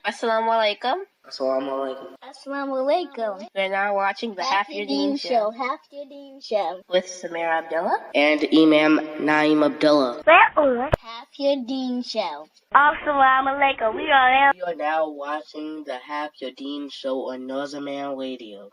Assalamualaikum. Assalamualaikum. Assalamualaikum. We're now watching the Half Your Deen Show with Samira Abdullah And Imam Naeem Abdullah. Half Your Deen Show. Assalamualaikum. We are now watching the Half Your Deen Show on Northern Radio.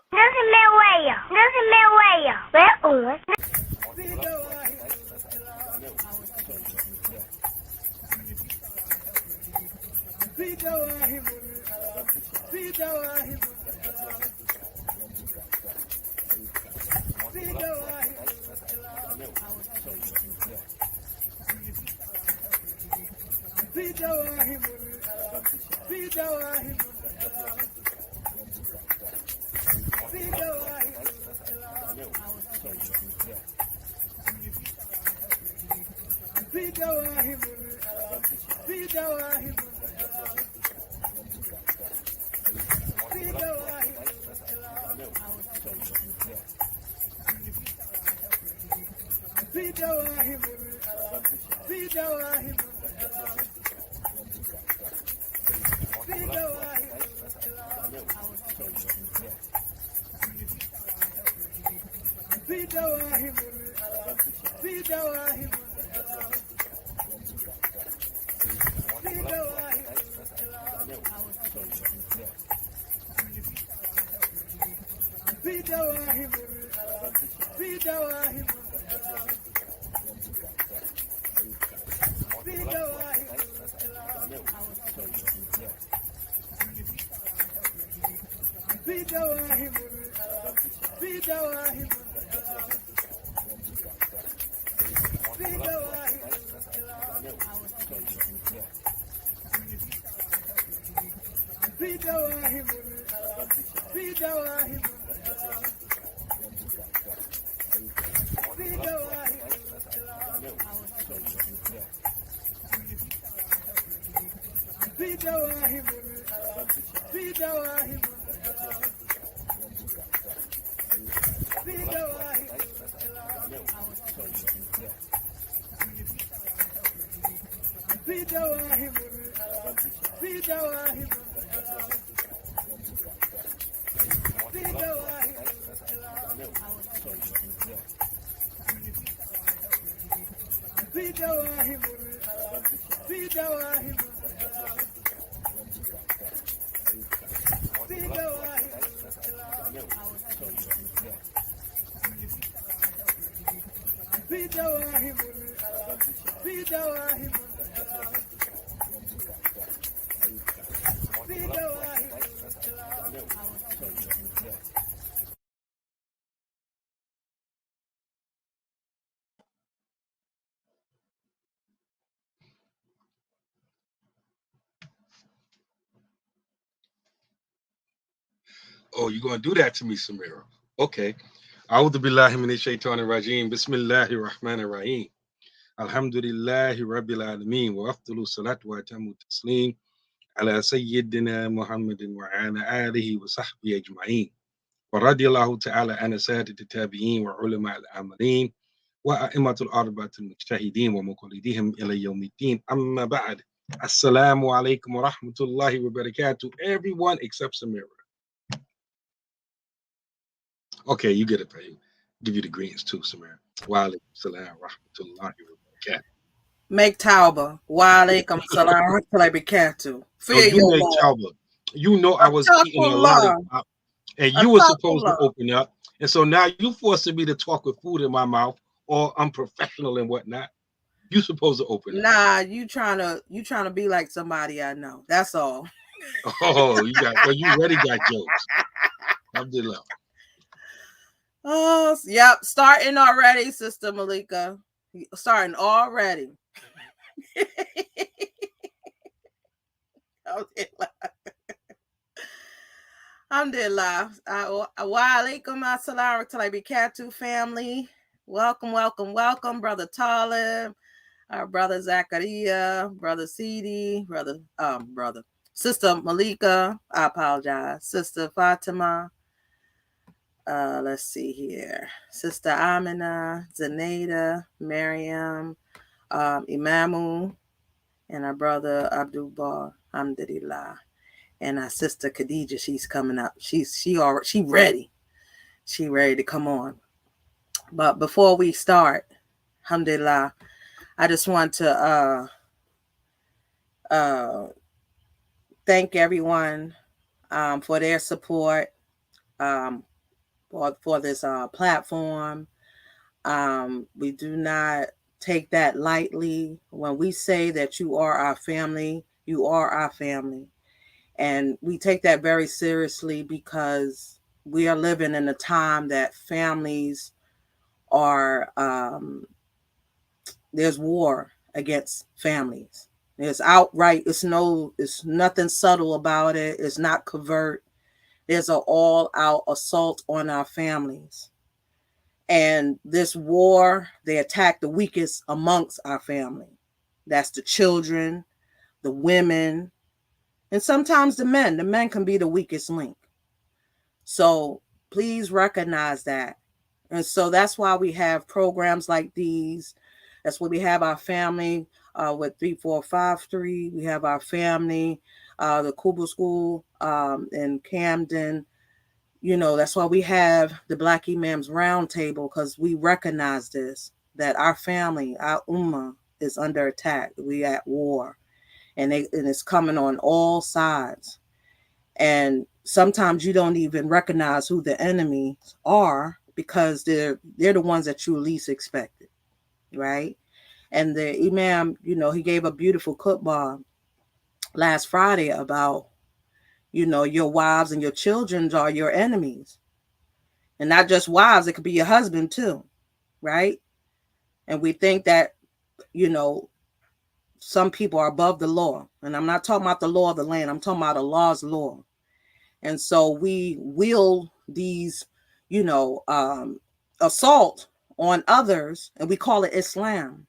Oh, you're going to do that to me, Samira. Okay. A'udhu billahi minash shaitanir rajim. Bismillahir rahmanir rahim. Alhamdulillahi rabbil alameen. Wa afdalu salatu wa atamu taslim ala sayyidina Muhammadin wa ala alihi wa sahbihi ajma'in. Wa radiyallahu ta'ala an asatid tabi'in wa ulama al-amalin وأئمة الأربعة المجتهدين ومقلديهم إلى يوم الدين أما بعد Assalamu alaikum wa rahmatullahi wa barakatuh. Everyone except Samira. Okay, you get it, babe. Give you the greens too, Samira. Wa alaikum salam wa rahmatullahi wa barakatuh. Make Tauba. Wa alaikum salam wa rahmatullahi wa barakatuh. Fear you make Tauba. You know I was eating a lot of, and you were supposed to open up. And so now you forcing me to talk with food in my mouth, or unprofessional and whatnot. You supposed to open up. Nah, you trying to be like somebody I know. That's all. Oh, you already got jokes. Alhamdulillah. Oh, yep. Starting already, Sister Malika. Starting already. Alhamdulillah. Wa alaikum assalam wa barakatuh, family. Welcome, welcome, welcome, Brother Talib, our Brother Zakaria, Brother Sidi, brother, Sister Malika. I apologize. Sister Fatima. Let's see here. Sister Amina, Zaneida, Miriam, Imamu, and our brother Abdul-Bar, alhamdulillah. And our sister Khadija, she's coming up. She ready. She ready to come on. But before we start, alhamdulillah, I just want to thank everyone for their support for this platform. We do not take that lightly. When we say that you are our family, you are our family. And we take that very seriously because we are living in a time that families are, there's war against families. There's outright, it's nothing subtle about it. It's not covert. There's an all-out assault on our families. And this war, they attack the weakest amongst our family. That's the children, the women, and sometimes the men. The men can be the weakest link. So please recognize that. And so that's why we have programs like these. That's why we have our family with 3453. We have our family, the Kuba School in Camden. You know, that's why we have the Black Imams Roundtable, because we recognize this, that our family, our ummah, is under attack. We at war, and it's coming on all sides. And sometimes you don't even recognize who the enemies are because they're the ones that you least expected, right? And the Imam, you know, he gave a beautiful khutbah last Friday about, you know, your wives and your children are your enemies. And not just wives, it could be your husband too, right? And we think that, you know, some people are above the law. And I'm not talking about the law of the land. I'm talking about Allah's law. And so we will these, you know, assault on others, and we call it Islam.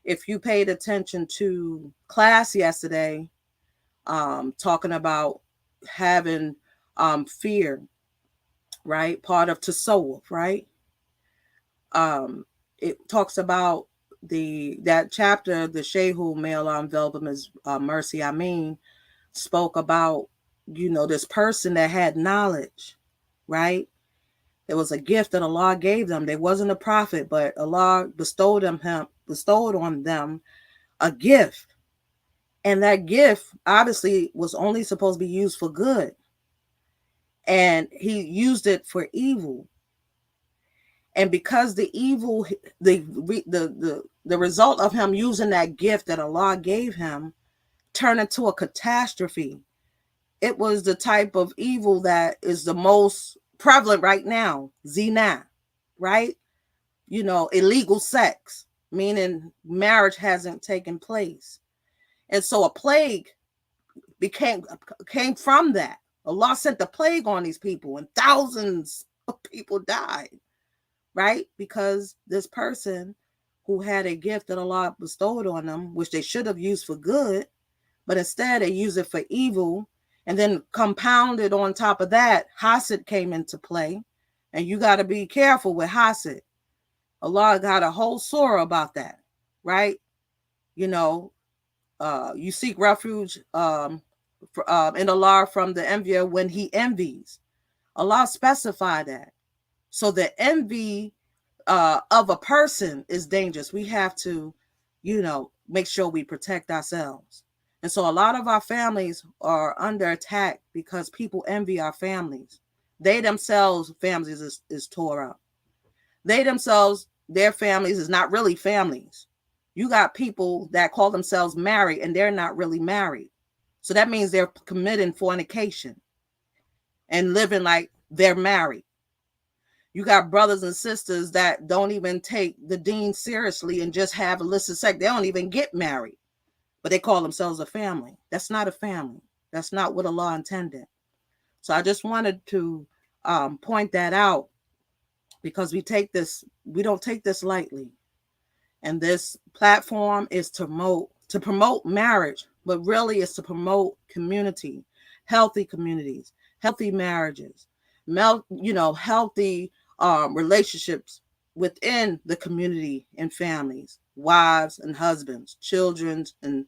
If you paid attention to class yesterday, talking about having fear, right? Part of tasawwuf, right? It talks about that chapter, the Shehu Male Envelopment Mercy Amin spoke about, you know, this person that had knowledge, right? It was a gift that Allah gave them. They wasn't a prophet, but Allah bestowed on them a gift. And that gift obviously was only supposed to be used for good. And he used it for evil. And because the evil, the result of him using that gift that Allah gave him turned into a catastrophe. It was the type of evil that is the most prevalent right now, zina, right? You know, illegal sex, meaning marriage hasn't taken place. And so a plague came from that. Allah sent the plague on these people, and thousands of people died, right? Because this person who had a gift that Allah bestowed on them, which they should have used for good, but instead they use it for evil. And then compounded on top of that, Hasid came into play. And you got to be careful with Hasid. Allah got a whole surah about that, right? You know, you seek refuge in Allah from the envier when he envies. Allah specified that. So the envy of a person is dangerous. We have to, make sure we protect ourselves. And so a lot of our families are under attack because people envy our families. They themselves, families is tore up. They themselves, their families is not really families. You got people that call themselves married and they're not really married. So that means they're committing fornication and living like they're married. You got brothers and sisters that don't even take the deen seriously and just have illicit sex. They don't even get married, but they call themselves a family. That's not a family. That's not what Allah intended. So I just wanted to point that out because we don't take this lightly. And this platform is to promote marriage, but really it's to promote community, healthy communities, healthy marriages, healthy relationships within the community and families, wives and husbands, children and,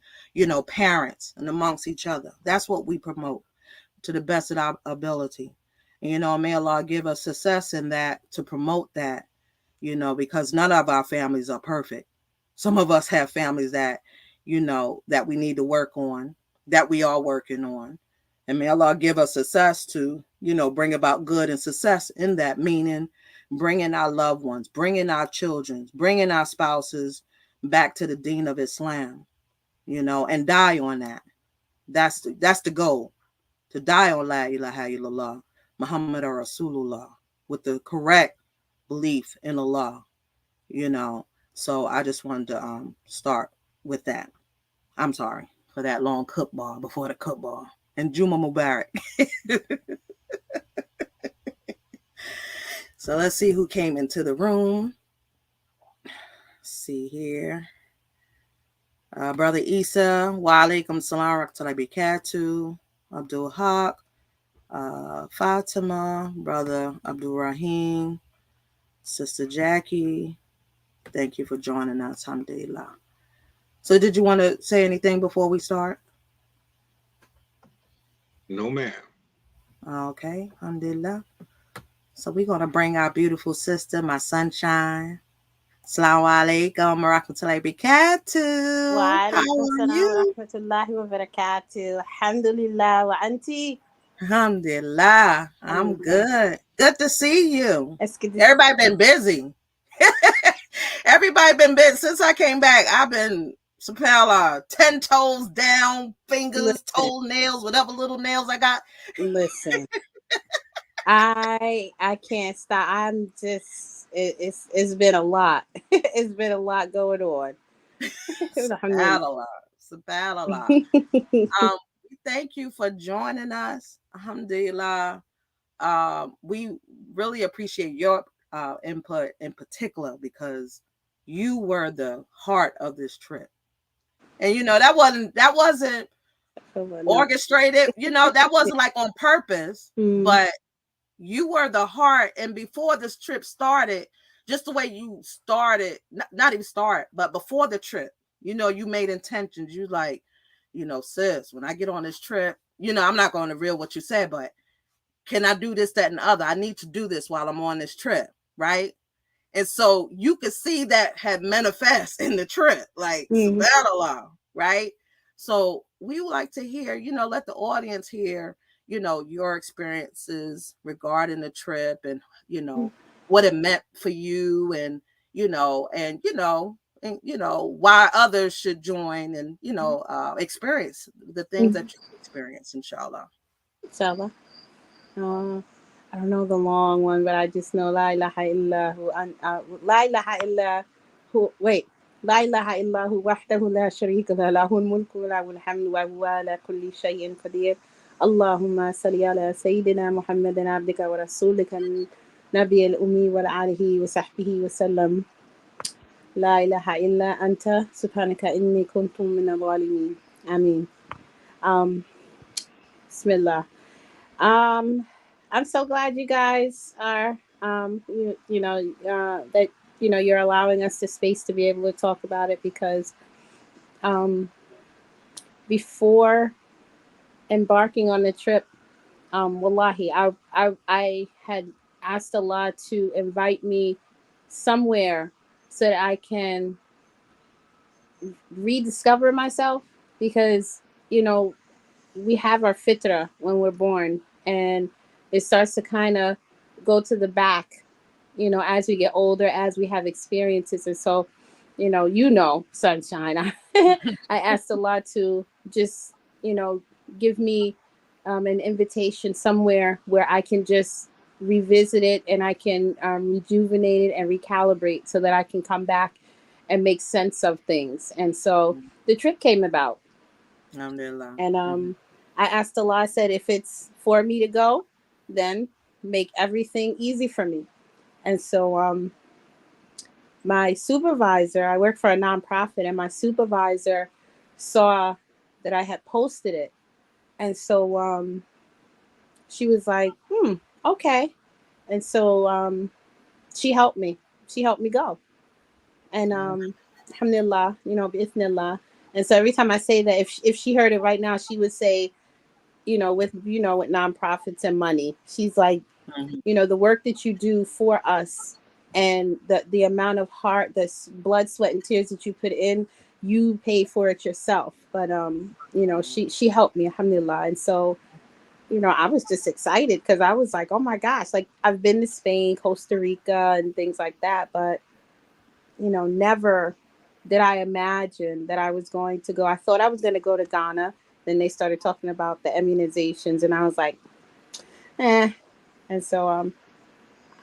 parents and amongst each other. That's what we promote to the best of our ability. And, may Allah give us success in that, to promote that, because none of our families are perfect. Some of us have families that, that we need to work on, that we are working on. And may Allah give us success to, bring about good and success in that, meaning bringing our loved ones, bringing our children, bringing our spouses back to the deen of Islam, and die on that. That's the goal, to die on La ilaha illallah, Muhammad Rasulullah, with the correct belief in Allah, So I just wanted to start with that. I'm sorry for that long khutbah before the khutbah. And Juma Mubarak. So let's see who came into the room. Let's see here. Brother Isa, wa alaikum salam wa rahmatullahi barakatuh. Abdul Haq, Fatima, Brother Abdul Rahim, Sister Jackie. Thank you for joining us. Alhamdulillah. So did you want to say anything before we start? No, ma'am. Okay, alhamdulillah. So we're going to bring our beautiful sister, my sunshine. Assalamu alaikum wa rahmatullahi wa barakatuh. Wa alaikum salam wa rahmatullahi wa barakatuh. Alhamdulillah wa anti. Alhamdulillah. I'm good. Good to see you. It's good. Everybody been busy. Everybody been busy. Since I came back, I've been, subhanAllah, 10 toes down, fingers, toenails, whatever little nails I got. Listen. I can't stop. I'm just, it's been a lot. It's been a lot going on. Subhanallah. Thank you for joining us. Alhamdulillah. We really appreciate your input in particular, because you were the heart of this trip. And that wasn't orchestrated, that wasn't like on purpose, but you were the heart. And before this trip started, just the way you started, not even start, but before the trip, you made intentions. You like, sis, when I get on this trip, I'm not going to reveal what you said, but can I do this, that, and the other? I need to do this while I'm on this trip, right? And so you could see that had manifest in the trip, like, subhanAllah, right? So we would like to hear, let the audience hear, your experiences regarding the trip, and, what it meant for you, and, why others should join and, experience the things that you experience, inshallah. Inshallah. I don't know the long one, but I just know La ilaha illahu, La ilaha illahu, La ilaha illahu wahdahu la sharika lahu, lahul mulku wa lahul hamdu wa huwa ala kulli shay'in qadir. Allahumma salli ala Sayyidina Muhammadin abdika wa rasulika nabiyil ummi wa alihi wa sahbihi wa sallam. La ilaha illa anta subhanaka inni kuntum min adh-dhalimin. Ameen. Bismillah. I'm so glad you guys are, that you're allowing us the space to be able to talk about it, because before embarking on the trip, wallahi, I had asked Allah to invite me somewhere so that I can rediscover myself, because we have our fitra when we're born, and it starts to kind of go to the back, as we get older, as we have experiences. And so, sunshine, I asked Allah to just, give me an invitation somewhere where I can just revisit it, and I can rejuvenate it and recalibrate, so that I can come back and make sense of things. And so the trip came about. Alhamdulillah. And I asked Allah, I said, if it's for me to go, then make everything easy for me. And so my supervisor, I work for a nonprofit, and my supervisor saw that I had posted it. And so she was like, okay. And so she helped me. She helped me go. And alhamdulillah, bi'ithnillah. And so every time I say that, if she heard it right now, she would say, with nonprofits and money, she's like, the work that you do for us, and the amount of heart, the blood, sweat, and tears that you put in, you pay for it yourself. But she helped me, alhamdulillah. And so I was just excited, because I was like, oh my gosh, like, I've been to Spain, Costa Rica, and things like that, but never did I imagine that I was going to go. I thought I was going to go to Ghana. Then they started talking about the immunizations, and I was like, eh. And so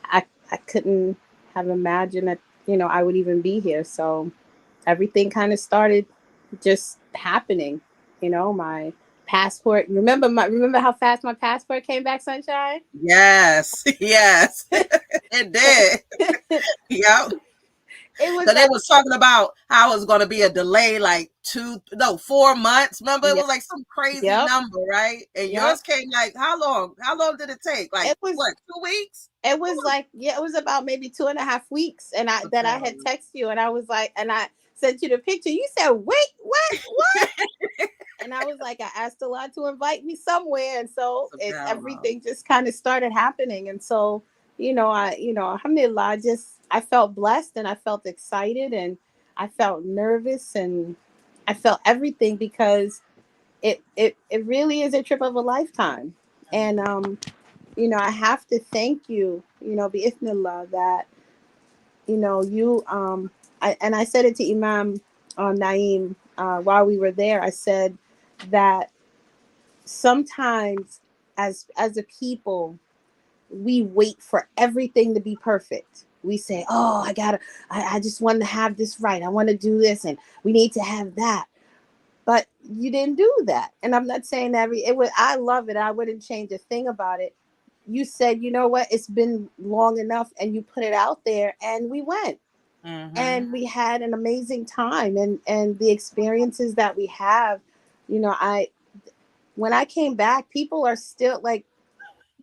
I couldn't have imagined that I would even be here. So everything kind of started just happening. My passport. Remember how fast my passport came back, Sunshine? Yes, yes, it did. Yep. So they was talking about how it was going to be a delay, like 4 months. Remember, it was like some crazy number, right? And yours came like, how long? How long did it take? Like, it was, what, 2 weeks? It was like, it was about maybe 2.5 weeks. And I had texted you, and I was like, and I sent you the picture. You said, wait, what? And I was like, I asked Allah to invite me somewhere. And so everything just kind of started happening. And so, alhamdulillah, I felt blessed, and I felt excited, and I felt nervous, and I felt everything, because it really is a trip of a lifetime. And, I have to thank you, bi'ithnillah, that, I said it to Imam Naeem while we were there. I said that sometimes as a people, we wait for everything to be perfect. We say, oh, I just want to have this right. I want to do this, and we need to have that. But you didn't do that. And I'm not saying I love it. I wouldn't change a thing about it. You said, you know what, it's been long enough, and you put it out there, and we went. And we had an amazing time, and the experiences that we have, when I came back, people are still like,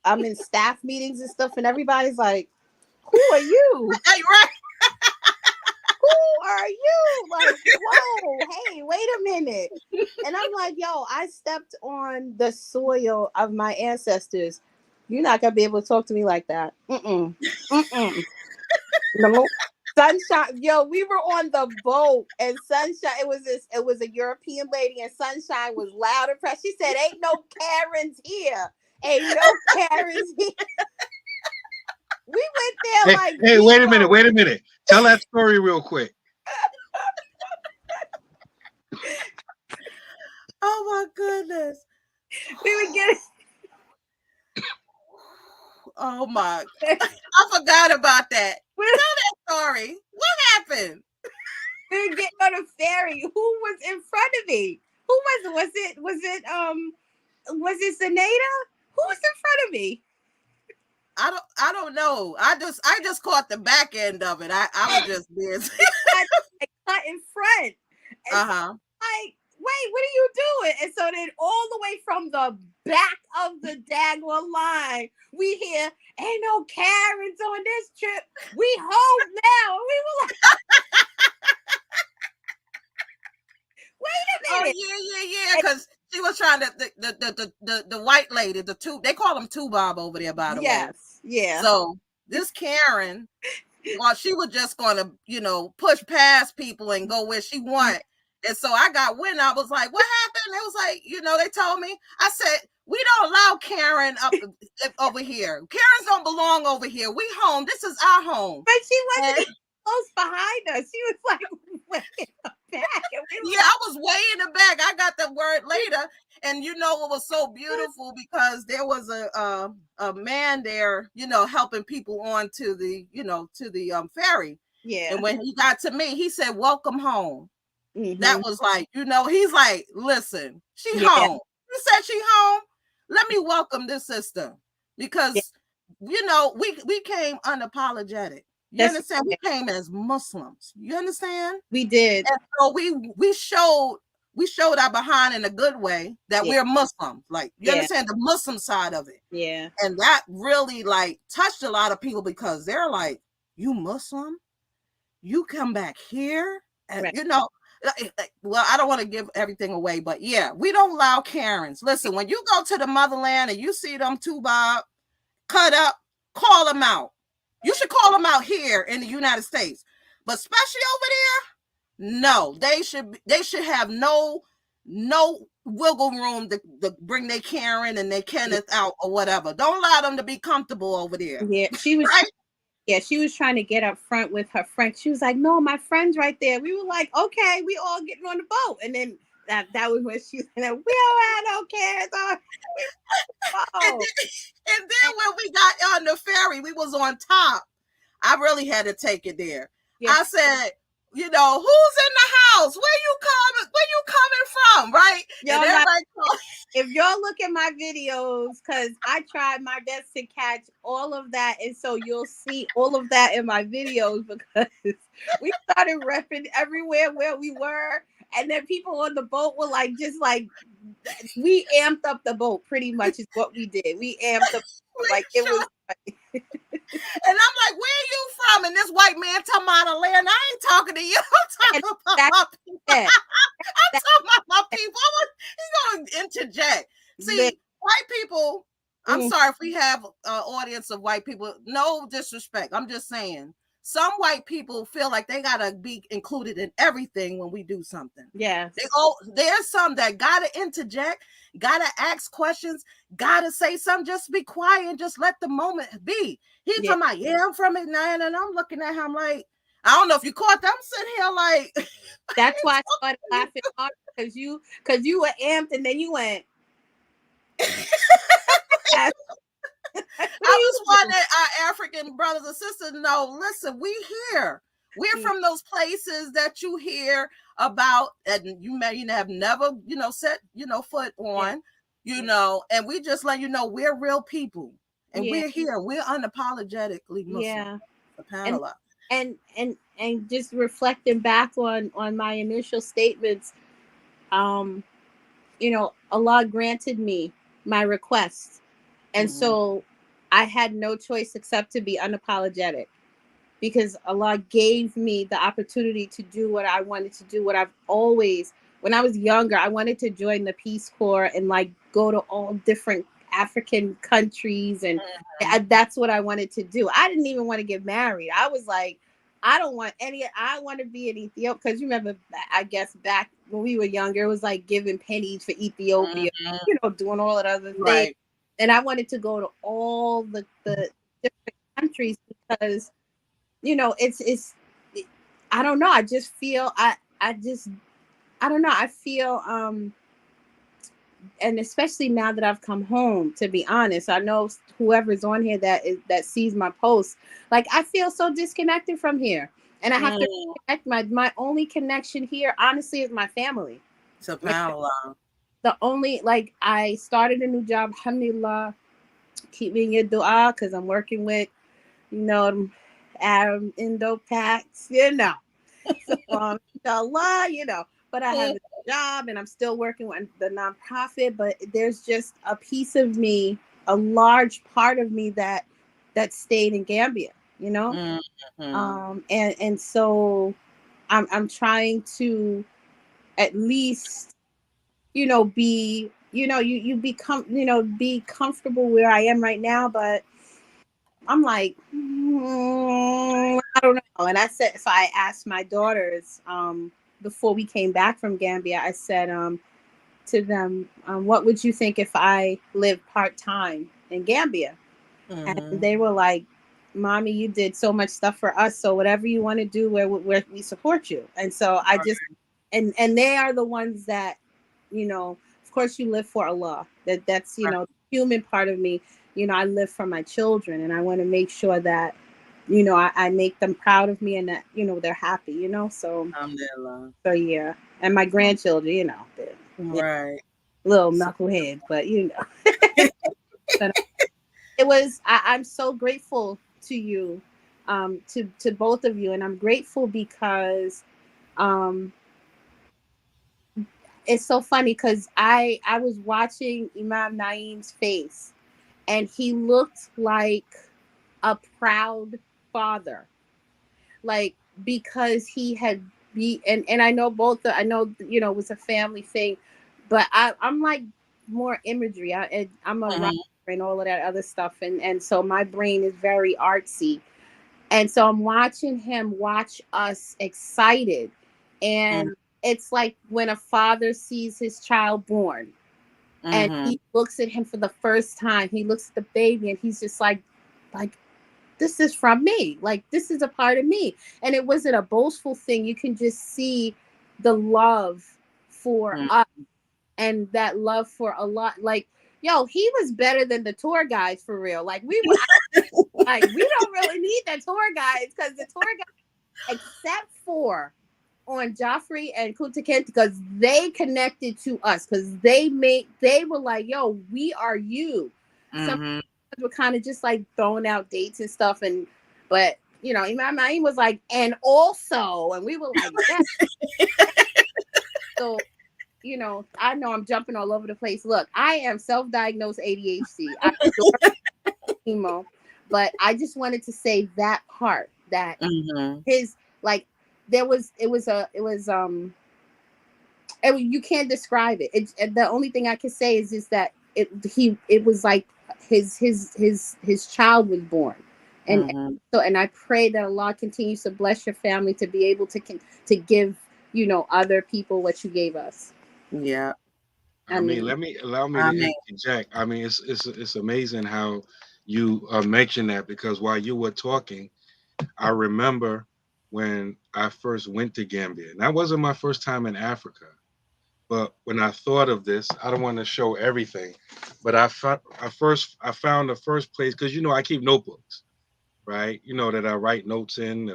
I'm in staff meetings and stuff, and everybody's like, who are you? Hey, right. Who are you? Like, whoa, hey, wait a minute. And I'm like, yo, I stepped on the soil of my ancestors. You're not going to be able to talk to me like that. No. Sunshine, yo, we were on the boat, and Sunshine, it was a European lady, and Sunshine was loud and pressed. She said, ain't no Karens here. Ain't no Karens here. We went there hey, wait a minute. Tell that story real quick. Oh my goodness. We would get Oh my. I forgot about that. Tell that story. What happened? We were getting on a ferry. Who was in front of me? Who was it? Was it Zenaida? Who was in front of me? I don't know. I just caught the back end of it. I was just busy. I cut in front. Like, wait, what are you doing? And so then all the way from the back of the daggone line, we hear, ain't no Karens on this trip. We home now. And we were like, wait a minute. Oh yeah, because she was trying to the white lady, they call them two Bob over there, by the way. Yes, yeah. So this Karen, well, she was just gonna, push past people and go where she want. And so I got wind. I was like, what happened? It was like, they told me. I said, we don't allow Karen up over here. Karens don't belong over here. We home. This is our home. But she wasn't close behind us. She was like way in the back. I was way in the back. I got the word later. And it was so beautiful because there was a man there, helping people on to the, to the ferry. Yeah. And when he got to me, he said, welcome home. Mm-hmm. That was like, he's like, listen, she home. You said she home. Let me welcome this sister because, we came unapologetic. You understand? We came as Muslims. You understand? We did. And so we showed our behind in a good way that we're Muslim. Like, you understand the Muslim side of it. Yeah. And that really like touched a lot of people because they're like, you Muslim? You come back here? And well, I don't want to give everything away, but we don't allow Karens. Listen, when you go to the motherland and you see them two Bob cut up, call them out. You should call them out here in the United States, but especially over there, no, they should have no wiggle room to bring their Karen and their Kenneth out or whatever. Don't allow them to be comfortable over there. Yeah, she was right. Yeah, she was trying to get up front with her friend. She was like, no, my friend's right there. We were like, okay, we all getting on the boat. And then that was when she said, we don't have no Karens on. And then when we got on the ferry, we was on top. I really had to take it there. Yeah. I said, who's in the house? Where you coming from? Right? If y'all look at my videos, because I tried my best to catch all of that. And so you'll see all of that in my videos because we started repping everywhere where we were. And then people on the boat were like, we amped up the boat pretty much is what we did. We amped up, it was. And I'm like, where are you from? And this white man talking about a land. I ain't talking to you. I'm talking about my people. I'm talking about my people. He's going to interject. See, white people, I'm sorry if we have an audience of white people. No disrespect. I'm just saying. Some white people feel like they gotta be included in everything when we do something. Yeah. There's some that gotta interject, gotta ask questions, gotta say something, just be quiet and just let the moment be. He's talking about, I'm from it now, and I'm looking at him like, I don't know if you caught that. I'm sitting here like that's why I started laughing hard because you were amped and then you went. I just wanted our African brothers and sisters to know, listen, we here. We're from those places that you hear about and you may have never, set, foot on, and we just let you know we're real people and we're here. We're unapologetically Muslim. Yeah. SubhanAllah. And just reflecting back on my initial statements, Allah granted me my request. And so I had no choice except to be unapologetic because Allah gave me the opportunity to do what I wanted to do. What I've always, when I was younger, I wanted to join the Peace Corps and go to all different African countries. And that's what I wanted to do. I didn't even want to get married. I was like, I want to be in Ethiopia. Because you remember, I guess back when we were younger, it was like giving pennies for Ethiopia, doing all that other things. And I wanted to go to all the different countries because, it's I don't know. I just feel, I don't know. I feel, and especially now that I've come home, to be honest, I know whoever's on here that sees my posts, I feel so disconnected from here. And I have to connect. My only connection here, honestly, is my family. SubhanAllah. The only, I started a new job, alhamdulillah, keep me in your dua, because I'm working with, Arab Indo packs, so, inshallah, but I have job and I'm still working with the nonprofit, but there's just a piece of me, a large part of me that stayed in Gambia, you know? And so I'm trying to at least, be, you become, be comfortable where I am right now, but I'm like, I don't know. And I said, so I asked my daughters, before we came back from Gambia, I said, to them, what would you think if I lived part-time in Gambia? And they were like, Mommy, you did so much stuff for us. So whatever you want to do, we support you. And so I just, and they are the ones that, of course you live for Allah. That's, the human part of me. I live for my children and I want to make sure that, I make them proud of me and that, they're happy, so, so yeah. And my grandchildren, they're right. little knuckleheads, but but it was, I'm so grateful to you, to both of you. And I'm grateful because, it's so funny because I was watching Imam Naeem's face and he looked like a proud father, like, because he had and I know it was a family thing, but I'm like more imagery. I'm a writer and all of that other stuff, and so my brain is very artsy, and so I'm watching him watch us excited, and it's like when a father sees his child born and he looks at him for the first time, he looks at the baby and he's just like this is from me, like this is a part of me. And it wasn't a boastful thing. You can just see the love for us and that love for a lot. Like, yo, he was better than the tour guides for real. Like we don't really need the tour guides, because the tour guides, except for on Joffrey and Kunta Kinte, because they connected to us, because they were like, yo, we are you. Some were kind of just like throwing out dates and stuff, but Imam Naeem was like, and also, and we were like, yeah. So I know I'm jumping all over the place. Look, I am self-diagnosed ADHD. I adore chemo, but I just wanted to say that part, that his, like, you can't describe it. The only thing I can say is that it was like his child was born, and I pray that Allah continues to bless your family to be able to give other people what you gave us. Yeah. Allow me to interject. I mean, it's amazing how you mentioned that, because while you were talking, I remember when I first went to Gambia, and that wasn't my first time in Africa. But when I thought of this, I don't want to show everything, but I found the first place, because I keep notebooks, right? That I write notes in,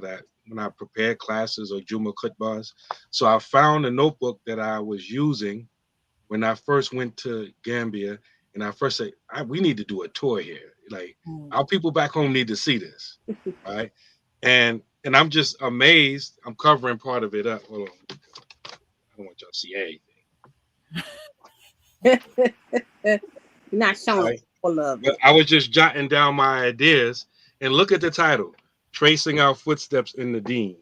when I prepare classes or Juma khutbahs. So I found a notebook that I was using when I first went to Gambia, and I first said, we need to do a tour here. Like, our people back home need to see this, right? And I'm just amazed. I'm covering part of it up. Hold on. I don't want y'all to see anything. You're not showing all of it. But I was just jotting down my ideas, and look at the title: Tracing Our Footsteps in the Deen.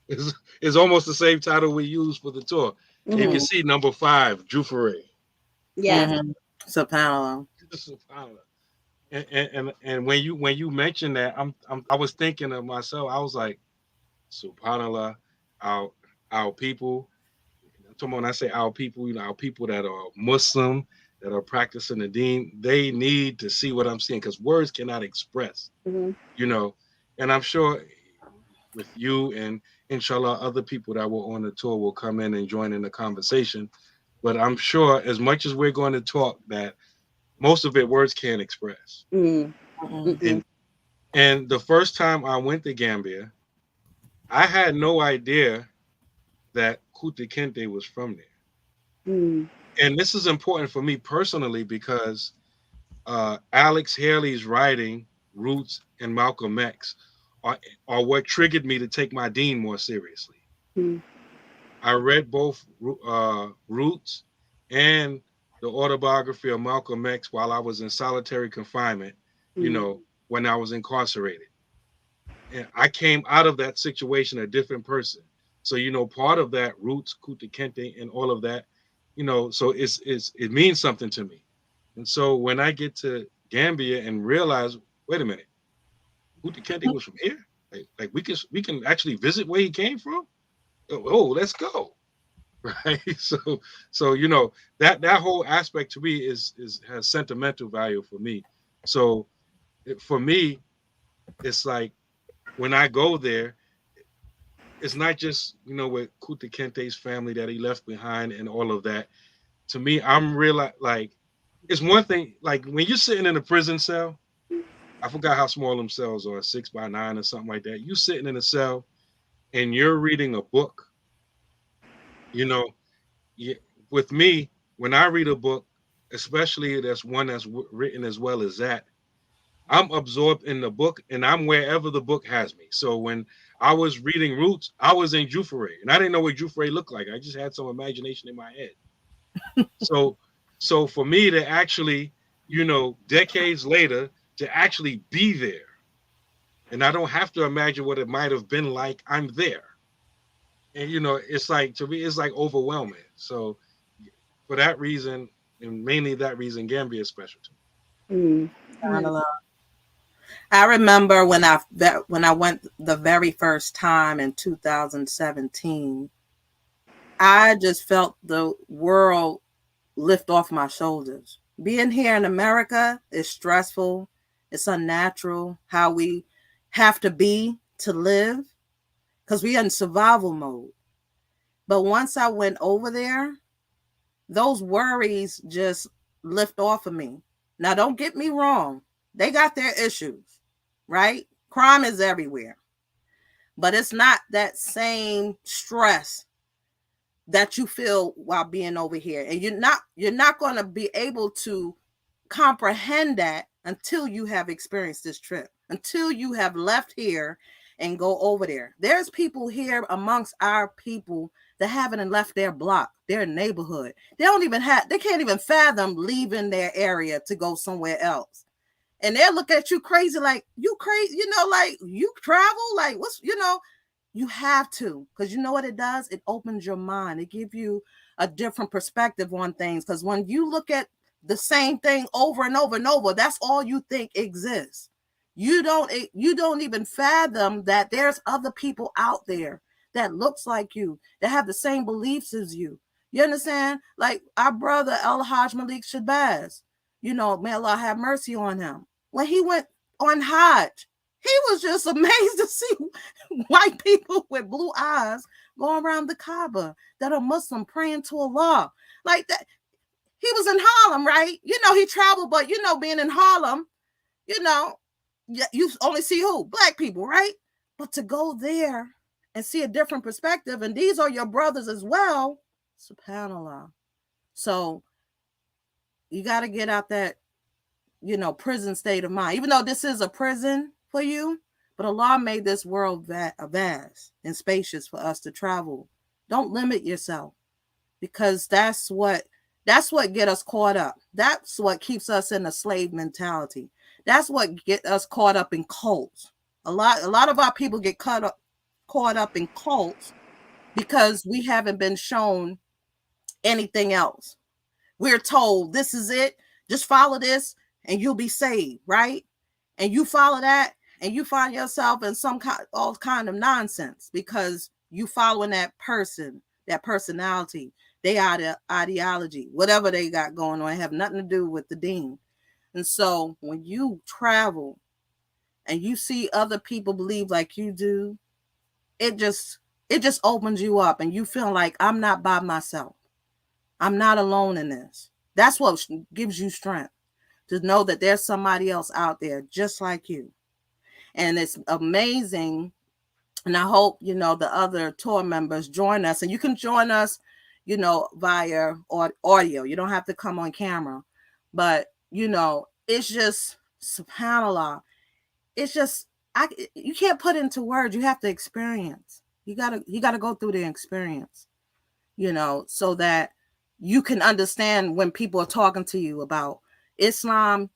It's almost the same title we use for the tour. You can see number 5, Jufere. Yeah. Subhanallah. And when you mentioned that, I was thinking of myself. I was like, Subhanallah, our people. When I say our people, our people that are Muslim, that are practicing the Deen, they need to see what I'm seeing, because words cannot express. And I'm sure with you and inshallah other people that were on the tour will come in and join in the conversation. But I'm sure, as much as we're going to talk, that most of it words can't express. And the first time I went to Gambia, I had no idea that Kunta Kinte was from there. And this is important for me personally, because Alex Haley's writing, Roots and Malcolm X, are what triggered me to take my Deen more seriously. I read both Roots and the autobiography of Malcolm X while I was in solitary confinement, when I was incarcerated. And I came out of that situation a different person. So, part of that Roots, Kuta Kente, and all of that, so it means something to me. And so when I get to Gambia and realize, wait a minute, Kuta Kente was from here? Like we can actually visit where he came from? Oh, let's go. Right. So that whole aspect to me has sentimental value for me. So for me, it's like when I go there, it's not just with Kuta Kente's family that he left behind and all of that. To me, I'm like it's one thing, like when you're sitting in a prison cell, I forgot how small them cells are, 6x9 or something like that. You sitting in a cell and you're reading a book, you know, yeah, with me, when I read a book, especially that's one that's written as well as that, I'm absorbed in the book and I'm wherever the book has me. So when I was reading Roots, I was in Jufere and I didn't know what Jufere looked like. I just had some imagination in my head. So for me to actually, decades later, to actually be there, and I don't have to imagine what it might have been like, I'm there. And it's like, to me, it's like overwhelming. So for that reason, and mainly that reason, Gambia is special to me. I remember when I went the very first time in 2017, I just felt the world lift off my shoulders. Being here in America is stressful. It's unnatural how we have to be to live because we're in survival mode. But once I went over there, those worries just lift off of me. Now, don't get me wrong. They got their issues, right? Crime is everywhere. But it's not that same stress that you feel while being over here. And you're not going to be able to comprehend that until you have experienced this trip, until you have left here and go over there. There's people here amongst our people that haven't left their block, their neighborhood. They can't even fathom leaving their area to go somewhere else. And they'll look at you crazy, like, you crazy, like you travel, like you have to, because you know what it does? It opens your mind. It gives you a different perspective on things. Because when you look at the same thing over and over and over, that's all you think exists. You don't even fathom that there's other people out there that looks like you, that have the same beliefs as you. You understand? Like our brother El Hajj Malik Shabazz, may Allah have mercy on him. When he went on Hajj, he was just amazed to see white people with blue eyes going around the Kaaba that are Muslim praying to Allah. Like that. He was in Harlem, right? He traveled, but being in Harlem, you only see who? Black people, right? But to go there and see a different perspective, and these are your brothers as well, subhanAllah. So you got to get out that, prison state of mind. Even though this is a prison for you, but Allah made this world vast and spacious for us to travel. Don't limit yourself, because that's what get us caught up. That's what keeps us in a slave mentality. That's what get us caught up in cults. A lot of our people get caught up in cults because we haven't been shown anything else. We're told this is it. Just follow this and you'll be saved, right? And you follow that and you find yourself in all kind of nonsense because you following that person, that personality, their ideology, whatever they got going on, have nothing to do with the deen. And so when you travel and you see other people believe like you do, it just opens you up and you feel like I'm not by myself. I'm not alone in this. That's what gives you strength, to know that there's somebody else out there just like you. And it's amazing. And I hope, the other tour members join us, and you can join us, via audio. You don't have to come on camera, but it's just, subhanAllah. It's just, you can't put into words. You have to experience. You gotta go through the experience. so that you can understand when people are talking to you about Islam,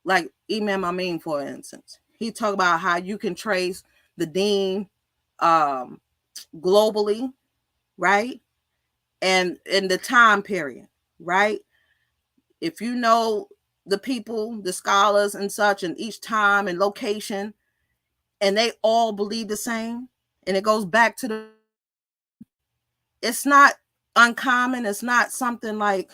like Imam Amin, for instance. He talked about how you can trace the deen globally, right? And in the time period, right? If you know the people, the scholars and such, in each time and location, and they all believe the same, and it goes back to it's not uncommon. It's not something like,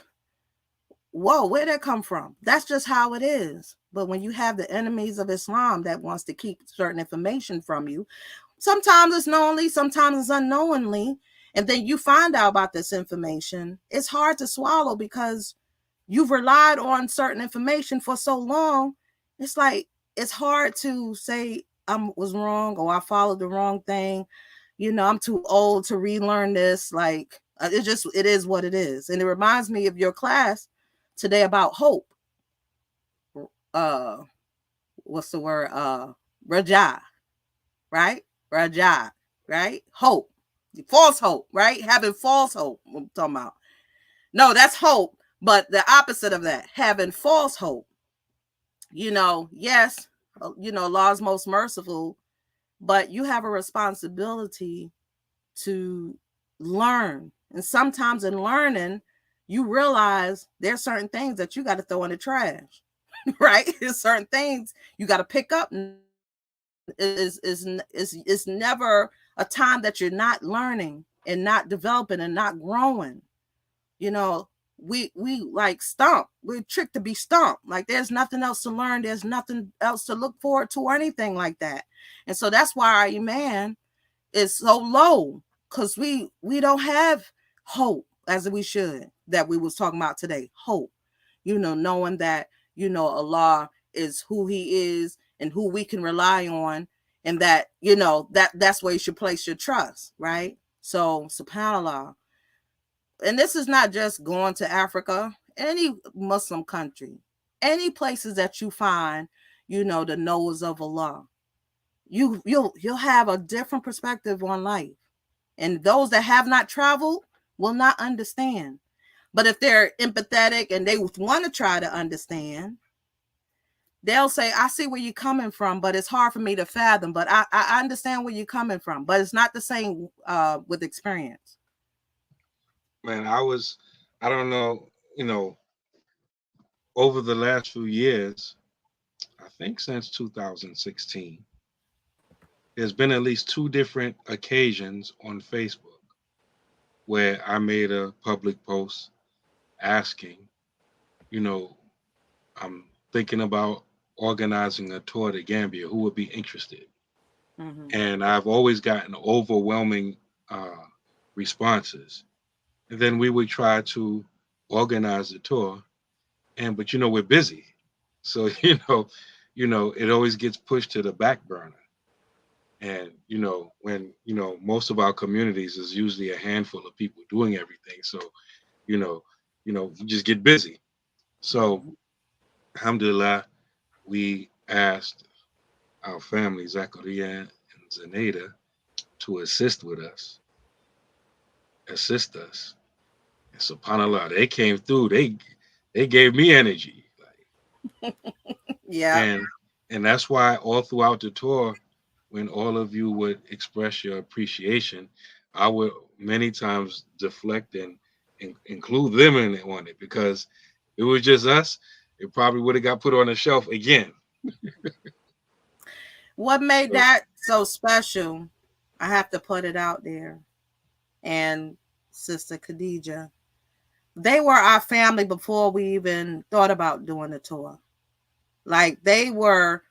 whoa, where'd that come from? That's just how it is. But when you have the enemies of Islam that wants to keep certain information from you, sometimes it's knowingly, sometimes it's unknowingly, and then you find out about this information, it's hard to swallow because you've relied on certain information for so long. It's like, it's hard to say I was wrong or I followed the wrong thing. I'm too old to relearn this. Like, it is what it is. And it reminds me of your class today about hope. What's the word? Raja, right? Raja, right? Hope. False hope, right? Having false hope. I'm talking about. No, that's hope. But the opposite of that, having false hope. Yes, Allah's most merciful, but you have a responsibility to learn. And sometimes in learning, you realize there's certain things that you got to throw in the trash, right? There's certain things you got to pick up. It's never a time that you're not learning and not developing and not growing. We like stomp. We're tricked to be stumped. Like, there's nothing else to learn. There's nothing else to look forward to or anything like that. And so that's why our iman is so low, because we don't have hope as we should, that we was talking about today. Hope, knowing that, Allah is who he is and who we can rely on, and that, that's where you should place your trust, right? So, subhanAllah. And this is not just going to Africa, any Muslim country, any places that you find, the knowers of Allah, you'll have a different perspective on life. And those that have not traveled will not understand. But if they're empathetic and they want to try to understand, they'll say, I see where you're coming from, but it's hard for me to fathom. But I understand where you're coming from. But it's not the same with experience. Man, I don't know, over the last few years, I think since 2016, there's been at least 2 different occasions on Facebook where I made a public post asking, I'm thinking about organizing a tour to Gambia. Who would be interested? Mm-hmm. And I've always gotten overwhelming responses. And then we would try to organize the tour, but we're busy, so it always gets pushed to the back burner. And when most of our communities is usually a handful of people doing everything, so we just get busy. So alhamdulillah, we asked our family, Zakaria and Zaneda, to assist us. And subhanAllah, they came through. They gave me energy. Yeah. And that's why all throughout the tour, when all of you would express your appreciation, I would many times deflect and include them on it, because if it was just us, it probably would have got put on the shelf again. What made that so special, I have to put it out there, and Sister Khadija, they were our family before we even thought about doing the tour. Like, they were,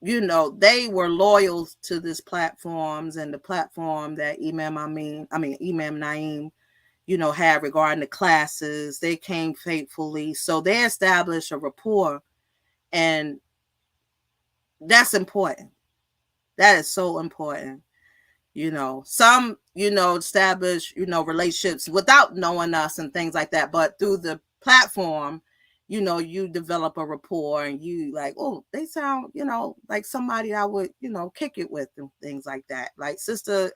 they were loyal to this platforms and the platform that Imam Naeem, had regarding the classes. They came faithfully. So they established a rapport, and that's important. That is so important. Some, establish, relationships without knowing us and things like that. But through the platform, you develop a rapport, and you like, oh, they sound, like somebody I would, kick it with, and things like that. Like Sister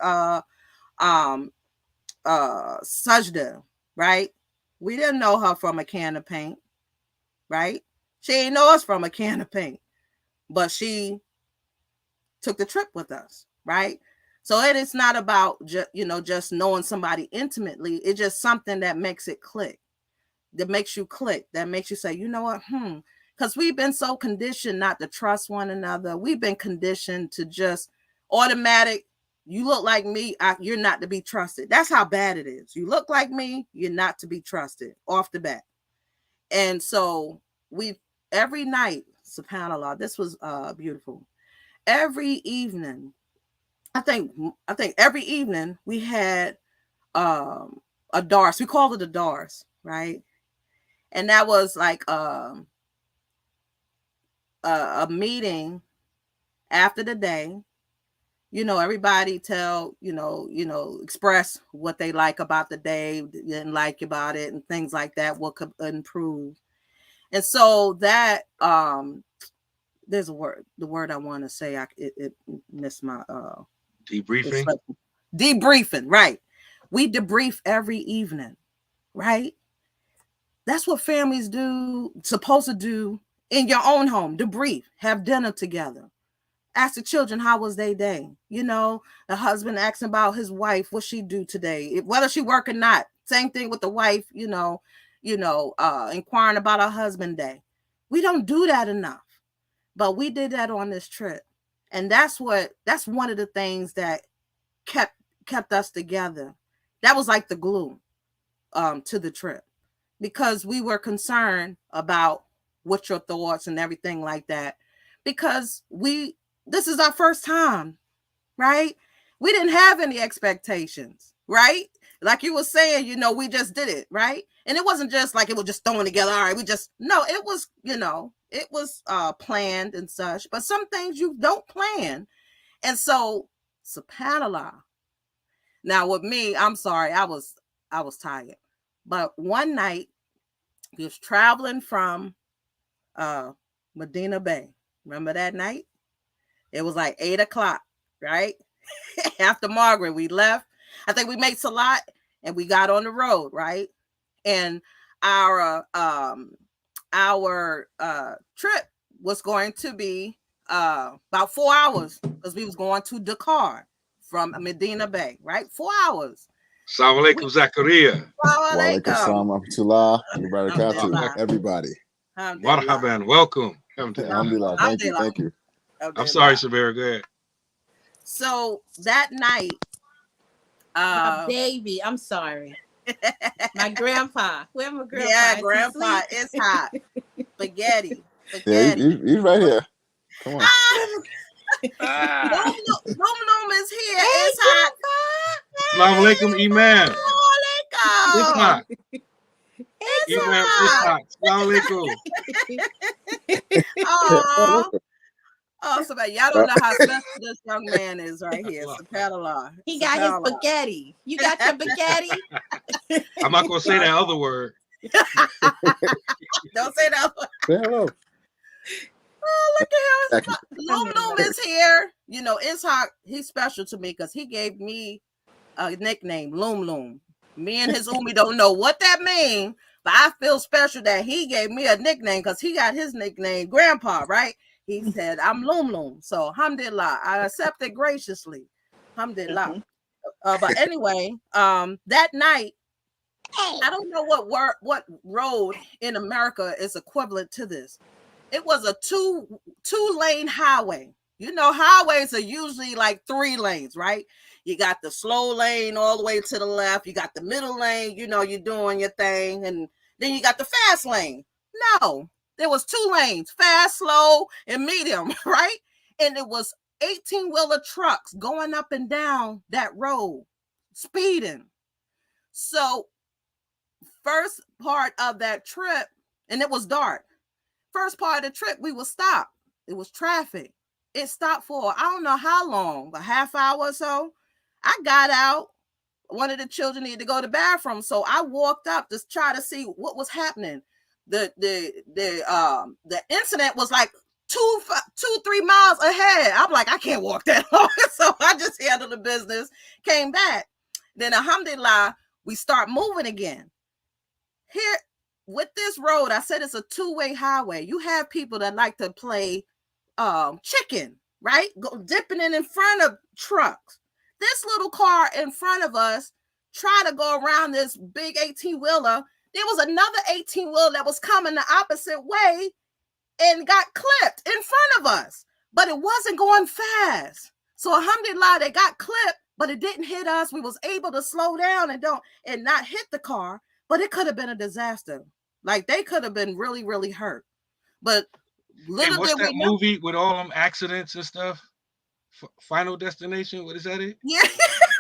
Sajda, right? We didn't know her from a can of paint, right? She didn't know us from a can of paint, but she took the trip with us, right? So it is not about just knowing somebody intimately. It's just something that makes it click, that makes you click, that makes you say, you know what, because we've been so conditioned not to trust one another. We've been conditioned to just automatic. You look like me, you're not to be trusted. That's how bad it is. You look like me, you're not to be trusted off the bat. And so every night, subhanAllah, this was beautiful. Every evening, I think every evening we had a dars. We called it a dars, right? And that was like a meeting after the day. Everybody express what they like about the day, didn't like about it, and things like that, what could improve. And so that there's the word I want to say, it missed my debriefing. Debriefing, right? We debrief every evening, right? That's what families supposed to do in your own home. Debrief, have dinner together. Ask the children how was their day. The husband asking about his wife, what she do today, whether she work or not. Same thing with the wife, inquiring about her husband day. We don't do that enough, but we did that on this trip, and that's one of the things that kept us together. That was like the glue to the trip, because we were concerned about what your thoughts and everything like that, because this is our first time, right? We didn't have any expectations, right? Like you were saying, we just did it, right? And it wasn't just like it was just thrown together. All right, it was, it was planned and such, but some things you don't plan. And so, subhanAllah. Now with me, I'm sorry, I was tired. But one night, we was traveling from Medina Bay. Remember that night? It was like 8:00, right? After Margaret, we left. I think we made Salat and we got on the road, right? And our trip was going to be about 4 hours, because we was going to Dakar from Medina Bay, right? 4 hours. Assalamu alaikum, Zakaria. Wa alaikum assalam wa rahmatullah wa barakatuh, everybody. Marhaban, welcome. Alhamdulillah. Thank you. I'm sorry, Sabira, go ahead. So that night, my baby, I'm sorry. My grandpa. Where my grandpa? Yeah, grandpa is hot. Spaghetti. Yeah, he's right here. Come on. Loom is here. Hey, it's hot. Assalamu alaikum, Iman. It's hot. It's Iman, hot. it's hot. Assalamu alaikum. Oh, so y'all don't know how special this young man is right here. Subhanallah. He got his spaghetti. You got your spaghetti? I'm not going to say that other word. Don't say that word. Say hello. Oh, look at him. Loom is here. Ishaq, he's special to me because he gave me a nickname, Loom. Me and his Umi don't know what that means, but I feel special that he gave me a nickname because he got his nickname, Grandpa, right? He said, I'm Loom. So, alhamdulillah, I accept it graciously. Alhamdulillah. But anyway, that night, I don't know what road in America is equivalent to this. It was a two-lane highway. Highways are usually like 3 lanes, right? You got the slow lane all the way to the left. You got the middle lane, you're doing your thing. And then you got the fast lane. No. There was 2 lanes, fast, slow, and medium, right? And it was 18-wheeler trucks going up and down that road, speeding. So first part of that trip, and it was dark. First part of the trip, we was stopped. It was traffic. It stopped for, I don't know how long, a half hour or so. I got out. One of the children needed to go to the bathroom. So I walked up to try to see what was happening. The incident was like 2-3 miles ahead. I'm like, I can't walk that long. So I just handled the business, came back. Then alhamdulillah, we start moving again. Here with this road, I said it's a two-way highway. You have people that like to play chicken, right? Dipping in front of trucks. This little car in front of us tried to go around this big 18-wheeler. There was another 18-wheeler that was coming the opposite way and got clipped in front of us, but it wasn't going fast. So alhamdulillah, they got clipped, but it didn't hit us. We was able to slow down and not hit the car, but it could have been a disaster. Like they could have been really, really hurt. But little what's that movie with all them accidents and stuff? Final Destination? What is that? Yeah,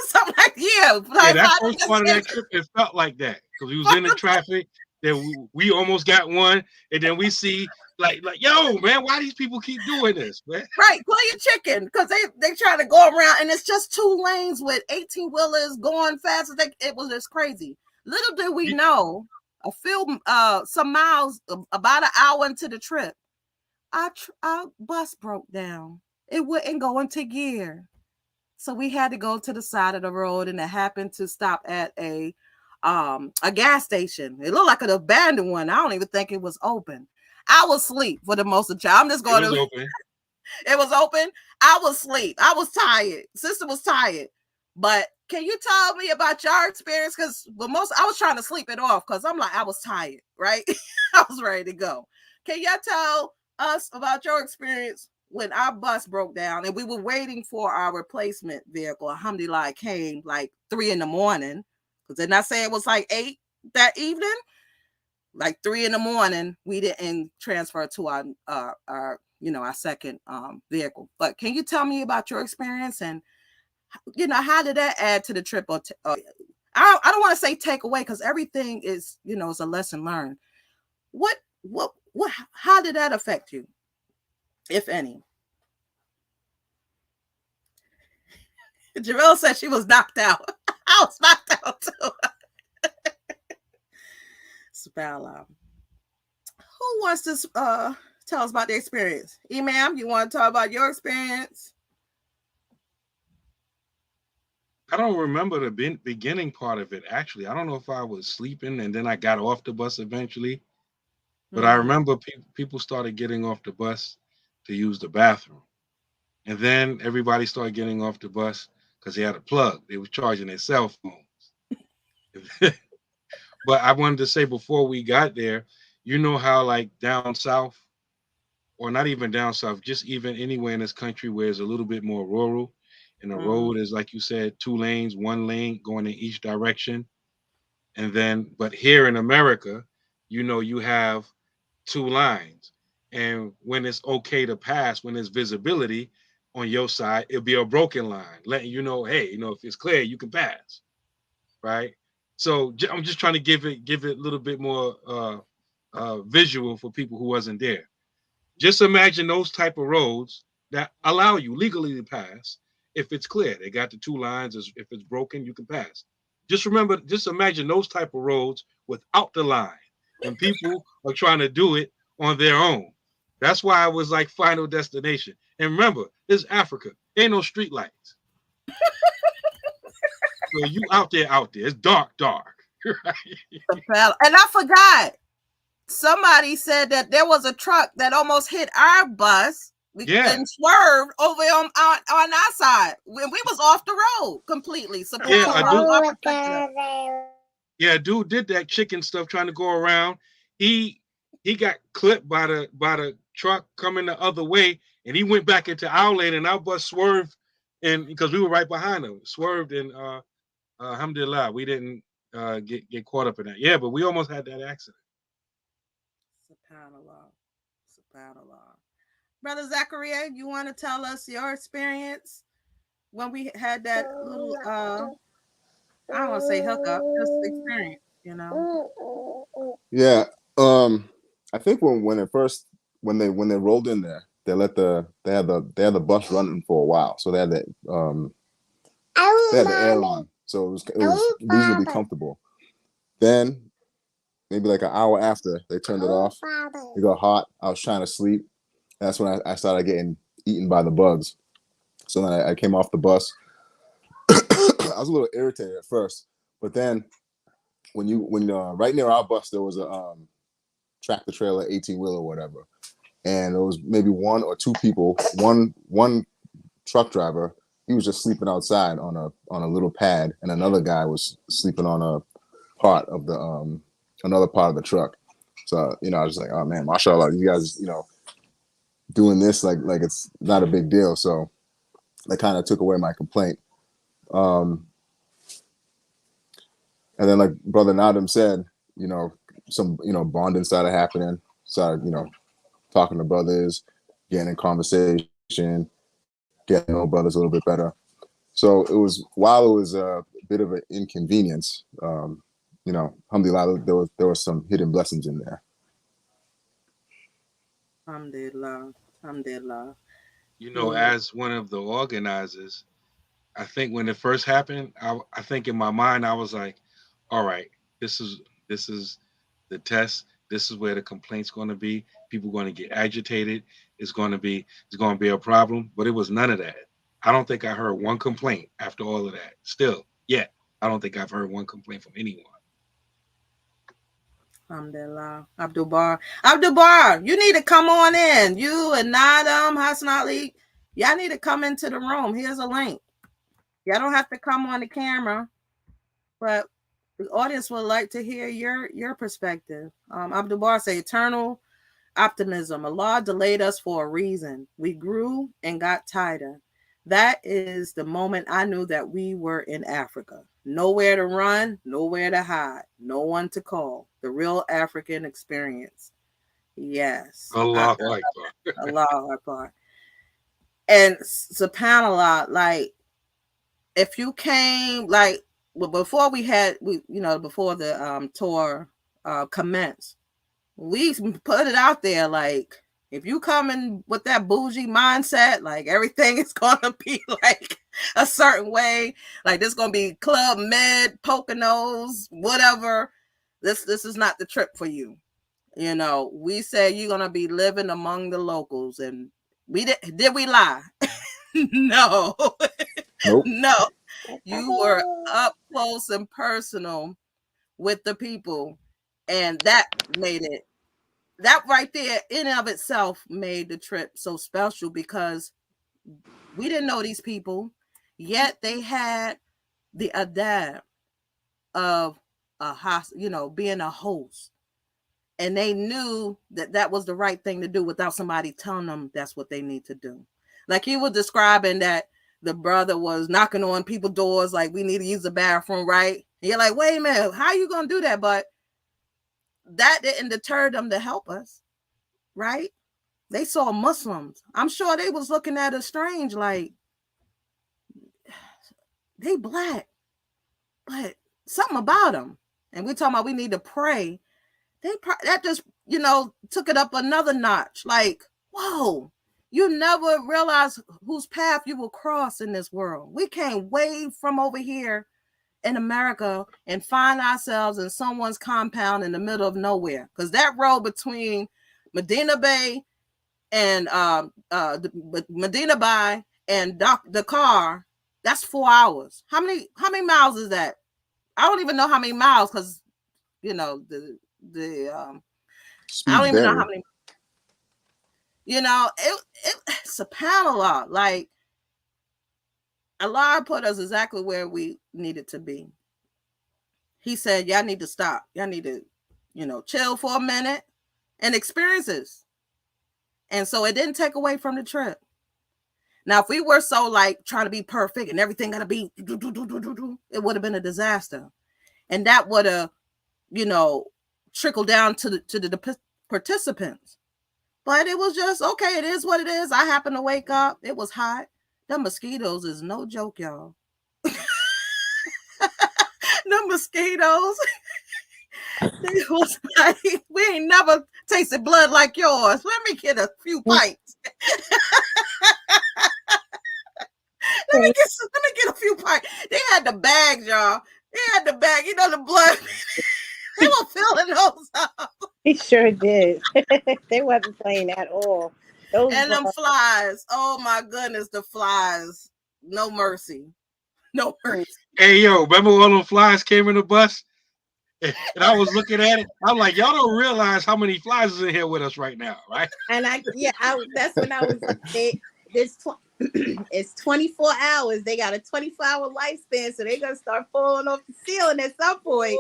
something like yeah. That first part of that trip, it felt like that because we was in the traffic. Then we almost got one, and then we see like yo, man, why these people keep doing this, man? Right, play your chicken because they try to go around, and it's just 2 lanes with 18-wheelers going fast. It was just crazy. Little did we know, some miles, about an hour into the trip, our bus broke down. It wouldn't go into gear. So we had to go to the side of the road, and it happened to stop at a gas station. It looked like an abandoned one. I don't even think it was open. I was asleep for the most of the time. I'm just going to open. It was open. I was asleep. I was tired. Sister was tired. But can you tell me about your experience? Because I was trying to sleep it off because I'm like, I was tired, right? I was ready to go. Can y'all tell us about your experience when our bus broke down and we were waiting for our replacement vehicle? Alhamdulillah, it came like 3 a.m. because didn't I say it was like 8 that evening? Like 3 a.m, we didn't transfer to our second vehicle. But can you tell me about your experience and how did that add to the trip? I don't want to say take away because everything is is a lesson learned. How did that affect you, if any? Jarrell said she was knocked out. I was knocked out too. Subhanallah. Who wants to tell us about the experience? Imam, you want to talk about your experience? I don't remember the beginning part of it, actually. I don't know if I was sleeping and then I got off the bus eventually. But I remember people started getting off the bus to use the bathroom. And then everybody started getting off the bus because they had a plug. They were charging their cell phones. But I wanted to say before we got there, how like down south, or not even down south, just even anywhere in this country where it's a little bit more rural, and the road is, like you said, 2 lanes, 1 lane going in each direction. And then, but here in America, you have 2 lines. And when it's okay to pass, when there's visibility on your side, it'll be a broken line, letting you know, hey, if it's clear, you can pass, right? So I'm just trying to give it a little bit more visual for people who wasn't there. Just imagine those type of roads that allow you legally to pass if it's clear. They got the 2 lines. If it's broken, you can pass. Just imagine those type of roads without the line, and people are trying to do it on their own. That's why I was like Final Destination. And remember, this is Africa. Ain't no street lights. So you out there. It's dark. Right? And I forgot. Somebody said that there was a truck that almost hit our bus. And swerved over on our side when we was off the road completely. Dude did that chicken stuff trying to go around. He got clipped by the truck coming the other way, and he went back into our lane, and our bus swerved, and because we were right behind him, swerved, and alhamdulillah, we didn't get caught up in that. Yeah, but we almost had that accident. Subhanallah. Brother Zachariah, you want to tell us your experience when we had that little I don't want to say hookup, just experience, Yeah. I think when they rolled in there, they had the bus running for a while, so they had the air on, so it was reasonably comfortable. Then maybe like an hour after they turned it off, it got hot. I was trying to sleep. That's when I started getting eaten by the bugs. So then I came off the bus. was a little irritated at first, but then when right near our bus there was a tractor trailer 18-wheeler or whatever, and there was maybe one or two people. One truck driver, he was just sleeping outside on a little pad, and another guy was sleeping on a part of the another part of the truck. So I was just like, oh man, mashallah, you guys, doing this like it's not a big deal. So that kind of took away my complaint. And then, like Brother Nadim said, some bonding started happening. Started talking to brothers, getting in conversation, getting to know brothers a little bit better. So while it was a bit of an inconvenience, alhamdulillah, there was some hidden blessings in there. Alhamdulillah. Alhamdulillah. As one of the organizers, I think when it first happened, I think in my mind I was like, all right, this is the test. This is where the complaint's going to be. People are going to get agitated. It's going to be a problem. But it was none of that. I don't think I heard one complaint after all of that. Still, yet, I don't think I've heard one complaint from anyone. Alhamdulillah. Abdul Bar, you need to come on in. You and Nadam, Hassan Ali, y'all need to come into the room. Here's a link. Y'all don't have to come on the camera, but the audience would like to hear your perspective. Abdul Bar say, eternal optimism. Allah delayed us for a reason. We grew and got tighter. That is the moment I knew that we were in Africa. Nowhere to run, nowhere to hide, no one to call. The real African experience. Yes. Allahu Akbar. Allahu Akbar. And subhanAllah, like, if you came, like, before before the tour commenced, we put it out there, like, if you come in with that bougie mindset, like everything is gonna be like a certain way, like this gonna be Club Med, Poconos, whatever. This is not the trip for you. We said you're gonna be living among the locals, and we did we lie? No. Nope. No. You were up close and personal with the people, and that right there in and of itself made the trip so special, because we didn't know these people, yet they had the adab of a host, being a host, and they knew that was the right thing to do without somebody telling them that's what they need to do. Like he was describing that the brother was knocking on people's doors, like, we need to use the bathroom, right? And you're like, wait a minute, how are you gonna do that? But that didn't deter them to help us, right? They saw Muslims. I'm sure they was looking at us strange, like, they black, but something about them. And we're talking about we need to pray. That just, took it up another notch. Like, whoa, you never realize whose path you will cross in this world. We came way from over here in America and find ourselves in someone's compound in the middle of nowhere. Because that road between Medina Bay and Medina Bay and Dakar, that's 4 hours. How many miles is that? I don't even know how many miles, because I don't even know how many. It's a subhanallah. Like, Allah put us exactly where we needed to be. He said, y'all need to stop. Y'all need to, chill for a minute and experience this. And so it didn't take away from the trip. Now, if we were so like trying to be perfect and everything got to be, it would have been a disaster. And that would have, trickled down to the participants. But it was just, okay, it is what it is. I happened to wake up. It was hot. The mosquitoes is no joke, y'all. The mosquitoes. They was like, we ain't never tasted blood like yours. Let me get a few bites. Let me get a few bites. They had the bags, y'all. They had the bag. The blood. They were filling those up. He sure did. They wasn't playing at all. And them flies. Oh my goodness, the flies. No mercy. No mercy. Hey, yo, remember when all the flies came in the bus? And I was looking at it. I'm like, y'all don't realize how many flies is in here with us right now, right? And that's when I was like, it's 24 hours. They got a 24-hour lifespan, so they're gonna start falling off the ceiling at some point.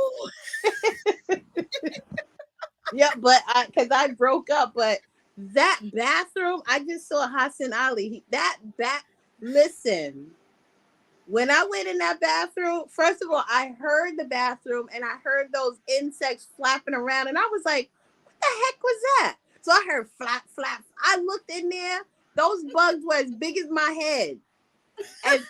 Yeah, but because I broke up, but that bathroom, I just saw Hassan Ali. Listen, when I went in that bathroom, first of all, I heard the bathroom and I heard those insects flapping around, and I was like, what the heck was that? So I heard flap, flap. I looked in there, those bugs were as big as my head. And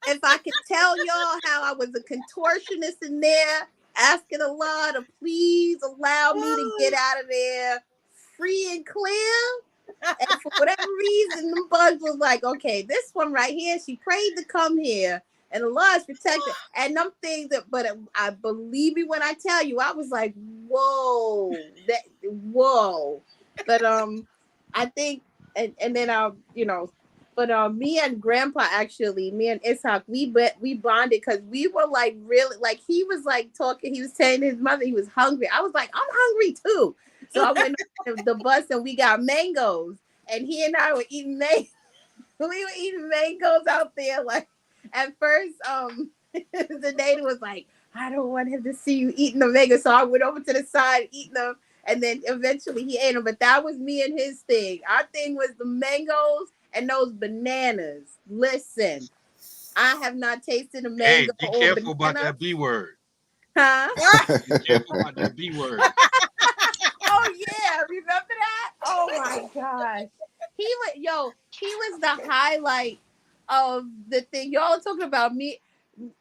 if I could tell y'all how I was a contortionist in there, asking Allah to please allow me to get out of there free and clear. And for whatever reason, the bugs was like, okay, this one right here, she prayed to come here, and Allah is protected. And them things but I believe me when I tell you, I was like, whoa. But I think, and then but me and Grandpa, actually, me and Ishaq, we bonded because we were like really, like he was like talking, he was saying to his mother he was hungry. I was like, I'm hungry too. So I went on the bus and we got mangoes, and he and I were eating mangoes. We were eating mangoes out there. Like at first, the neighbor was like, I don't want him to see you eating the mangoes. So I went over to the side eating them, and then eventually he ate them. But that was me and his thing. Our thing was the mangoes and those bananas. Listen, I have not tasted a mango. Hey, be careful about that B word. Huh? Be careful about that B word. Oh yeah, remember that? Oh my gosh. He was the highlight of the thing. Y'all talking about me.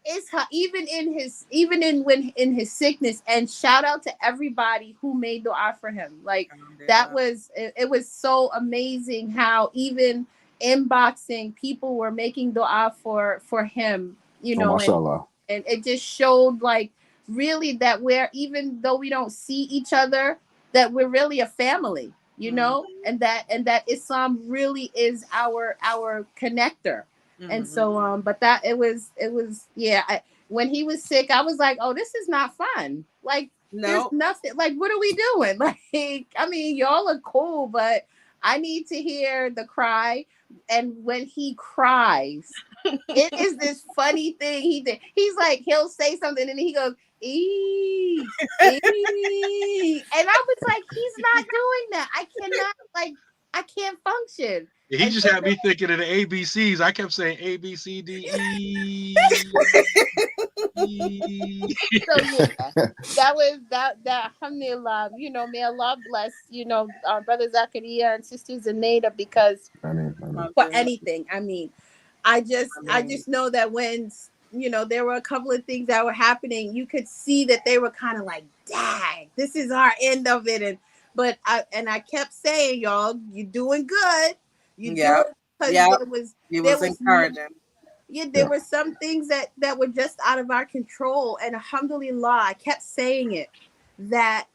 It's even in his sickness, and shout out to everybody who made dua for him. Like that was it was so amazing how even in boxing people were making dua for him, mashallah. and it just showed like really that even though we don't see each other, that we're really a family, and that Islam really is our connector. And so but that it was when he was sick, I was like, oh, this is not fun. Like there's nothing, like what are we doing? Like I mean, y'all are cool, but I need to hear the cry. And when he cries, it is this funny thing he did. He's like, he'll say something and he goes, ee, ee. And I was like, he's not doing that. I can't function. He just had me thinking of the ABCs. I kept saying A, B, C, D, E. So yeah, that was that. Alhamdulillah, may Allah bless, our brother Zakaria and sister Zaneda, because for anything, I just know that when there were a couple of things that were happening, you could see that they were kind of like, dang, this is our end of it. But I kept saying, y'all, you're doing good. There was encouraging. There were some things that were just out of our control, and alhamdulillah, I kept saying it, that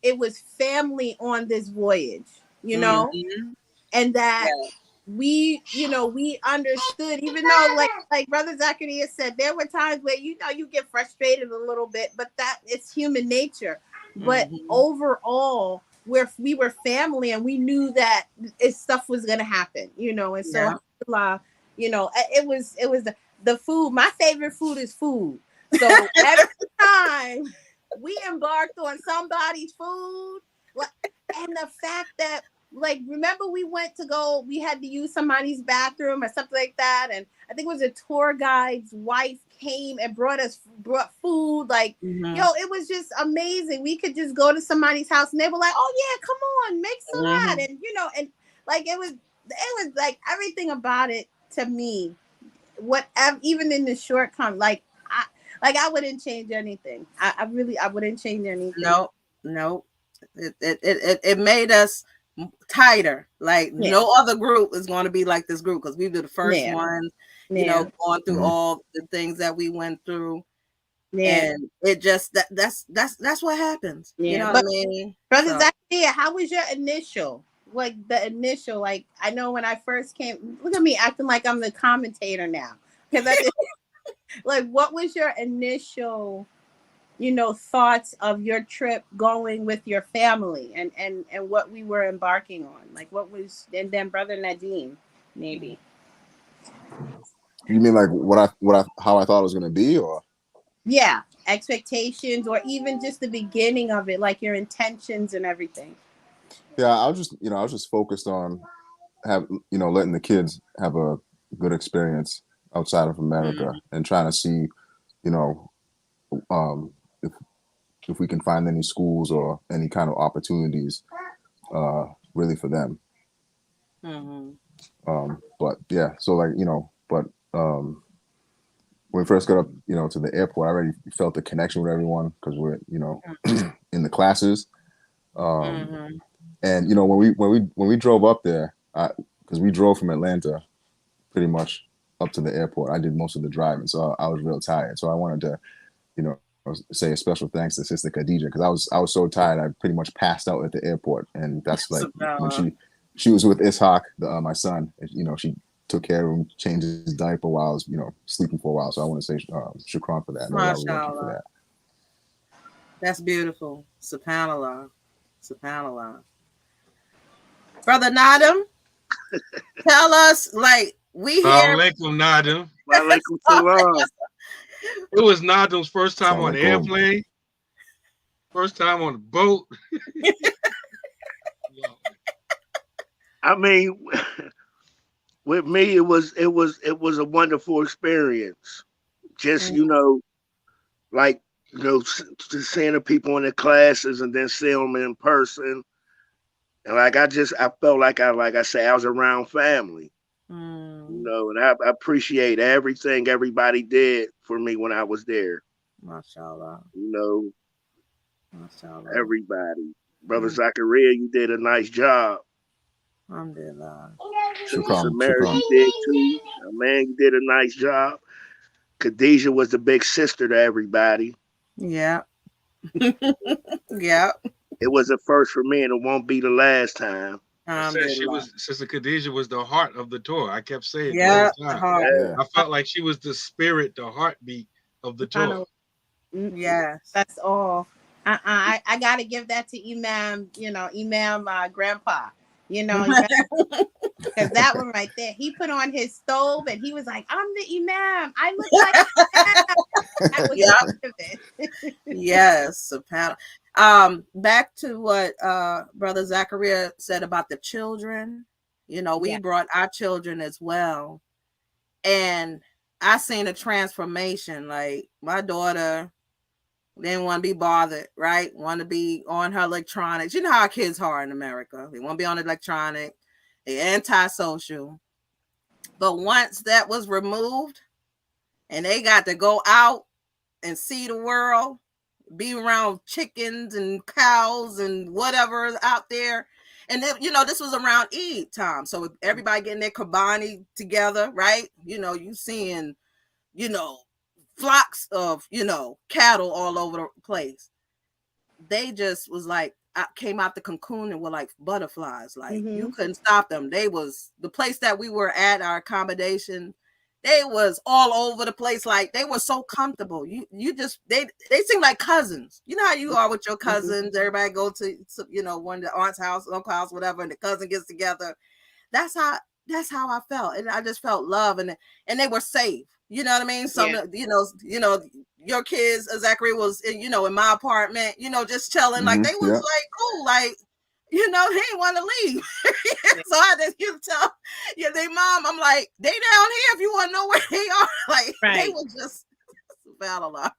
it was family on this voyage, and that we understood, even though like Brother Zakaria said, there were times where you get frustrated a little bit, but that it's human nature. But overall, we were family, and we knew that stuff was gonna happen, and so it was the food. My favorite food is food. So every time we embarked on somebody's food, and the fact that, like, remember we had to use somebody's bathroom or something like that, and I think it was a tour guide's wife came and brought food. Like, it was just amazing. We could just go to somebody's house and they were like, oh yeah, come on, make salad. And and like it was like everything about it, to me, whatever, even in the shortcoming, I wouldn't change anything. I wouldn't change anything. No. It made us tighter. Like no other group is going to be like this group, because we were the first ones, going through all the things that we went through. And it just that's what happens. You know what I mean? Brother Zakaria, how was your initial? Like the initial, like I know when I first came, look at me acting like I'm the commentator now, because Like, what was your initial, thoughts of your trip going with your family and what we were embarking on? Like, what was, and then Brother Nadim, maybe. You mean like how I thought it was gonna be, or? Yeah, expectations, or even just the beginning of it, like your intentions and everything. Yeah, I was just focused on letting the kids have a good experience outside of America, and trying to see, you know, if we can find any schools or any kind of opportunities, really for them. But yeah, so like when we first got up, to the airport, I already felt the connection with everyone because we're, in the classes. And when we drove up there, because we drove from Atlanta pretty much up to the airport, I did most of the driving, so I was real tired. So I wanted to, say a special thanks to Sister Khadija, because I was so tired I pretty much passed out at the airport, and that's like when she was with Ishaq, my son. She took care of him, changed his diaper while I was, sleeping for a while. So I want to say shukran for that. For that. That's beautiful. SubhanAllah. SubhanAllah. Brother Nadim, tell us, like, we here. Alaikum, Nadim. Walaikum salam. It was Nadim's first time on the airplane, first time on the boat. I mean, with me, it was a wonderful experience. Just like just seeing the people in the classes and then seeing them in person, and like I felt like I say I was around family. And I appreciate everything everybody did for me when I was there. MashaAllah. MashaAllah. Everybody. Brother Zachariah, you did a nice job. Alhamdulillah. Samara, you did too. Man, you did a nice job. Khadijah was the big sister to everybody. Yeah. Yeah. It was a first for me, and it won't be the last time. I said Sister Khadijah was the heart of the tour. I kept saying the whole time. Heart. I felt like she was the spirit, the heartbeat of the tour. Yes, that's all. I gotta give that to Imam. Imam, Grandpa. Because that one right there, he put on his stove and he was like, "I'm the Imam. I look like that was Yes, back to what Brother Zachariah said about the children. We brought our children as well, and I seen a transformation. Like, my daughter didn't want to be bothered, right? Want to be on her electronics. You know how kids are in America. They want to be on electronic. They're antisocial. But once that was removed and they got to go out and see the world, be around chickens and cows and whatever out there. And then, this was around Eid time. So everybody getting their Kabani together, right? You seeing, flocks of, cattle all over the place. They just was like, came out the cocoon and were like butterflies. Like, you couldn't stop them. They was the place that we were at, our accommodation. They was all over the place. Like, they were so comfortable. They seem like cousins. You know how you are with your cousins. Everybody go to one of the aunt's house, uncle's house, whatever, and the cousin gets together. That's how I felt. And I just felt love, and they were safe. You know what I mean? Some, your kids, Zachary was, in my apartment, just chilling. Like, they was like, cool. Like, they didn't want to leave. So I just tell their mom, I'm like, they down here if you want to know where they are. Like, they were just, subhanAllah.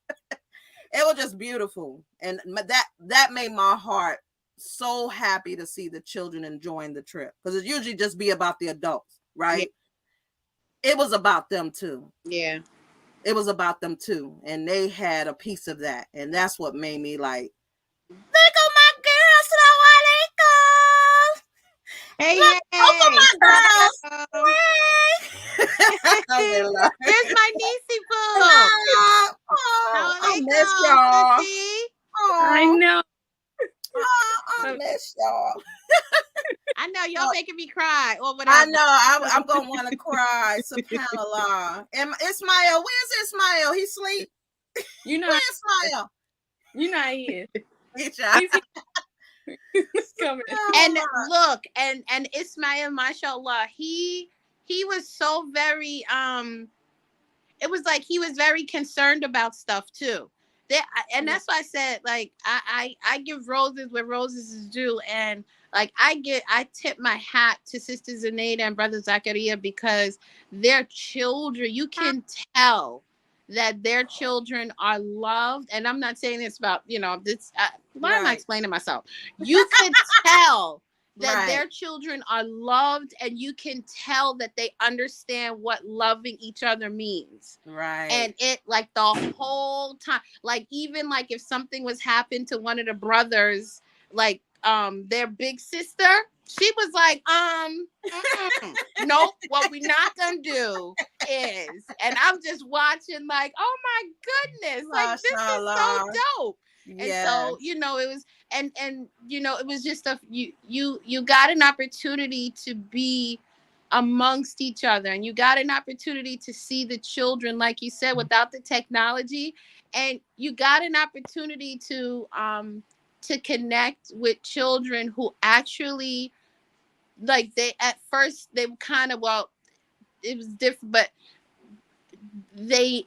It was just beautiful. And that made my heart so happy to see the children enjoying the trip. Because it usually just be about the adults, right? Yeah. It was about them too. Yeah. It was about them too. And they had a piece of that. And that's what made me like, look at my girls. Hey, my girls. There's my niecey boo. I miss y'all. I know. I miss y'all. I know know y'all making me cry or whatever. I know. I'm gonna want to cry. Subhanallah. And Ismail, where's Ismail? He sleep. You know, where's Ismail? You know he is. He's coming. And look, and Ismail, mashallah, he was so very it was like he was very concerned about stuff too. And that's why I said, like, I give roses where roses is due, and like I tip my hat to Sister Zenaida and Brother Zakaria, because their children, you can tell that their children are loved. And I'm not saying this about, this. Why am I explaining myself? You can tell that their children are loved, and you can tell that they understand what loving each other means. Right. And it, like, the whole time, like, even like if something was happened to one of the brothers, like their big sister, she was like, nope, what we're not gonna do is, and I'm just watching like, oh my goodness, like, this is so dope. Yes. And so, it was, and it was just you got an opportunity to be amongst each other, and you got an opportunity to see the children, like you said, without the technology, and you got an opportunity to connect with children who actually, like, they at first they kind of, well, it was different, but they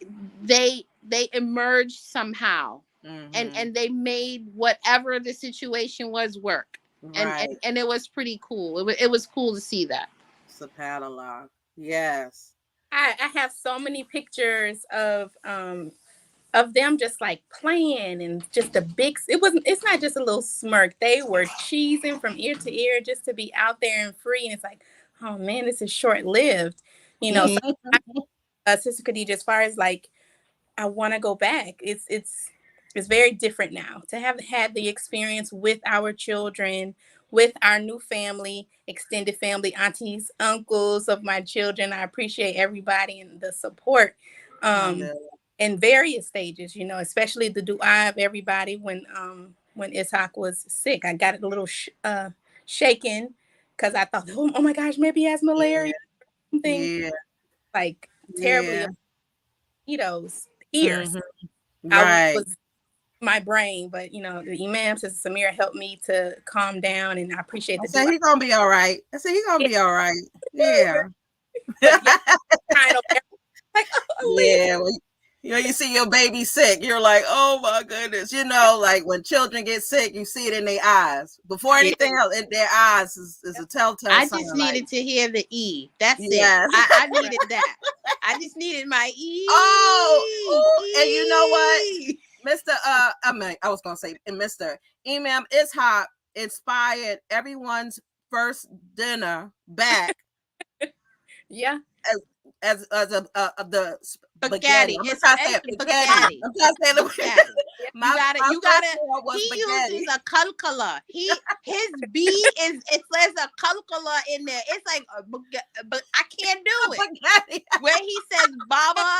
emerged somehow. Mm-hmm. and they made whatever the situation was work. Right. And it was pretty cool. It was cool to see that. SubhanAllah. Yes. I have so many pictures of them just like playing, and just a big, it's not just a little smirk. They were cheesing from ear to ear just to be out there and free. And it's like, oh man, this is short-lived. Mm-hmm. So, Sister Khadija, as far as like, I want to go back. It's very different now to have had the experience with our children, with our new family, extended family, aunties, uncles of my children. I appreciate everybody and the support in various stages, especially the dua of everybody when Ishaq was sick. I got a little shaken because I thought, oh my gosh, maybe he has malaria. Yeah. Something like terribly, ears. Mm-hmm. I was my brain, but the Imam, Sister Samira, helped me to calm down, and I appreciate the. I said he's gonna be all right. Be all right. Yeah. Like, yeah. Well, you see your baby sick, you're like, oh my goodness. Like when children get sick, you see it in their eyes. Before anything else, in their eyes is a telltale sign. I just needed to hear the E. That's it. I needed that. I just needed my E. Oh, and you know what? I was gonna say, Mr. Imam Ishaq inspired everyone's first dinner back. Yeah. As the spaghetti. I'm trying to say spaghetti. I'm trying to say the spaghetti. You gotta. He uses a calcula. His B is, it says a calcula in there. It's like, but I can't do it. Spaghetti. Where he says Baba,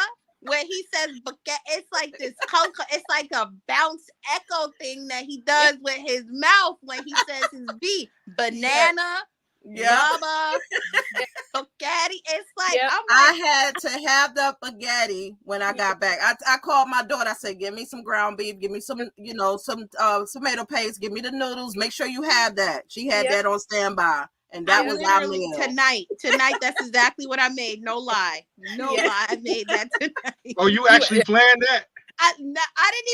where he says spaghetti, it's like this calcula. It's like a bounce echo thing that he does with his mouth when he says his B. Banana. Baba, spaghetti. It's like, I had to have the spaghetti when I got back. I called my daughter. I said, "Give me some ground beef. Give me some, some tomato paste. Give me the noodles. Make sure you have that." She had that on standby, and that was our meal tonight. Tonight, that's exactly what I made. No lie, lie. I made that tonight. Oh, you actually planned that? I didn't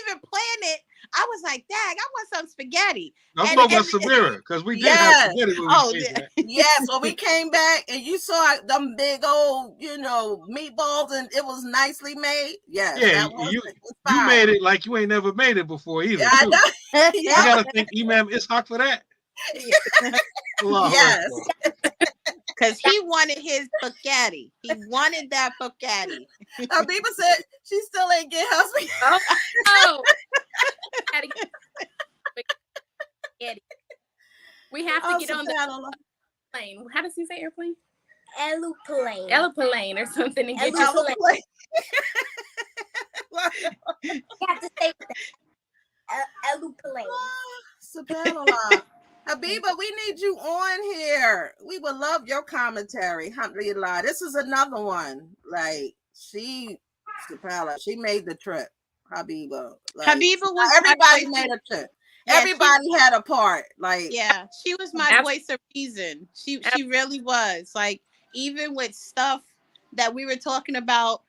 even plan it. I was like, "Dang, I want some spaghetti." I'm talking about Samira, because we did have spaghetti when we came back. Yes, when we came back and you saw them big old, meatballs, and it was nicely made. Yes, yeah, you made it like you ain't never made it before either. Yeah, I gotta thank Imam Ishaq for that. Yes. Because he wanted his spaghetti. He wanted that spaghetti. Habiba said she still ain't get her spaghetti. Oh. We have to get on the plane. How does he say airplane? Aeroplane or something, and get your plane. You have to say aeroplane. SubhanAllah. Habiba, we need you on here. We would love your commentary. Alhamdulillah. This is another one. Like she made the trip. Habiba. Like, Habiba was everybody made a trip. Yeah, everybody had a part. Like, yeah, she was my voice of reason. She really was. Like, even with stuff that we were talking about,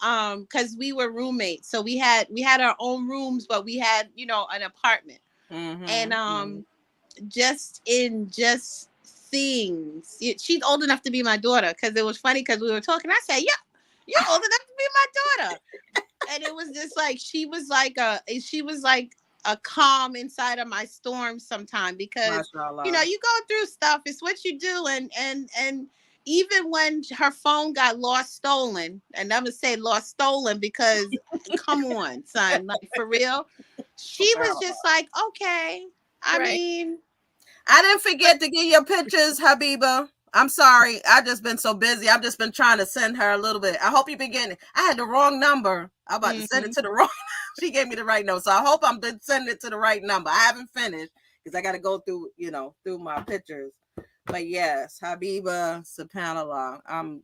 because we were roommates, so we had our own rooms, but we had an apartment, and just things. She's old enough to be my daughter, because it was funny because we were talking. I said, "Yeah, you're old enough to be my daughter," and it was just like she was like a calm inside of my storm sometime, because you go through stuff. It's what you do, and even when her phone got stolen, and I'm gonna say stolen because come on, son, like for real, she was just like, okay. I mean, I didn't forget to get your pictures, Habiba. I'm sorry. I've just been so busy. I've just been trying to send her a little bit. I hope you've been getting it. I had the wrong number. I'm about to send it to the wrong. She gave me the right number. So I hope I'm been sending it to the right number. I haven't finished because I got to go through, through my pictures. But yes, Habiba, subhanAllah.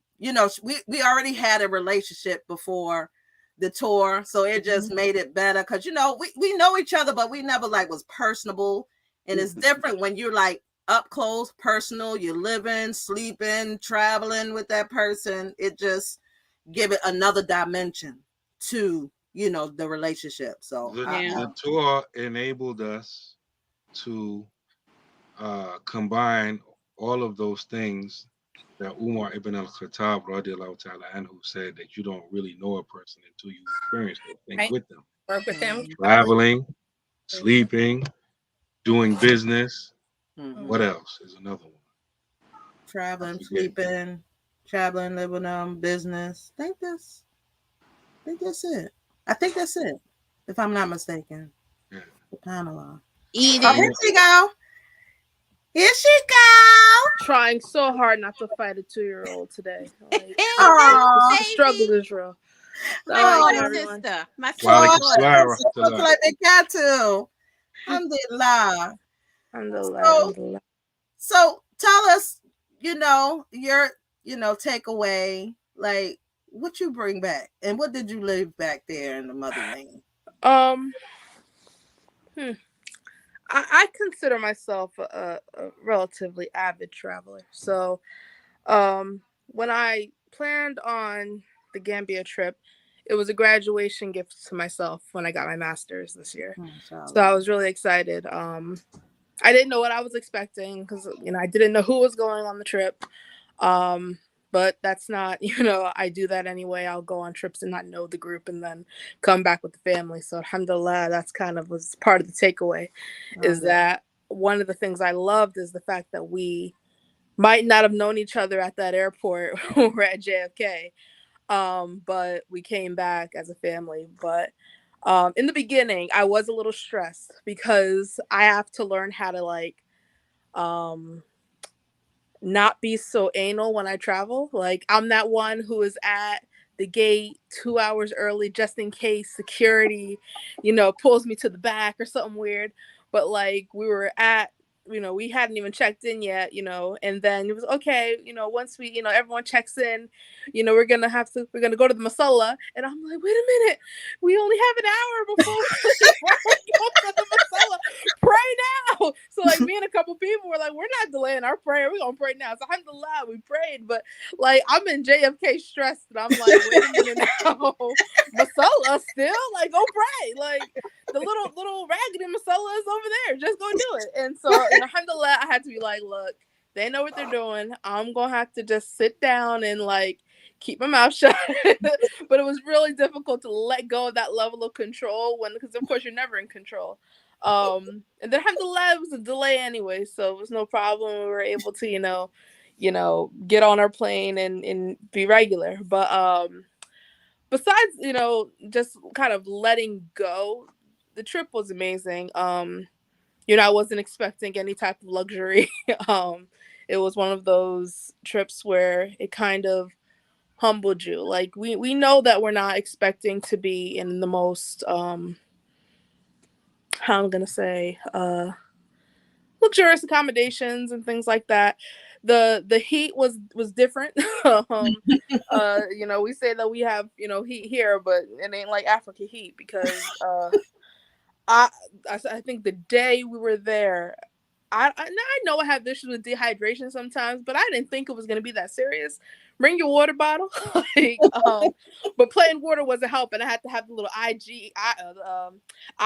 We already had a relationship before the tour. So it just made it better because, we know each other, but we never was personable. And it's different when you're up close, personal, you're living, sleeping, traveling with that person. It just give it another dimension to, the relationship. So the tour enabled us to combine all of those things that Umar ibn al-Khattab radiallahu ta'ala anhu said, that you don't really know a person until you experience those things with them. Work with them. Traveling, sleeping, doing business. What else is another one? Traveling, sleeping, living, business. I think that's it. I think that's it, if I'm not mistaken. Yeah. SubhanAllah. Eating. Oh, here she go. Here she go. Trying so hard not to fight a 2-year-old today. Like, the struggle is real. My sister. My sister. Looks like they got to. Alhamdulillah. So tell us, your, takeaway, like what you bring back and what did you leave back there in the motherland? I consider myself a relatively avid traveler. So when I planned on the Gambia trip, it was a graduation gift to myself when I got my master's this year. So I was really excited. I didn't know what I was expecting because, I didn't know who was going on the trip. But that's not, I do that anyway. I'll go on trips and not know the group and then come back with the family. So alhamdulillah, that's kind of was part of the takeaway is that one of the things I loved is the fact that we might not have known each other at that airport when we're at JFK. But we came back as a family. But in the beginning, I was a little stressed because I have to learn how to not be so anal when I travel. Like, I'm that one who is at the gate 2 hours early just in case security, pulls me to the back or something weird. But we were at, we hadn't even checked in yet, and then it was okay, once we, everyone checks in, we're gonna go to the masala. And I'm like, wait a minute, we only have an hour before we go to the masala. Pray now. So me and a couple people were like, we're not delaying our prayer, we're gonna pray now. So alhamdulillah, we prayed. But I'm in JFK stressed and I'm like, wait a minute now, masala still, go pray. The little raggedy masala is over there, just go do it. And so alhamdulillah, I had to be like, look, they know what they're doing. I'm gonna have to just sit down and keep my mouth shut. But it was really difficult to let go of that level of control because of course you're never in control. And then alhamdulillah, it was a delay anyway, so it was no problem. We were able to get on our plane and be regular. But besides just kind of letting go, the trip was amazing. I wasn't expecting any type of luxury. It was one of those trips where it kind of humbled you. We know that we're not expecting to be in the most how I'm gonna say luxurious accommodations and things like that. The heat was different. You know, we say that we have, you know, heat here, but it ain't like Africa heat, because I think the day we were there, I know I have issues with dehydration sometimes, but I didn't think it was going to be that serious. Bring your water bottle. Like, but plain water wasn't helping. I had to have the little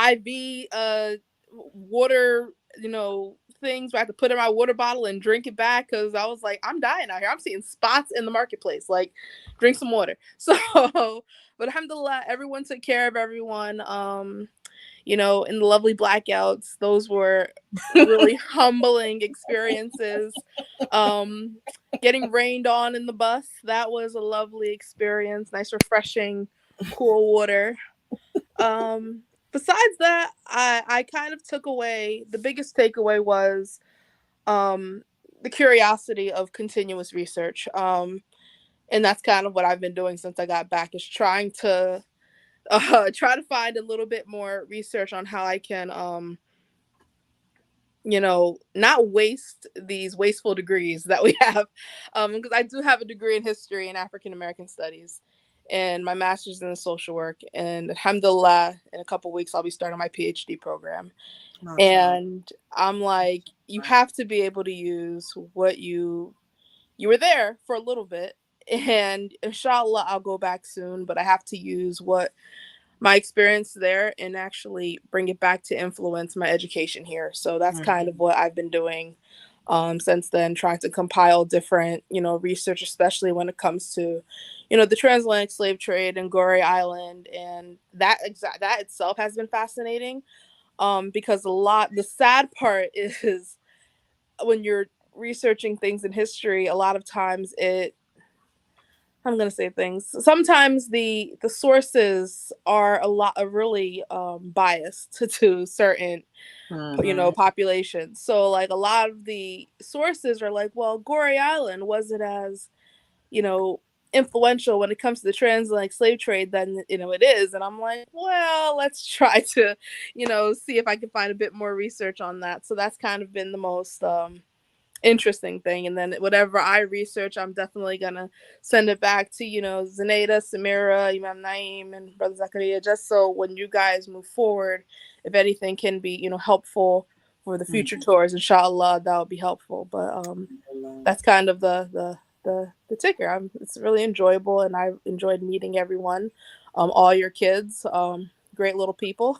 IV water, you know, things where I had to put in my water bottle and drink it back, because I was like, I'm dying out here. I'm seeing spots in the marketplace. Like, drink some water. So, but alhamdulillah, everyone took care of everyone. You know, in the lovely blackouts, those were really humbling experiences. Getting rained on in the bus, that was a lovely experience. Nice, refreshing, cool water. Besides that, I kind of took away, the biggest takeaway was the curiosity of continuous research. And that's kind of what I've been doing since I got back, is trying to find a little bit more research on how I can you know, not waste these wasteful degrees that we have, because I do have a degree in history and African American studies, and my master's in social work, and alhamdulillah, in a couple weeks I'll be starting my PhD program. And I'm like, you have to be able to use what you were there for a little bit, and inshallah I'll go back soon, but I have to use what my experience there and actually bring it back to influence my education here. So that's kind of what I've been doing since then, trying to compile different, you know, research, especially when it comes to, you know, the transatlantic slave trade and Goree Island, and that itself has been fascinating, because the sad part is, when you're researching things in history, a lot of times I'm gonna say things. Sometimes the sources are really biased to certain, you know, populations. So like a lot of the sources are like, well, Goree Island wasn't as, you know, influential when it comes to the transatlantic slave trade than, you know, it is. And I'm like, well, let's try to, you know, see if I can find a bit more research on that. So that's kind of been the most interesting thing. And then whatever I research, I'm definitely gonna send it back to, you know, Zunaida, Samira, Imam Naeem, and Brother Zakaria, just so when you guys move forward, if anything can be, you know, helpful for the future tours, inshallah, that would be helpful. But that's kind of the ticker. It's really enjoyable, and I enjoyed meeting everyone, all your kids, great little people.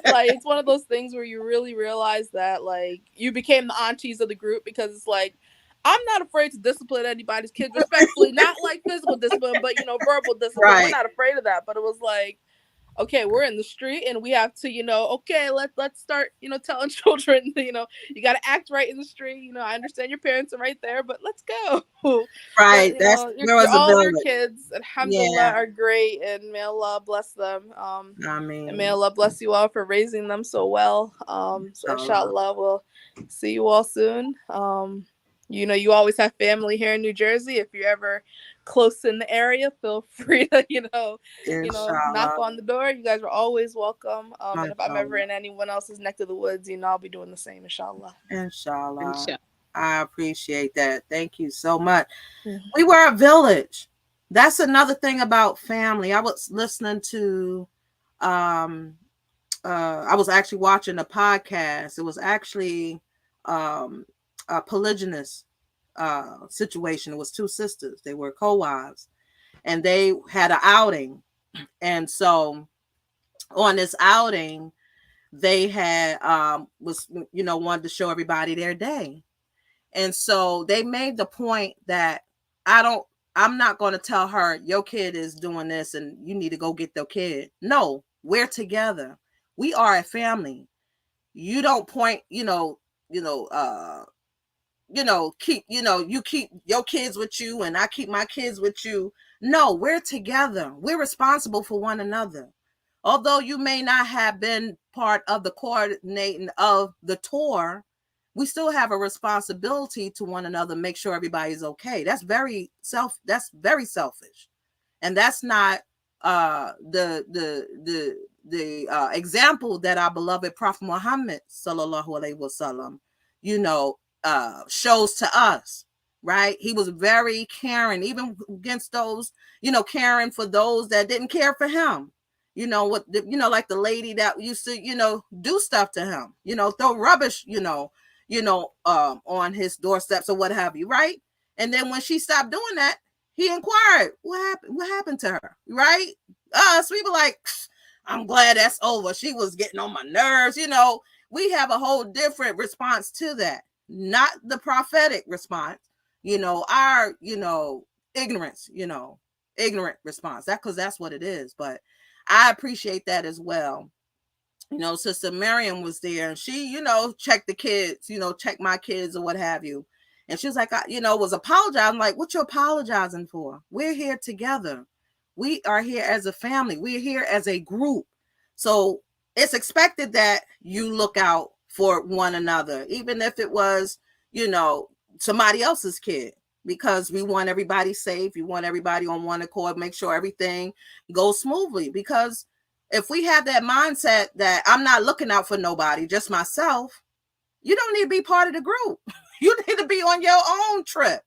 Like, it's one of those things where you really realize that, like, you became the aunties of the group, because it's like, I'm not afraid to discipline anybody's kids respectfully, not like physical discipline, but, you know, verbal discipline. We're not afraid of that. But it was like, okay, we're in the street and we have to, you know, okay, let's start, you know, telling children, you know, you got to act right in the street. You know, I understand your parents are right there, but let's go. Right. But, you know, all your kids, alhamdulillah, are great, and may Allah bless them. And may Allah bless you all for raising them so well. So inshallah, we'll see you all soon. You know, you always have family here in New Jersey. If you're ever close in the area, feel free to, you know, knock on the door. You guys are always welcome. And if I'm ever in anyone else's neck of the woods, you know, I'll be doing the same, inshallah. Inshallah. I appreciate that. Thank you so much. We were a village. That's another thing about family. I was listening to I was actually watching a podcast. It was actually a polygynous situation. It was two sisters. They were co-wives, and they had an outing. And so on this outing, they had wanted to show everybody their day. And so they made the point that I'm not going to tell her your kid is doing this and you need to go get their kid. No, we're together. We are a family. You don't point, keep your kids with you and I keep my kids with you. No, we're together. We're responsible for one another. Although you may not have been part of the coordinating of the tour, we still have a responsibility to one another, make sure everybody's okay. That's very selfish. And that's not the example that our beloved Prophet Muhammad sallallahu alaihi wasallam, shows to us, right? He was very caring, even against those, caring for those that didn't care for him. Like the lady that used to, do stuff to him, throw rubbish, on his doorsteps or what have you, right? And then when she stopped doing that, he inquired, what happened to her, right? We were like, I'm glad that's over. She was getting on my nerves. We have a whole different response to that, not the prophetic response, our, ignorance, ignorant response. Because that's what it is. But I appreciate that as well. Sister Miriam was there and she, checked the kids, checked my kids or what have you. And she was like, was apologizing. Like, what you apologizing for? We're here together. We are here as a family. We're here as a group. So it's expected that you look out for one another, even if it was, somebody else's kid, because we want everybody safe. We want everybody on one accord, make sure everything goes smoothly. Because if we have that mindset that I'm not looking out for nobody, just myself, you don't need to be part of the group. You need to be on your own trip.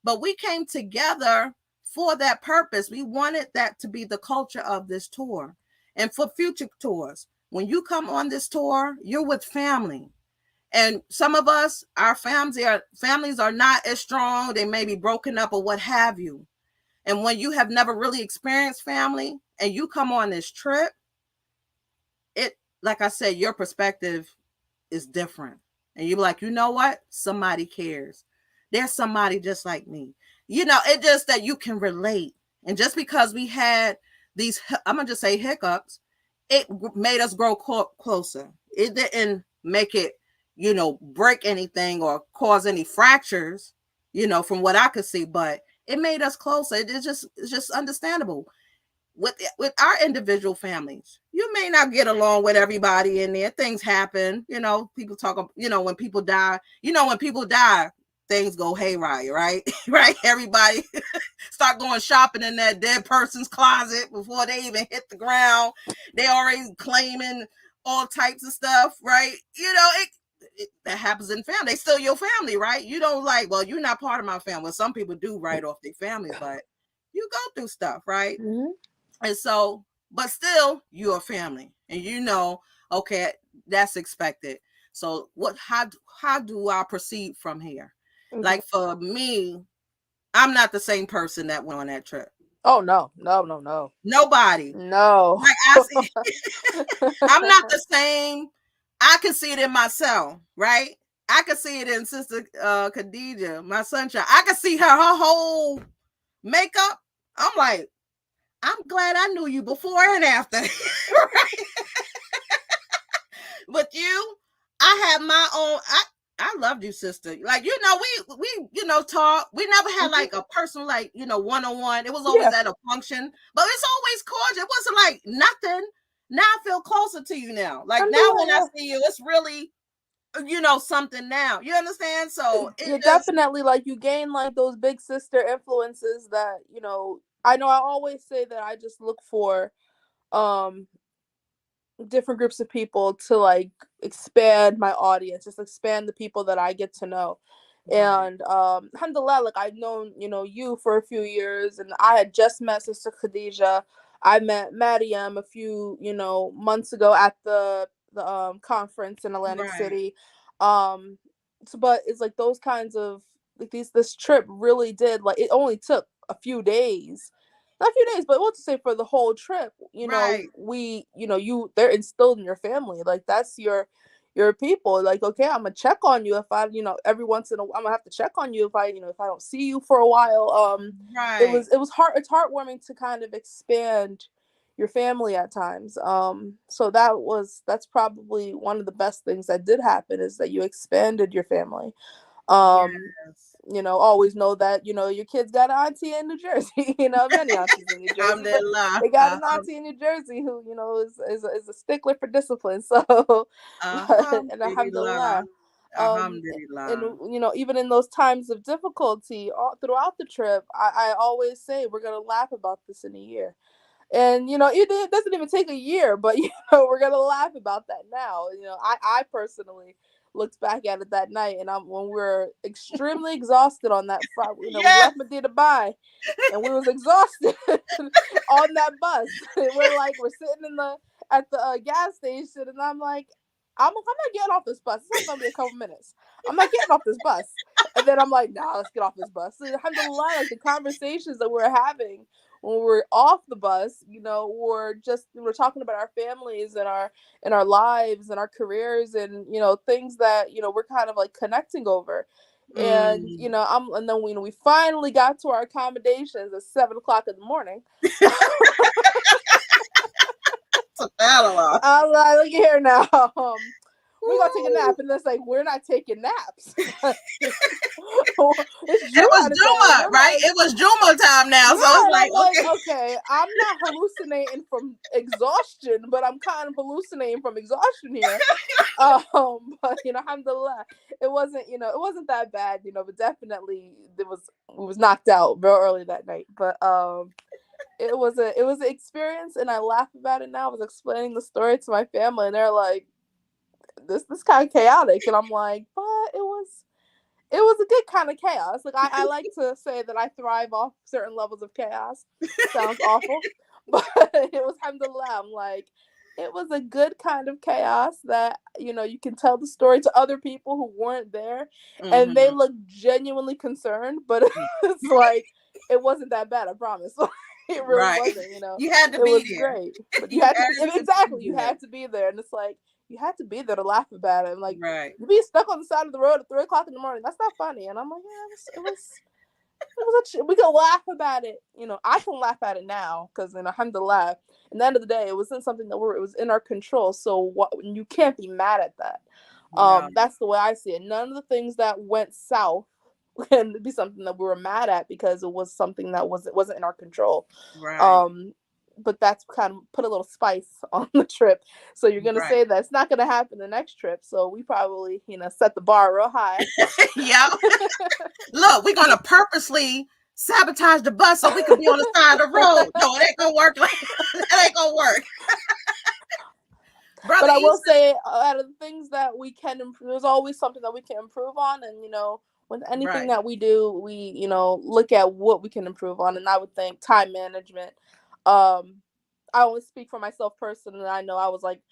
But we came together for that purpose. We wanted that to be the culture of this tour. And for future tours, when you come on this tour, you're with family. And some of us, our families are not as strong. They may be broken up or what have you. And when you have never really experienced family and you come on this trip, like I said, your perspective is different. And you're like, you know what? Somebody cares. There's somebody just like me. It's just that you can relate. And just because we had these, I'm going to just say hiccups, it made us grow closer. It didn't make it, break anything or cause any fractures, from what I could see, but it made us closer. It's just understandable. With our individual families, you may not get along with everybody in there. Things happen, people talk, when people die, things go haywire, right? Right. Everybody start going shopping in that dead person's closet before they even hit the ground. They already claiming all types of stuff, right? That happens in family. They still your family, right? You don't like, well, you're not part of my family. Well, some people do write off their families, but you go through stuff, right? Mm-hmm. And so, but still, you're a family, and okay, that's expected. So, how do I proceed from here? Mm-hmm. Like for me, I'm not the same person that went on that trip. Oh no. Nobody. No. Like I'm not the same. I can see it in myself, right? I can see it in Sister Khadija, my sunshine. I can see her whole makeup. I'm like, I'm glad I knew you before and after. Right? But you, I have my own. I loved you, sister. Like, we talk. We never had like a personal, like, one-on-one. It was always at a function, but it's always cordial. It wasn't like nothing. Now I feel closer to you now. Like now when I see you, it's really, something now. You understand? So definitely, like, you gain like those big sister influences that, I know I always say that I just look for different groups of people to like expand my audience, just expand the people that I get to know. Right. And alhamdulillah, like I've known, you for a few years, and I had just met Sister Khadija. I met Mariam a few, months ago at the conference in Atlantic City. But it's like those kinds of like this trip really did, like, it only took a few days. Not a few days, but what to say, for the whole trip, they're instilled in your family. Like, that's your people. Like, okay, I'm gonna check on you if I, every once in a while, I'm gonna have to check on you if I, if I don't see you for a while. It was it's heartwarming to kind of expand your family at times. So that's probably one of the best things that did happen, is that you expanded your family. Yes. Always know that, your kids got an auntie in New Jersey, many aunties in New Jersey. They got an auntie in New Jersey who, is a stickler for discipline. So, and alhamdulillah. And even in those times of difficulty throughout the trip, I always say we're going to laugh about this in a year. And it doesn't even take a year, but we're gonna laugh about that now. I personally looked back at it that night, and when we're extremely exhausted on that Friday, we left Medina Bay, and we was exhausted on that bus. We're sitting at the gas station, and I'm like, I'm not getting off this bus. It's only gonna be a couple minutes. I'm not getting off this bus. And then I'm like, nah, let's get off this bus. So, alhamdulillah, like the conversations that we're having when we're off the bus, we're talking about our families and our lives and our careers, and things that we're kind of like connecting over. And and then we finally got to our accommodations at 7:00 in the morning. I'm like, look here now. We're gonna take a nap, and it's like we're not taking naps. It was Juma, right? It was Juma time now, so it's okay, I'm not hallucinating from exhaustion, but I'm kind of hallucinating from exhaustion here. But alhamdulillah, it wasn't that bad, but definitely we was knocked out very early that night. But it was an experience, and I laugh about it now. I was explaining the story to my family, and they're like, this kind of chaotic, and I'm like, but it was a good kind of chaos. Like I like to say that I thrive off certain levels of chaos. Sounds awful, but it was alhamdulillah. I'm like, it was a good kind of chaos that you can tell the story to other people who weren't there, and they look genuinely concerned, but it's like it wasn't that bad, I promise. It really wasn't. You had to be there. It was there. great, but you had to be there, and it's like you had to be there to laugh about it. And like, you be stuck on the side of the road at 3:00 in the morning. That's not funny. And I'm like, yeah, we can laugh about it. I can laugh at it now because alhamdulillah, at the end of the day, it wasn't something that it was in our control. So you can't be mad at that. That's the way I see it. None of the things that went south can be something that we were mad at because it was something that wasn't in our control. But that's kind of put a little spice on the trip. So you're gonna say that it's not gonna happen the next trip. So we probably, set the bar real high. Yeah. Look, we're gonna purposely sabotage the bus so we can be on the side of the road. No, it ain't gonna work. It ain't gonna work. Brother, but I will say, out of the things that we can improve, there's always something that we can improve on, and with anything that we do, we look at what we can improve on, and I would think time management. I only speak for myself personally. I know I was like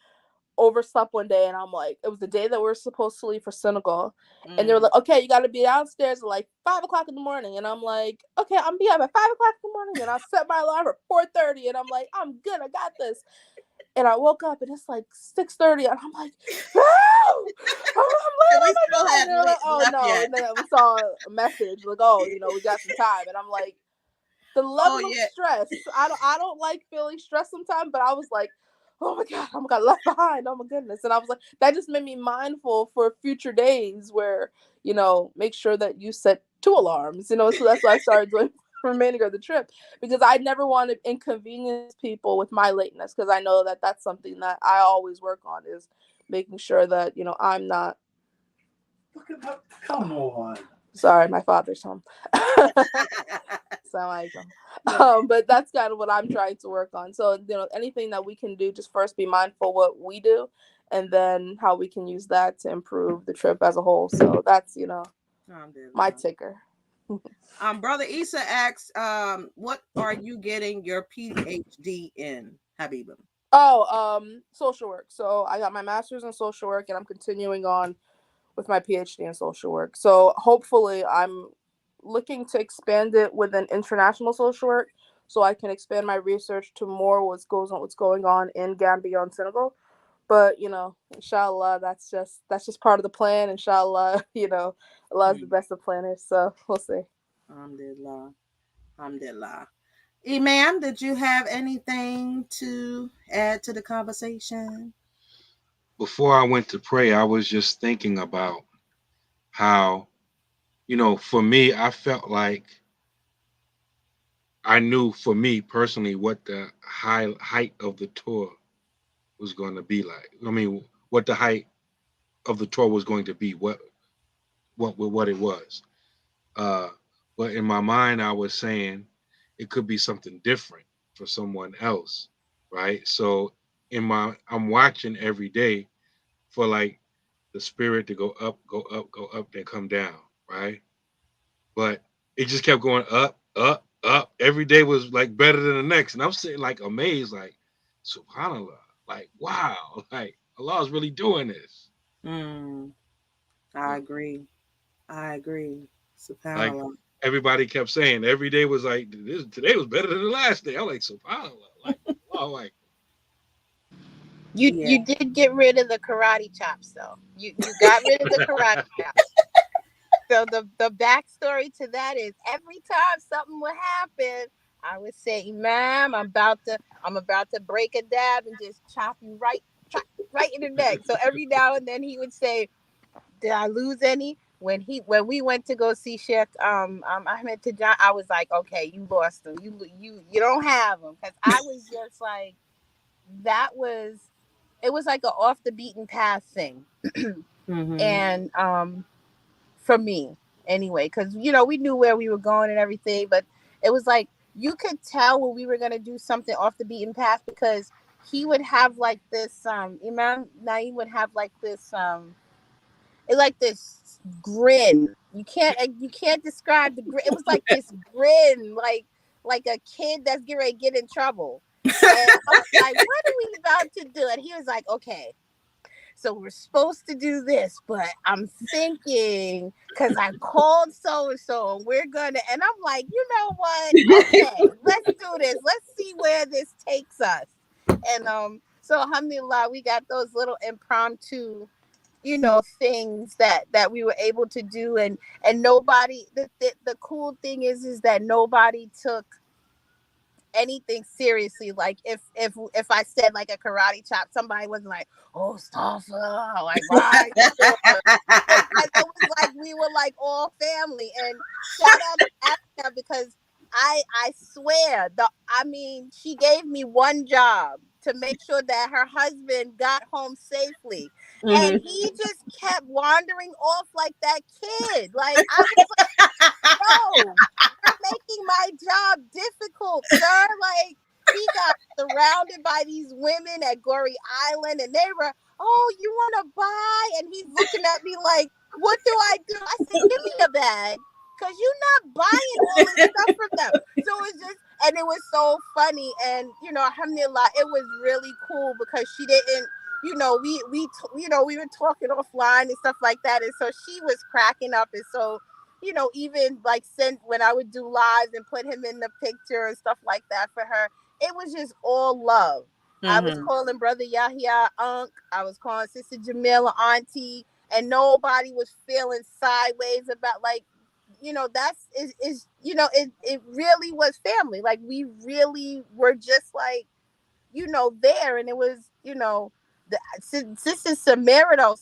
overslept one day, and I'm like, it was the day that we were supposed to leave for Senegal, and they were like, okay, you got to be downstairs at like 5:00 in the morning, and I'm like, okay, I'm be up at 5:00 in the morning, and I set my alarm for 4:30, and I'm like, I'm good, I got this. And I woke up and it's like 6:30, and I'm like, no, I'm late. Oh no! And then we saw a message like, oh, we got some time, and I'm like, the level of stress. I don't like feeling stressed sometimes, but I was like, oh my god, left behind. Oh my goodness. And I was like, that just made me mindful for future days where, make sure that you set 2 alarms, so that's what I started doing for the remainder of the trip, because I never want to inconvenience people with my lateness, because I know that that's something that I always work on, is making sure that, I'm not. Come on. Sorry, my father's home. But that's kind of what I'm trying to work on. So, anything that we can do, just first be mindful what we do, and then how we can use that to improve the trip as a whole. So that's, my ticker. Brother Issa asks, what are you getting your PhD in, Habiba? Social work. So I got my master's in social work, and I'm continuing on with my PhD in social work. So hopefully I'm looking to expand it within international social work, so I can expand my research to more what's going on in Gambia and Senegal. But inshallah, that's just part of the plan. Inshallah, Allah's the best of planners, so we'll see. Alhamdulillah. Imam, did you have anything to add to the conversation? Before I went to pray, I was just thinking about how, for me, I felt like I knew, for me personally, what the height of the tour was going to be like. I mean, what the height of the tour was going to be, what it was. But in my mind, I was saying it could be something different. for someone else, right? So I'm watching every day for like the spirit to go up, go up, go up, then come down, right? But it just kept going up, up, up. Every day was like better than the next. And I'm sitting like amazed, like, subhanAllah, like, wow, like Allah is really doing this. I agree. I agree. Like SubhanAllah. everybody kept saying every day was like, today was better than the last day. I'm like, subhanAllah, like, oh, like, You did get rid of the karate chops though. You got rid of the karate chops. So the backstory to that is every time something would happen, I would say, Imam, I'm about to break a dab and just chop you right in the neck. So every now and then he would say, did I lose any? When we went to go see Chef Ahmed Tajan, I was like, okay, you lost them. You don't have them, because I was just like, it was like an off the beaten path thing. And for me anyway, because we knew where we were going and everything, but it was like you could tell when we were going to do something off the beaten path, because he would have like this Imam Naeem would have like this this grin. You can't describe the grin. It was like this grin, like a kid that's getting ready to get in trouble. And I was like, what are we about to do? And he was like, okay, so we're supposed to do this, but I'm thinking, because I called so-and-so, and we're gonna, and I'm like, you know what? Okay, let's do this. Let's see where this takes us. And so alhamdulillah, we got those little impromptu, things that we were able to do, and nobody, the cool thing is that nobody took anything seriously. Like if I said like a karate chop, somebody wasn't like, oh, stop, like, why? Because it was like we were like all family. And shout out to Africa, because I swear, she gave me one job to make sure that her husband got home safely. And he just kept wandering off like that kid. Like, I was like, no, you're making my job difficult, sir. Like, he got surrounded by these women at Goree Island, and they were, oh, you want to buy? And he's looking at me like, what do I do? I said, give me a bag, because you're not buying all this stuff from them. So it's just, and it was so funny. And, alhamdulillah, it was really cool, because she didn't, we were talking offline and stuff like that. And so she was cracking up. And so, even like when I would do lives and put him in the picture and stuff like that for her, it was just all love. I was calling Brother Yahya Unc. I was calling Sister Jamila Auntie, and nobody was feeling sideways about, like, it really was family. Like, we really were just like, there. And it was, the Sister Samira, though,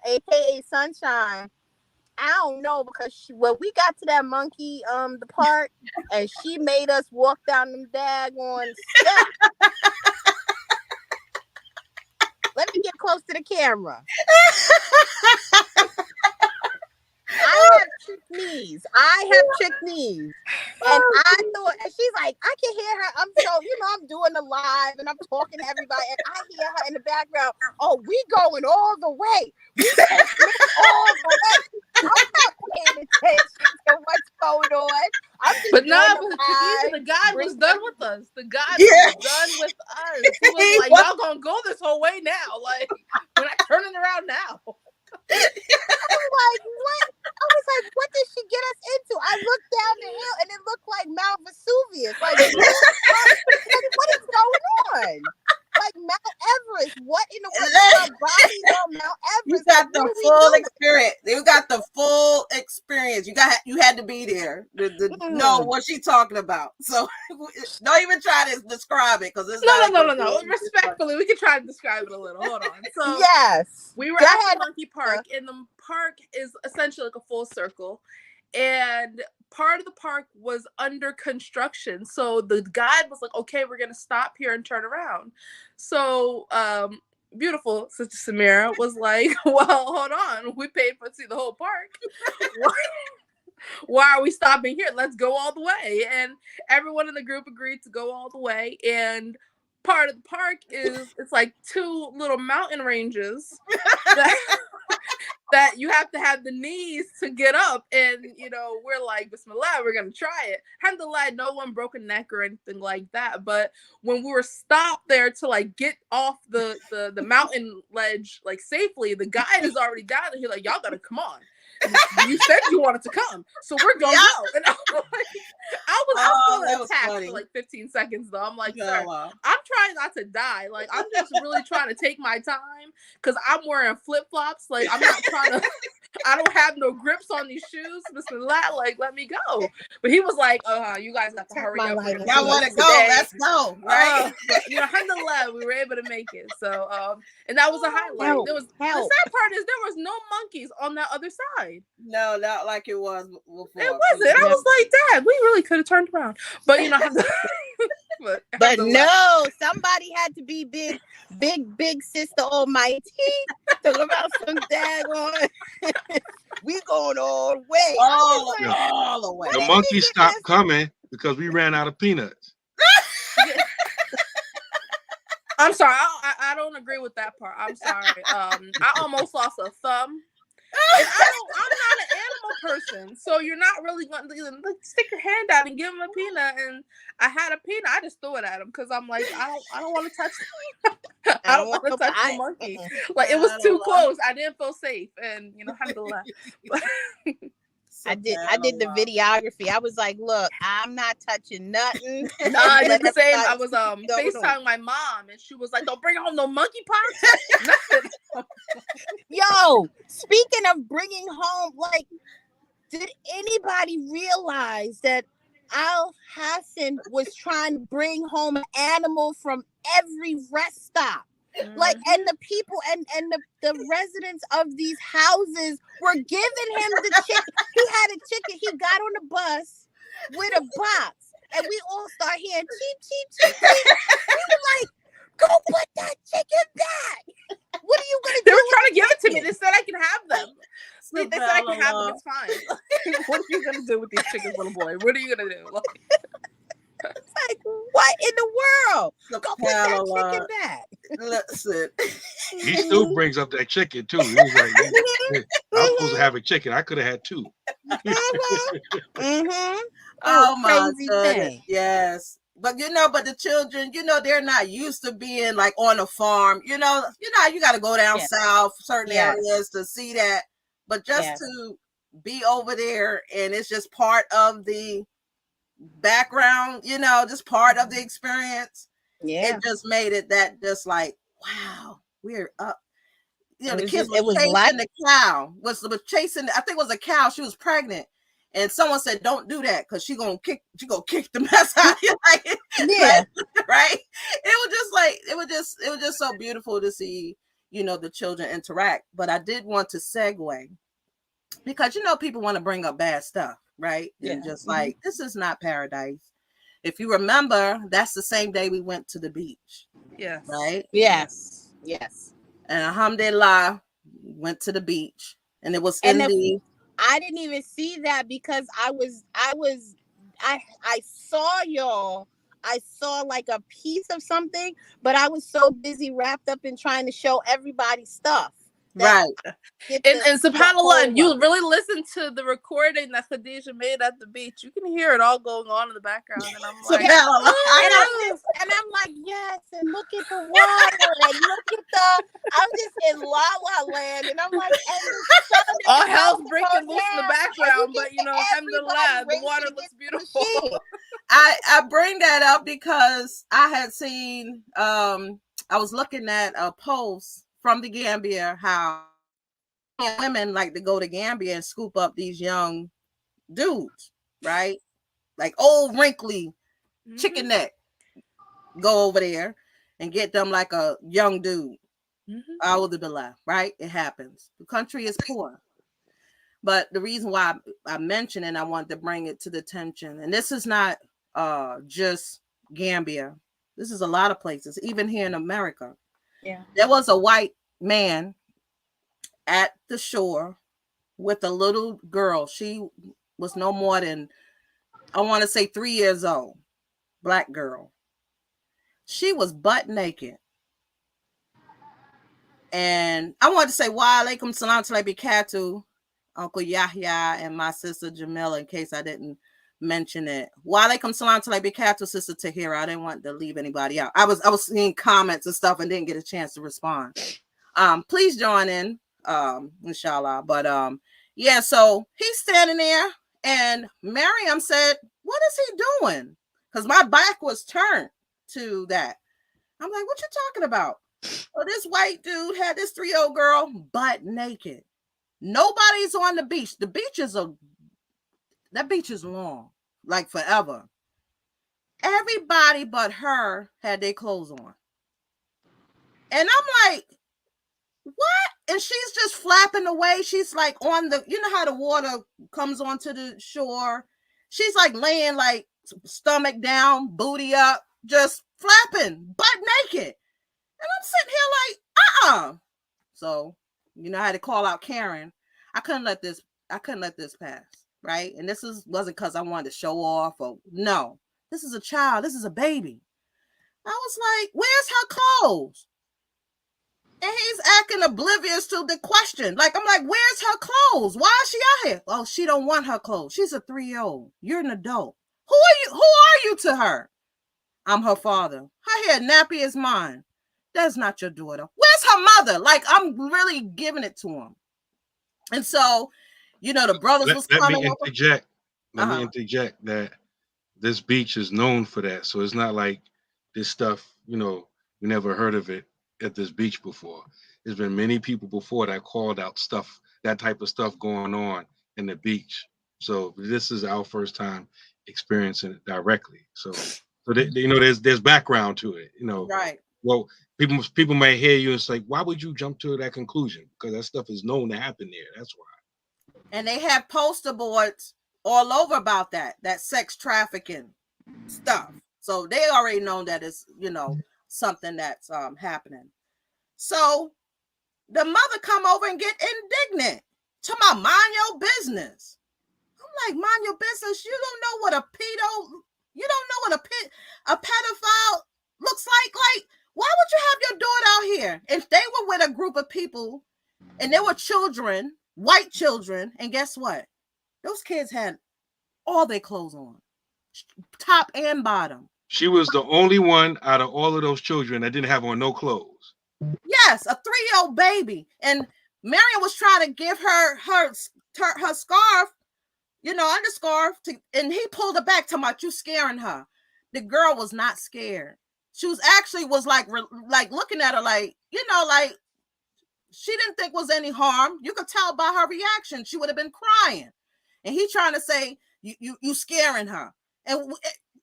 aka Sunshine. I don't know, because when we got to that monkey, the park, and she made us walk down them daggone steps. Let me get close to the camera. I have trick knees. And I thought, and she's like, I can hear her. I'm doing the live and I'm talking to everybody, and I hear her in the background. Oh, we going all the way. We all the way. I'm not paying attention to what's going on. But the guy was done with us. The guy was done with us. He was like, y'all gonna go this whole way now. Like, we're not turning around now. I was like, what did she get us into? I looked down the hill and it looked like Mount Vesuvius. Like, what is going on? Like Mount Everest. What in the world? Bodies on Mount Everest. You got the full experience. You got the full experience. You had to be there to know what she's talking about. So don't even try to describe it, because it's no. Respectfully, we can try to describe it a little. Hold on. So yes, we were at the monkey park, and the park is essentially like a full circle, and part of the park was under construction. So the guide was like, okay, we're gonna stop here and turn around. So beautiful Sister Samira was like, well, hold on, we paid for to see the whole park. why are we stopping here? Let's go all the way. And everyone in the group agreed to go all the way. And part of the park is, it's like 2 little mountain ranges that you have to have the knees to get up. And, you know, we're like, Bismillah, we're going to try it. Alhamdulillah, no one broke a neck or anything like that. But when we were stopped there to like get off the mountain ledge, like safely, the guide is already down there. He's like, y'all got to come on. You said you wanted to come, so we're gonna go. And I was like, I was feeling attacked for like 15 seconds though. I'm like, sir, I'm trying not to die. Like, I'm just really trying to take my time because I'm wearing flip-flops. Like, I'm not trying to, I don't have no grips on these shoes. Bismillah, like, let me go. But he was like, you guys have to hurry up. Y'all want to go? Let's go. Right? But, you know, alhamdulillah, we were able to make it. So, and that was a highlight. There was the sad part is there was no monkeys on that other side. No, not like it was before. It wasn't. I was like, Dad, we really could have turned around. But, you know, but no, somebody had to be big sister almighty. Talk about some daggone. We going all the way. All the way. The monkeys stopped coming because we ran out of peanuts. I'm sorry. I don't agree with that part. I'm sorry. I almost lost a thumb. And I'm not an animal person, so you're not really going to stick your hand out and give him a peanut. And I had a peanut, I just threw it at him because I'm like, I don't want to touch. I don't want to touch the monkey. Like, it was too close. I didn't feel safe, and you know, alhamdulillah. I did the videography. I was like, look, I'm not touching nothing. No, I did the same. I was FaceTiming my mom, and she was like, don't bring home no monkey pox. Yo, speaking of bringing home, like, did anybody realize that Al Hassan was trying to bring home an animal from every rest stop? Like, and the people and the residents of these houses were giving him the chicken. He had a chicken. He got on the bus with a box, and we all start hearing cheep, cheep, cheep, cheep. We were like, go put that chicken back. What are you gonna do? They were trying to give it to me. They said I can have them. They said I can have them. It's fine. What are you gonna do with these chickens, little boy? What are you gonna do? Like, what in the world? Go put that chicken back. Listen. He still brings up that chicken too. He was like, I was supposed to have a chicken. I could have had 2. Oh my goodness. Yes. But but the children, they're not used to being like on a farm. You got to go down south, certain areas to see that. But just to be over there, and it's just part of the background, just part of the experience. Yeah, it just made it that just like, wow, we're up. The kids were chasing the cow. Was chasing, I think it was a cow. She was pregnant, and someone said, "Don't do that because she gonna kick the mess out of you." Like, right? It was just so beautiful to see, the children interact. But I did want to segue because people want to bring up bad stuff, right? Yeah. And just like, this is not paradise. If you remember, that's the same day we went to the beach. Yes. Right? Yes. And alhamdulillah, went to the beach. And it was I didn't even see that because I saw y'all. I saw like a piece of something, but I was so busy wrapped up in trying to show everybody stuff. Right. And subhanAllah, you really listen to the recording that Khadijah made at the beach. You can hear it all going on in the background. And I'm like, and I'm like, yes, and look at the water, and look at I'm just in La La Land, and I'm like, all hell's breaking loose in the background, but alhamdulillah, the water looks beautiful. I bring that up because I had seen, I was looking at a post from the Gambia, how women like to go to Gambia and scoop up these young dudes, right? Like old wrinkly chicken neck. Go over there and get them like a young dude. Right? It happens. The country is poor. But the reason why I mentioned it, I wanted to bring it to the attention. And this is not just Gambia. This is a lot of places, even here in America. Yeah. There was a white man at the shore with a little girl. She was no more than, I want to say 3 years old. Black girl. She was butt naked. And I want to say, wa alaikum salam to barakatuh, Uncle Yahya and my sister Jamila, in case I didn't mention it. Wa alaikum salam to barakatuh, Sister Tahira. I didn't want to leave anybody out. I was seeing comments and stuff and didn't get a chance to respond. Please join in, inshallah. But yeah, so he's standing there and Miriam said, what is he doing? Because my back was turned to that. I'm like, what you talking about? So this white dude had this 3-year-old girl butt naked. Nobody's on the beach. The beach is that beach is long, like forever. Everybody but her had their clothes on. And I'm like, what? And she's just flapping away. She's like on the, you know how the water comes onto the shore? She's like laying like stomach down, booty up, just flapping, butt naked. And I'm sitting here like, So, you know, I had to call out Karen. I couldn't let this pass, right? And this wasn't because I wanted to show off or no. This is a child. This is a baby. I was like, where's her clothes? And he's acting oblivious to the question. Like, I'm like, where's her clothes? Why is she out here? Oh, she don't want her clothes. She's a 3-year-old. You're an adult. Who are you to her? I'm her father. Her hair nappy as mine. That's not your daughter. Where's her mother? Like, I'm really giving it to him. And so, you know, the brothers was coming. Let me interject that this beach is known for that. So it's not like this stuff, you know, we never heard of it at this beach before. There's been many people before that called out stuff, that type of stuff going on in the beach. So this is our first time experiencing it directly. So you know, there's background to it, you know. Right. Well, people might hear you and say, why would you jump to that conclusion? Because that stuff is known to happen there. That's why. And they have poster boards all over about that sex trafficking stuff. So they already know that it's, you know, something that's happening. So the mother come over and get indignant. To my mind your business. I'm like, mind your business. You don't know what you don't know what a pedophile looks like. Like, why would you have your daughter out here? If they were with a group of people and there were children, white children, and guess what? Those kids had all their clothes on, top and bottom. She was the only one out of all of those children that didn't have on no clothes. Yes, a 3-year-old baby. And Mariam was trying to give her scarf, you know, underscarf, and he pulled her back, talking about you scaring her. The girl was not scared. She was like looking at her like, you know, like she didn't think was any harm. You could tell by her reaction. She would have been crying. And he trying to say, you scaring her. And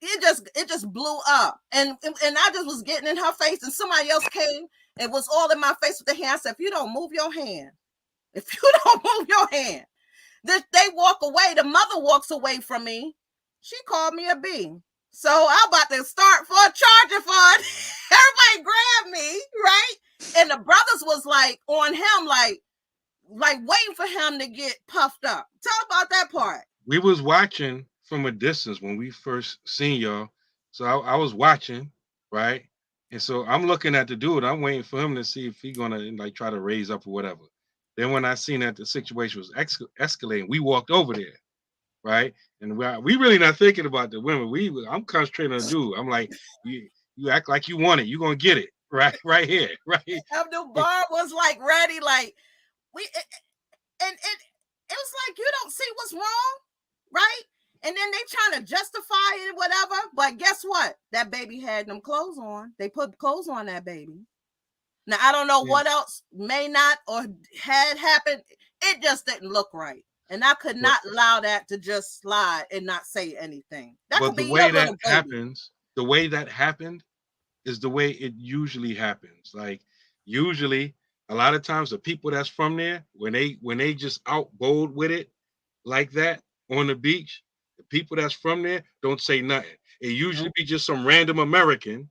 it just blew up. And I just was getting in her face, and somebody else came and was all in my face with the hand. I said, if you don't move your hand, they walk away. The mother walks away from me. She called me a B. So I'm about to start for a charger fund. Everybody grabbed me, right? And the brothers was like on him, like waiting for him to get puffed up. Talk about that part. We was watching from a distance when we first seen y'all. So I was watching, right? And so I'm looking at the dude. I'm waiting for him to see if he gonna like try to raise up or whatever. Then when I seen that the situation was escalating, we walked over there, right? And we really not thinking about the women. I'm concentrating on the dude. I'm like, you act like you want it. You gonna get it, right here, right. Abdul Bar was like ready, like and it was like, you don't see what's wrong, right? And then they trying to justify it, whatever. But guess what? That baby had them clothes on. They put clothes on that baby. Now, I don't know what else may not or had happened. It just didn't look right. And I could not allow that to just slide and not say anything. That but could be the way that happens, the way that happened is the way it usually happens. Like, usually, a lot of times, the people that's from there, when they just out bold with it like that on the beach, the people that's from there don't say nothing. It usually be just some random American,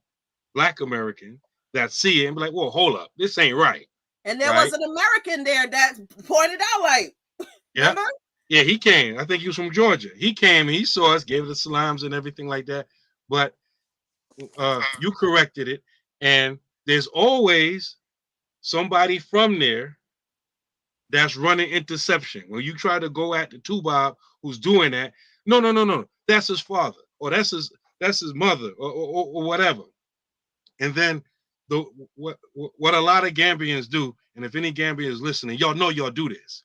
Black American, that see it and be like, "Whoa, hold up, this ain't right." And there was an American there that pointed out, like, yeah, remember? Yeah, he came. I think he was from Georgia. He came and he saw us, gave us the salams and everything like that. But you corrected it, and there's always somebody from there that's running interception. When you try to go at the Tubob who's doing that, no, that's his father, or that's his mother, or whatever. And then what a lot of Gambians do, and if any Gambian is listening, y'all know y'all do this.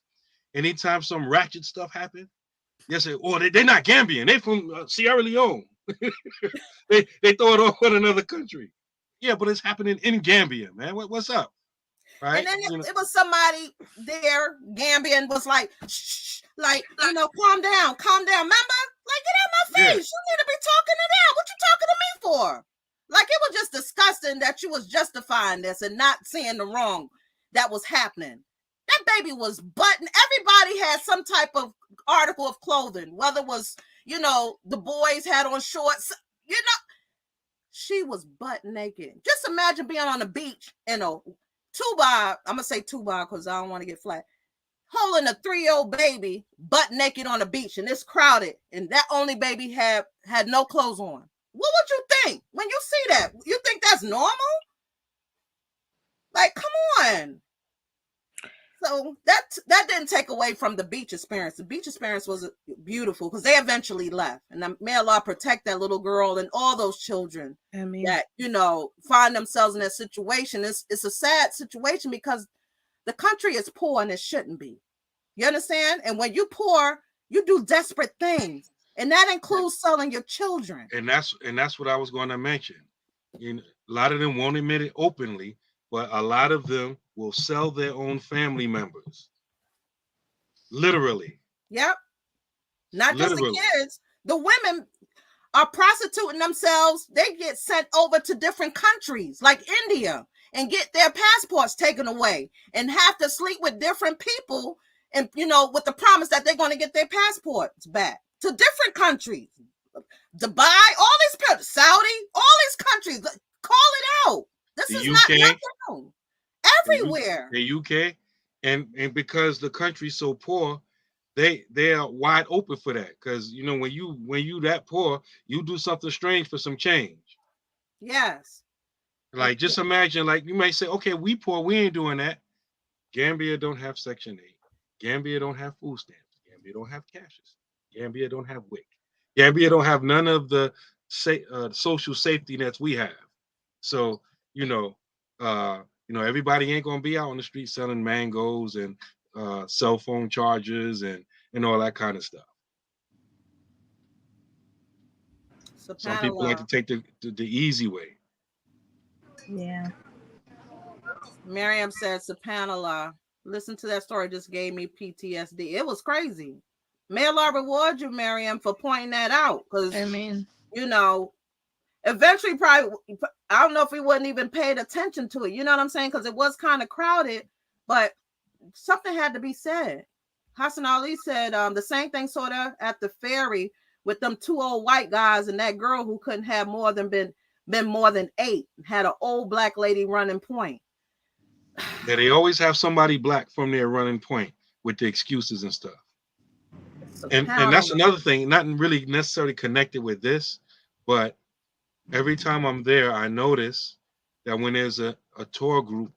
Anytime some ratchet stuff happen, they say, "Oh, they're not Gambian. They from Sierra Leone." they throw it off on another country. Yeah, but it's happening in Gambia, man. What's up? Right? And then it was somebody there, Gambian was like, shh, like, calm down. Remember? Like, get out my face. Yeah. You need to be talking to them. What you talking to me for? Like, it was just disgusting that you was justifying this and not seeing the wrong that was happening. That baby was button. Everybody had some type of article of clothing, whether it was, the boys had on shorts, she was butt naked. Just imagine being on the beach in a Tubob, I'm gonna say Tubob because I don't want to get flat, holding a 3-year-old baby butt naked on the beach, and it's crowded, and that only baby had no clothes on. What would you think when you see that? You think that's normal? Like, come on. So that didn't take away from the beach experience. The beach experience was beautiful because they eventually left, and may Allah protect that little girl and all those children that find themselves in that situation. It's a sad situation because the country is poor and it shouldn't be. You understand? And when you're poor, you do desperate things, and that includes selling your children. And that's what I was going to mention. A lot of them won't admit it openly, but a lot of them will sell their own family members. Literally. Yep. Not just the kids. The women are prostituting themselves. They get sent over to different countries like India and get their passports taken away and have to sleep with different people and, with the promise that they're going to get their passports back to different countries. Dubai, all these people, Saudi, all these countries. Call it out. This is not nothing new. Everywhere. The UK, and because the country's so poor, they are wide open for that. Because when you that poor, you do something strange for some change. Yes. Like, just imagine, like, you may say, okay, we poor, we ain't doing that. Gambia don't have Section 8. Gambia don't have food stamps. Gambia don't have cashes. Gambia don't have WIC. Gambia don't have none of the social safety nets we have. So, everybody ain't gonna be out on the street selling mangoes and cell phone chargers and all that kind of stuff. Some people like to take the easy way. Yeah. Miriam said, subhanallah. Listen to that story, just gave me PTSD. It was crazy. May Allah reward you, Miriam, for pointing that out. Because, eventually probably, I don't know if we wouldn't even paid attention to it. You know what I'm saying? Because it was kind of crowded, but something had to be said. Hassan Ali said the same thing sort of at the ferry with them 2 old white guys and that girl who couldn't have been more than 8, had an old black lady running point. Yeah, they always have somebody black from there running point with the excuses and stuff. And that's another thing, not really necessarily connected with this, but every time I'm there, I notice that when there's a tour group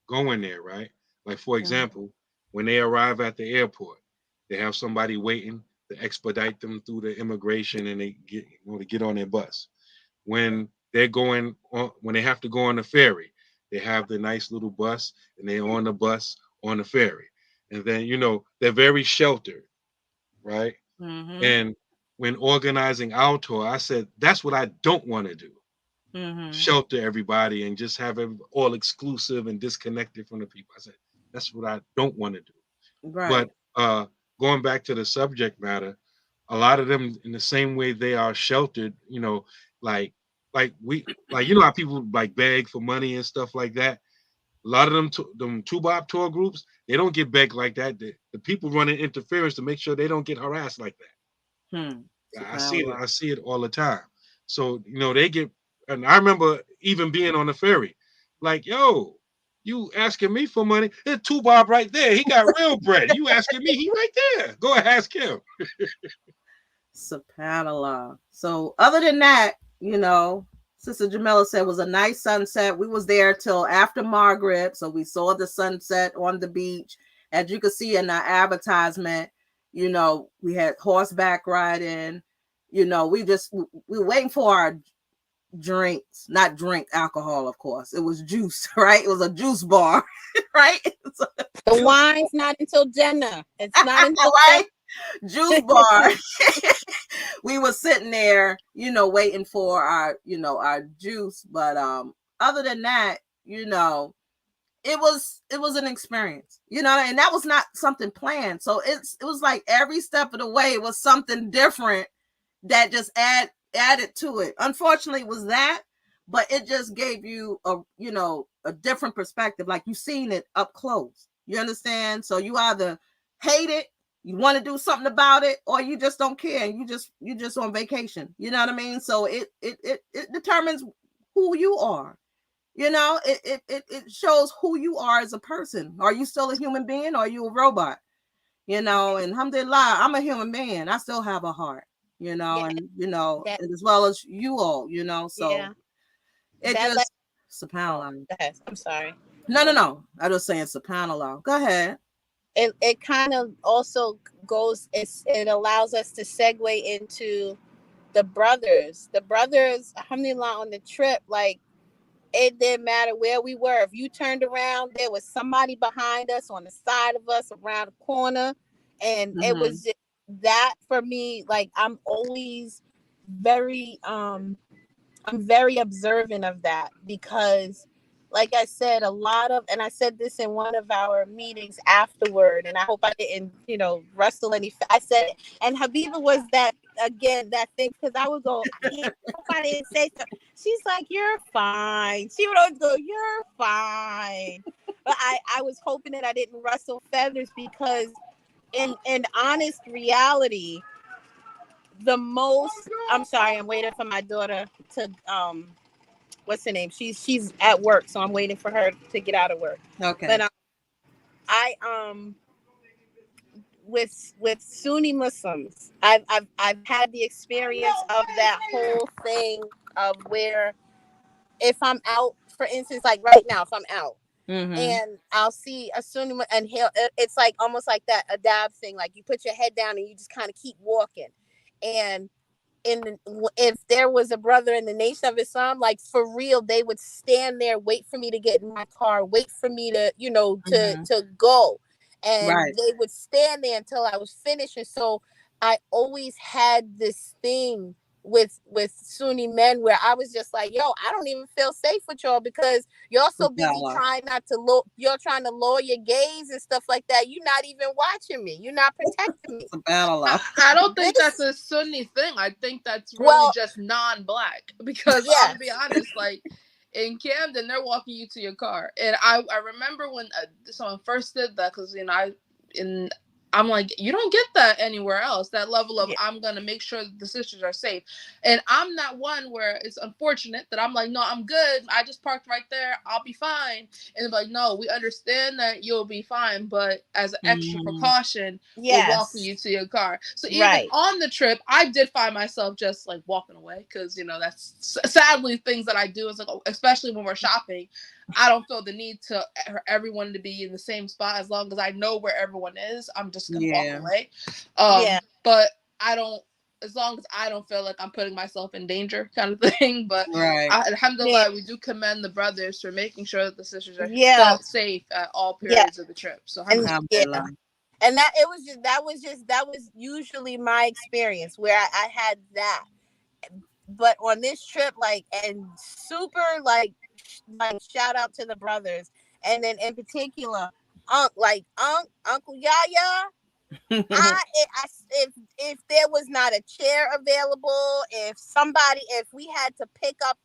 going there, right? Like, for example, when they arrive at the airport, they have somebody waiting to expedite them through the immigration, and they get on their bus. When they're going on, when they have to go on the ferry, they have the nice little bus, and they're on the bus on the ferry. And then, they're very sheltered, right? Mm-hmm. And when organizing our tour, I said, that's what I don't want to do. Mm-hmm. Shelter everybody and just have it all exclusive and disconnected from the people. I said, that's what I don't want to do. Right. But going back to the subject matter, a lot of them, in the same way they are sheltered, like how people like beg for money and stuff like that. A lot of them Tubob tour groups, they don't get begged like that. The people running interference to make sure they don't get harassed like that. I see it all the time. So they get, and I remember even being on the ferry, like, yo, You asking me for money? There's two Bob right there. He got real bread. You asking me? He right there. Go ahead, ask him. SubhanAllah. So other than that, Sister Jamila said it was a nice sunset. We was there till after Maghrib, so we saw the sunset on the beach. As you can see in our advertisement, we had horseback riding. We were waiting for our drinks, not drink alcohol, of course. It was juice, right? It was a juice bar, right? The wine's not until dinner. It's not until right? Juice bar. We were sitting there, waiting for our juice. But other than that, it was an experience, and that was not something planned. So it was like every step of the way it was something different that just added to it. Unfortunately, it was that, but it just gave you a different perspective, like you've seen it up close. You understand? So you either hate it, you want to do something about it, or you just don't care and you just on vacation. You know what I mean? So it determins who you are. It shows who you are as a person. Are you still a human being or are you a robot? And alhamdulillah, I'm a human being. I still have a heart, and as well as you all, so it that just subhanAllah. I'm sorry. No. I was saying subhanAllah. Go ahead. It kind of also goes, it allows us to segue into the brothers. The brothers, alhamdulillah, on the trip, like, it didn't matter where we were. If you turned around, there was somebody behind us, on the side of us, around the corner. And it was just that for me, like, I'm always very, I'm very observant of that, because like I said, and I said this in one of our meetings afterward, and I hope I didn't, rustle any. I said, and Habiba was that thing, because I would go, yeah, I hope I didn't say so. She's like, you're fine. She would always go, you're fine. But I was hoping that I didn't rustle feathers, because in honest reality, I'm sorry, I'm waiting for my daughter to, what's her name? She's at work, so I'm waiting for her to get out of work. Okay. But I with Sunni Muslims, I've had the experience of that whole thing of where, if I'm out, for instance, like right now, if I'm out and I'll see a Sunni, and it's like almost like that adab thing, like you put your head down and you just kind of keep walking, and if there was a brother in the Nation of Islam, like for real, they would stand there, wait for me to get in my car, wait for me to, to go. And they would stand there until I was finished. And so I always had this thing with Sunni men where I was just like, yo, I don't even feel safe with y'all, because y'all so busy trying not to you're trying to lower your gaze and stuff like that. You're not even watching me. You're not protecting me. I don't think that's a Sunni thing. I think that's really just non-black, because I'll be honest, like in Camden, they're walking you to your car. And I remember when someone first did that, because I'm like, you don't get that anywhere else. That level of I'm gonna make sure that the sisters are safe. And I'm not one where it's unfortunate that I'm like, no, I'm good. I just parked right there. I'll be fine. And they're like, no, we understand that you'll be fine, but as an extra precaution, we're walking you to your car. So even on the trip, I did find myself just like walking away, because that's sadly things that I do. Is like, especially when we're shopping, I don't feel the need to everyone to be in the same spot. As long as I know where everyone is, I'm just gonna walk away. But I don't, as long as I don't feel like I'm putting myself in danger, kind of thing. But alhamdulillah, we do commend the brothers for making sure that the sisters are felt safe at all periods of the trip. So alhamdulillah. And that was usually my experience where I had that. But on this trip, like, and super like shout out to the brothers, and then in particular Uncle Yaya. If there was not a chair available, if we had to pick up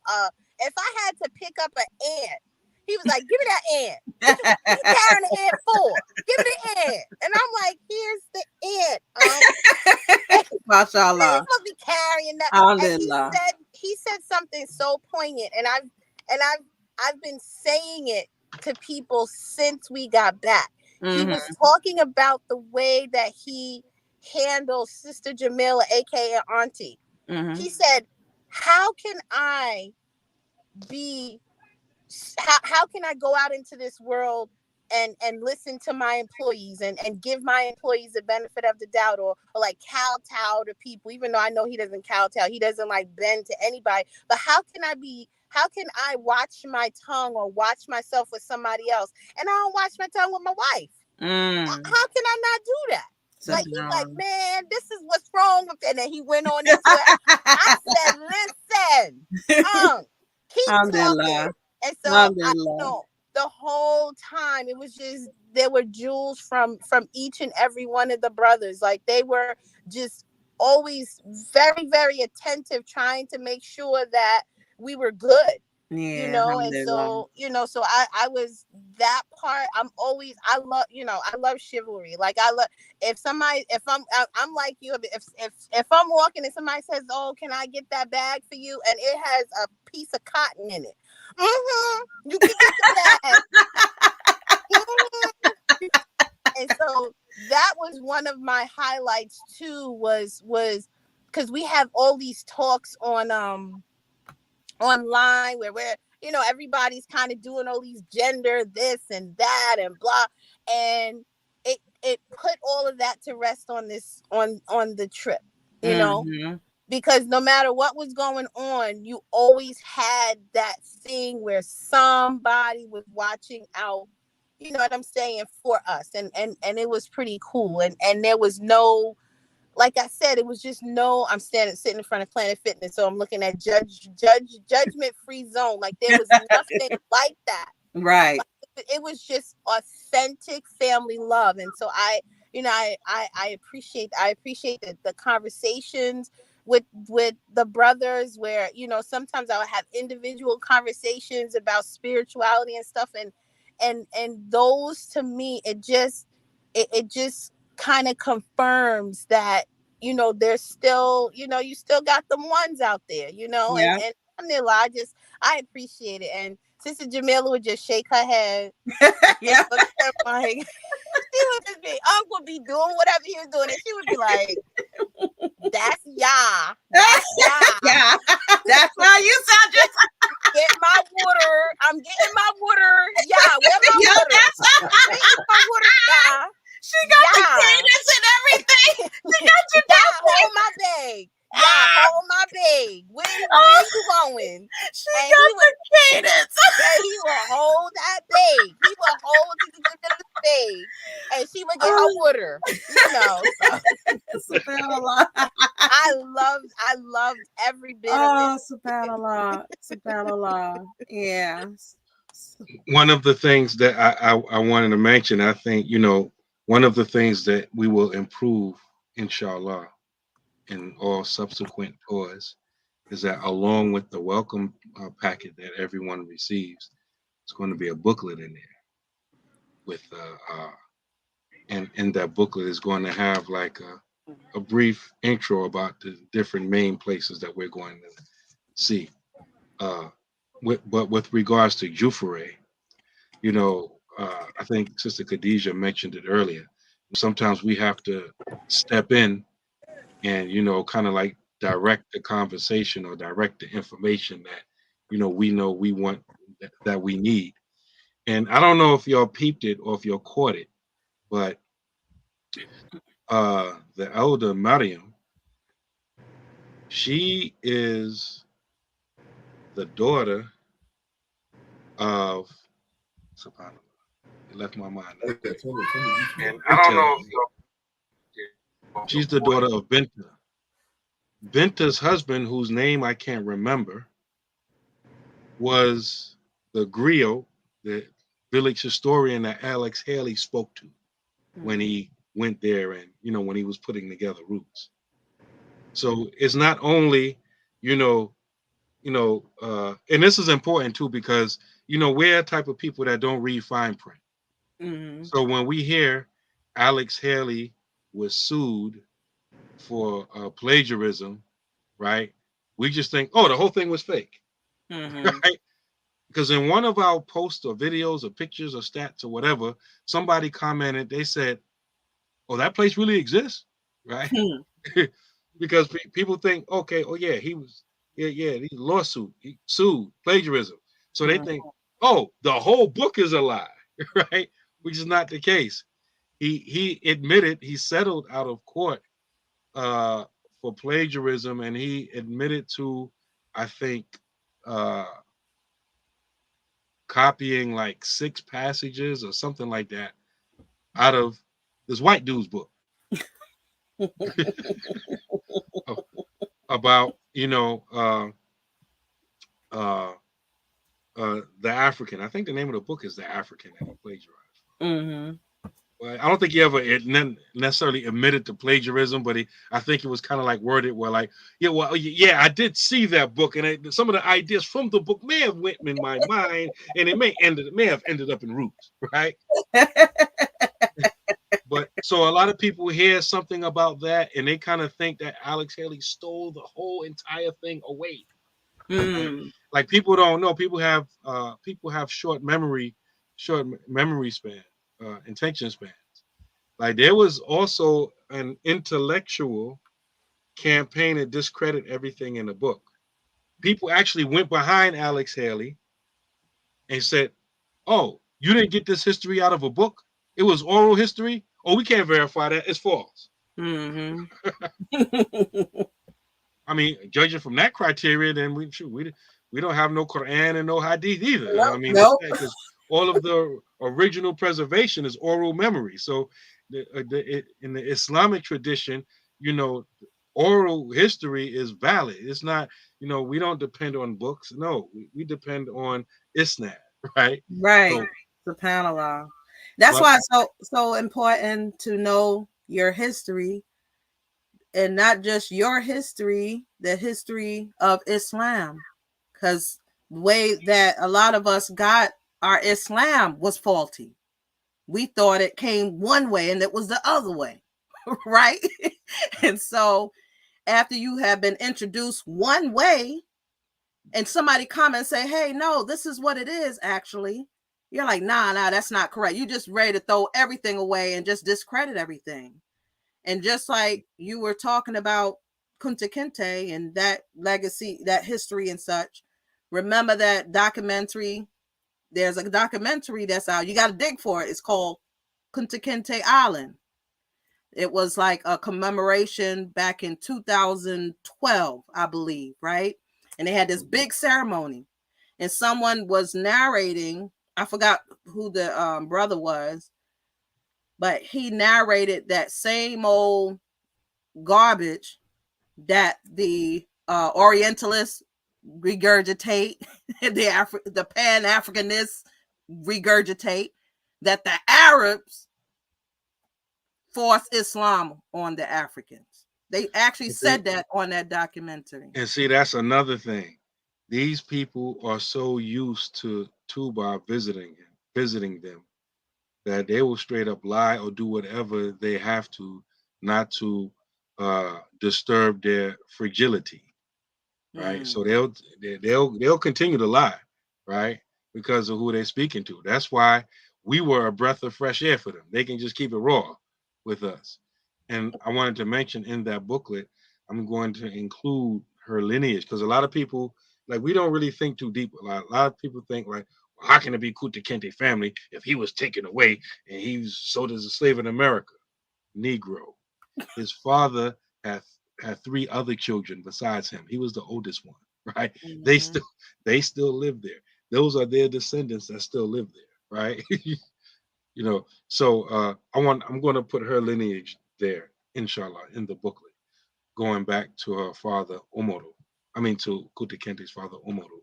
if I had to pick up an ant, he was like, give me that ant. What you carrying the ant for? Give me the ant. And I'm like, here's the ant. MashaAllah. He's supposed to be carrying that. And he said something so poignant, and I've been saying it to people since we got back. He was talking about the way that he handles Sister Jamila, aka Auntie. He said, how can I go out into this world and listen to my employees and give my employees the benefit of the doubt, or like kowtow to people, even though I know he doesn't kowtow, he doesn't like bend to anybody. But how can I watch my tongue or watch myself with somebody else, and I don't watch my tongue with my wife? How can I not do that? Like, he's like, man, this is what's wrong with it. And then he went on into it. I said, listen, keep talking. And so I know the whole time it was just, there were jewels from each and every one of the brothers. Like, they were just always very, very attentive, trying to make sure that we were good. You know, and so, you know, so I was that part. I love chivalry. Like, I love, if I'm like you, if I'm walking and somebody says, oh, can I get that bag for you? And it has a piece of cotton in it. You can get the bag. And so that was one of my highlights too, was because we have all these talks on online where we're, you know, everybody's kind of doing all these gender this and that and blah, and it put all of that to rest on the trip, you know, because no matter what was going on, you always had that thing where somebody was watching out, you know what I'm saying, for us, and it was pretty cool, and there was no, like I said, it was just no, I'm sitting in front of Planet Fitness, so I'm looking at judgment-free zone. Like, there was nothing like that. Right. Like, it was just authentic family love. And so I appreciate the conversations with the brothers, where, you know, sometimes I would have individual conversations about spirituality and stuff, and those, to me, it just kind of confirms that, you know, there's still, you know, you still got them ones out there, you know. Yeah. And alhamdulillah, I appreciate it. And Sister Jamila would just shake her head. Yeah. Like, she would just be, Uncle would be doing whatever he was doing, and she would be like, that's yeah. Yeah. That's how you sound. Just get my water. I'm getting my water. Yeah, where my water? I'm getting my water. Yeah. She got the cadence and everything. She got you down. Hold my bag. Yeah, hold my bag. Where you going? She got the cadence. He will hold that bag. He will hold the bag, and she would get her water. You know. I loved every bit of it. Subhanallah. Yeah. One of the things that I wanted to mention, I think, you know, one of the things that we will improve, inshallah, in all subsequent tours, is that along with the welcome packet that everyone receives, it's going to be a booklet in there with, and that booklet is going to have like a brief intro about the different main places that we're going to see. But with regards to Jufure, you know, I think Sister Khadijah mentioned it earlier. Sometimes we have to step in and, you know, kind of like direct the conversation or direct the information that, you know we want, that we need. And I don't know if y'all peeped it or if y'all caught it, but the elder Mariam, she is the daughter of, subhanAllah, it left my mind. And I don't know if y'all, she's the daughter of Binta. Binta's husband, whose name I can't remember, was the griot, the village historian that Alex Haley spoke to when he went there, and, you know, when he was putting together Roots. So it's not only, and this is important too, because, you know, we're a type of people that don't read fine print. So when we hear Alex Haley was sued for plagiarism, right? We just think, oh, the whole thing was fake, right? because in one of our posts or videos or pictures or stats or whatever, somebody commented, they said, oh, that place really exists, right? Because people think, okay, oh yeah, he lawsuit, he sued, plagiarism. So they think, oh, the whole book is a lie, right? Which is not the case. He admitted he settled out of court for plagiarism, and he admitted to, I think, copying like 6 passages or something like that out of this white dude's book about, the African. I think the name of the book is The African that he plagiarized. Mm-hmm. Well, I don't think he ever necessarily admitted to plagiarism, but I think it was kind of like worded where like, yeah, I did see that book, and some of the ideas from the book may have went in my mind, and it may have ended up in Roots, right? But so a lot of people hear something about that, and they kind of think that Alex Haley stole the whole entire thing away. Mm. Like people don't know. People have short memory span, attention spans. Like there was also an intellectual campaign to discredit everything in the book. People actually went behind Alex Haley and said, "Oh, you didn't get this history out of a book? It was oral history. Oh, we can't verify that. It's false." Mm-hmm. I mean, judging from that criteria, then we don't have no Quran and no Hadith either. Nope. I mean, Nope. because all of the original preservation is oral memory. So, in the Islamic tradition, oral history is valid. It's not, we don't depend on books. No, we depend on Isnad, right? Right. So, SubhanAllah. That's why it's so important to know your history, and not just your history, the history of Islam. Because the way that a lot of us got our Islam was faulty. We thought it came one way and it was the other way, right? And so after you have been introduced one way and somebody come and say, hey, no, this is what it is actually, you're like, nah, that's not correct. You just ready to throw everything away and just discredit everything. And just like you were talking about Kunta Kinte and that legacy, that history and such, remember that documentary. There's a documentary that's out. You got to dig for it. It's called Kunta Kinte Island. It was like a commemoration back in 2012, I believe, right? And they had this big ceremony, and someone was narrating. I forgot who the brother was, but he narrated that same old garbage that the Orientalists regurgitate, the Pan-Africanists regurgitate, that the Arabs force Islam on the Africans. They actually said that on that documentary. And see, that's another thing. These people are so used to Tuba visiting them, that they will straight up lie or do whatever they have to not to disturb their fragility, right? So they'll continue to lie, right? Because of who they're speaking to. That's why we were a breath of fresh air for them. They can just keep it raw with us. And I wanted to mention in that booklet, I'm going to include her lineage, because a lot of people, like, we don't really think too deep. A lot of people think like, well, how can it be Kunta Kinte family if he was taken away and he was sold as a slave in America? Negro. His father had 3 other children besides him. He was the oldest one, right? Mm-hmm. They still live there. Those are their descendants that still live there, right? So I'm going to put her lineage there, inshallah, in the booklet, going back to her father Umaru. I mean, to Kunta Kinte's father Umaru.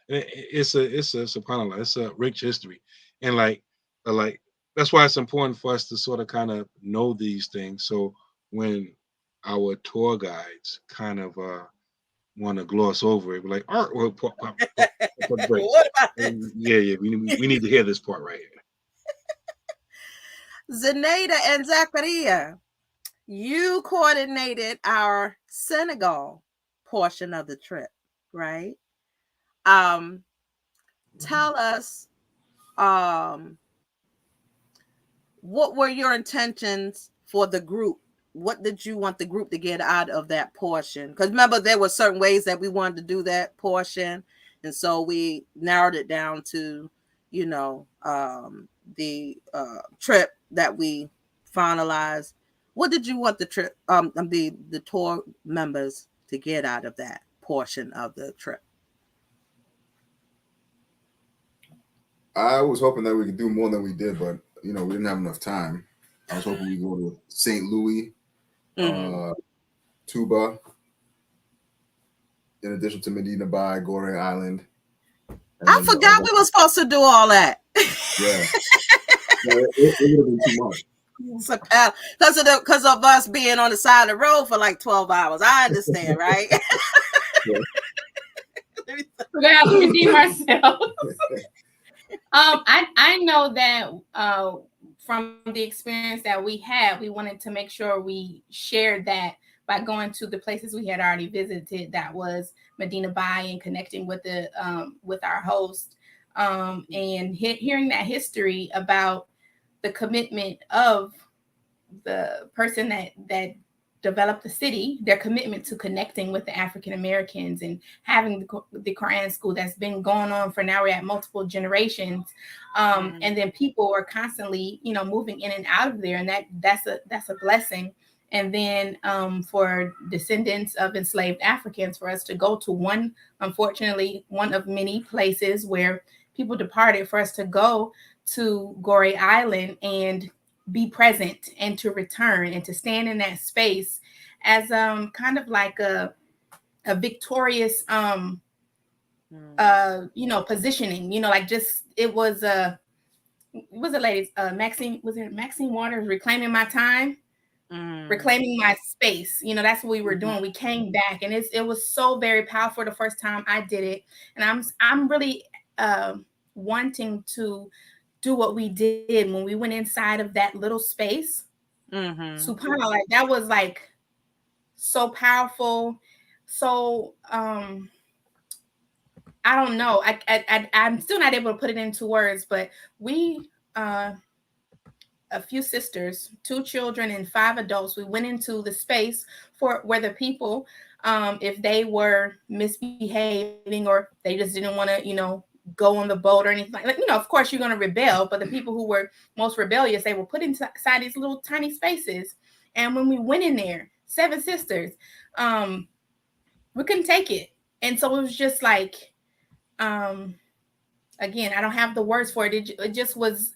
It's a subhanallah, it's a rich history, and like that's why it's important for us to sort of kind of know these things. So when our tour guides kind of want to gloss over it, we're like, all right, well, what about this? Yeah, we need to hear this part right here. Zenaida and Zachariah, you coordinated our Senegal portion of the trip, right? tell us what were your intentions for the group? What did you want the group to get out of that portion? Because remember, there were certain ways that we wanted to do that portion. And so we narrowed it down to, the trip that we finalized. What did you want the trip, the tour members to get out of that portion of the trip? I was hoping that we could do more than we did, but we didn't have enough time. I was hoping we'd go to St. Louis, Tuba, in addition to Medina Bay, Goree Island. I forgot we were supposed to do all that. Yeah. It would have been too much. Because of us being on the side of the road for like 12 hours. I understand, right? Yeah. We're gonna have to redeem ourselves. I know that from the experience that we had, we wanted to make sure we shared that by going to the places we had already visited. That was Medina Bay, and connecting with with our host, and hearing that history about the commitment of the person that developed the city, their commitment to connecting with the African Americans and having the Quran school that's been going on for now, we're at multiple generations. And then people are constantly, moving in and out of there. And that's a blessing. And then for descendants of enslaved Africans, for us to go to unfortunately, one of many places where people departed, for us to go to Goree Island and be present and to return and to stand in that space as kind of like a victorious positioning, like just it was a lady, Maxine Waters, reclaiming my time, reclaiming my space. That's what we were doing. We came back, and it was so very powerful the first time I did it, and I'm really wanting to do what we did when we went inside of that little space. Subhanallah, like that was like so powerful. So I don't know. I'm still not able to put it into words, but we a few sisters, 2 children and 5 adults, we went into the space where the people, if they were misbehaving or they just didn't want to, go on the boat or anything like, of course you're going to rebel, but the people who were most rebellious, they were put inside these little tiny spaces. And when we went in there, 7 sisters, we couldn't take it. And so it was just like, again, I don't have the words for it. It just was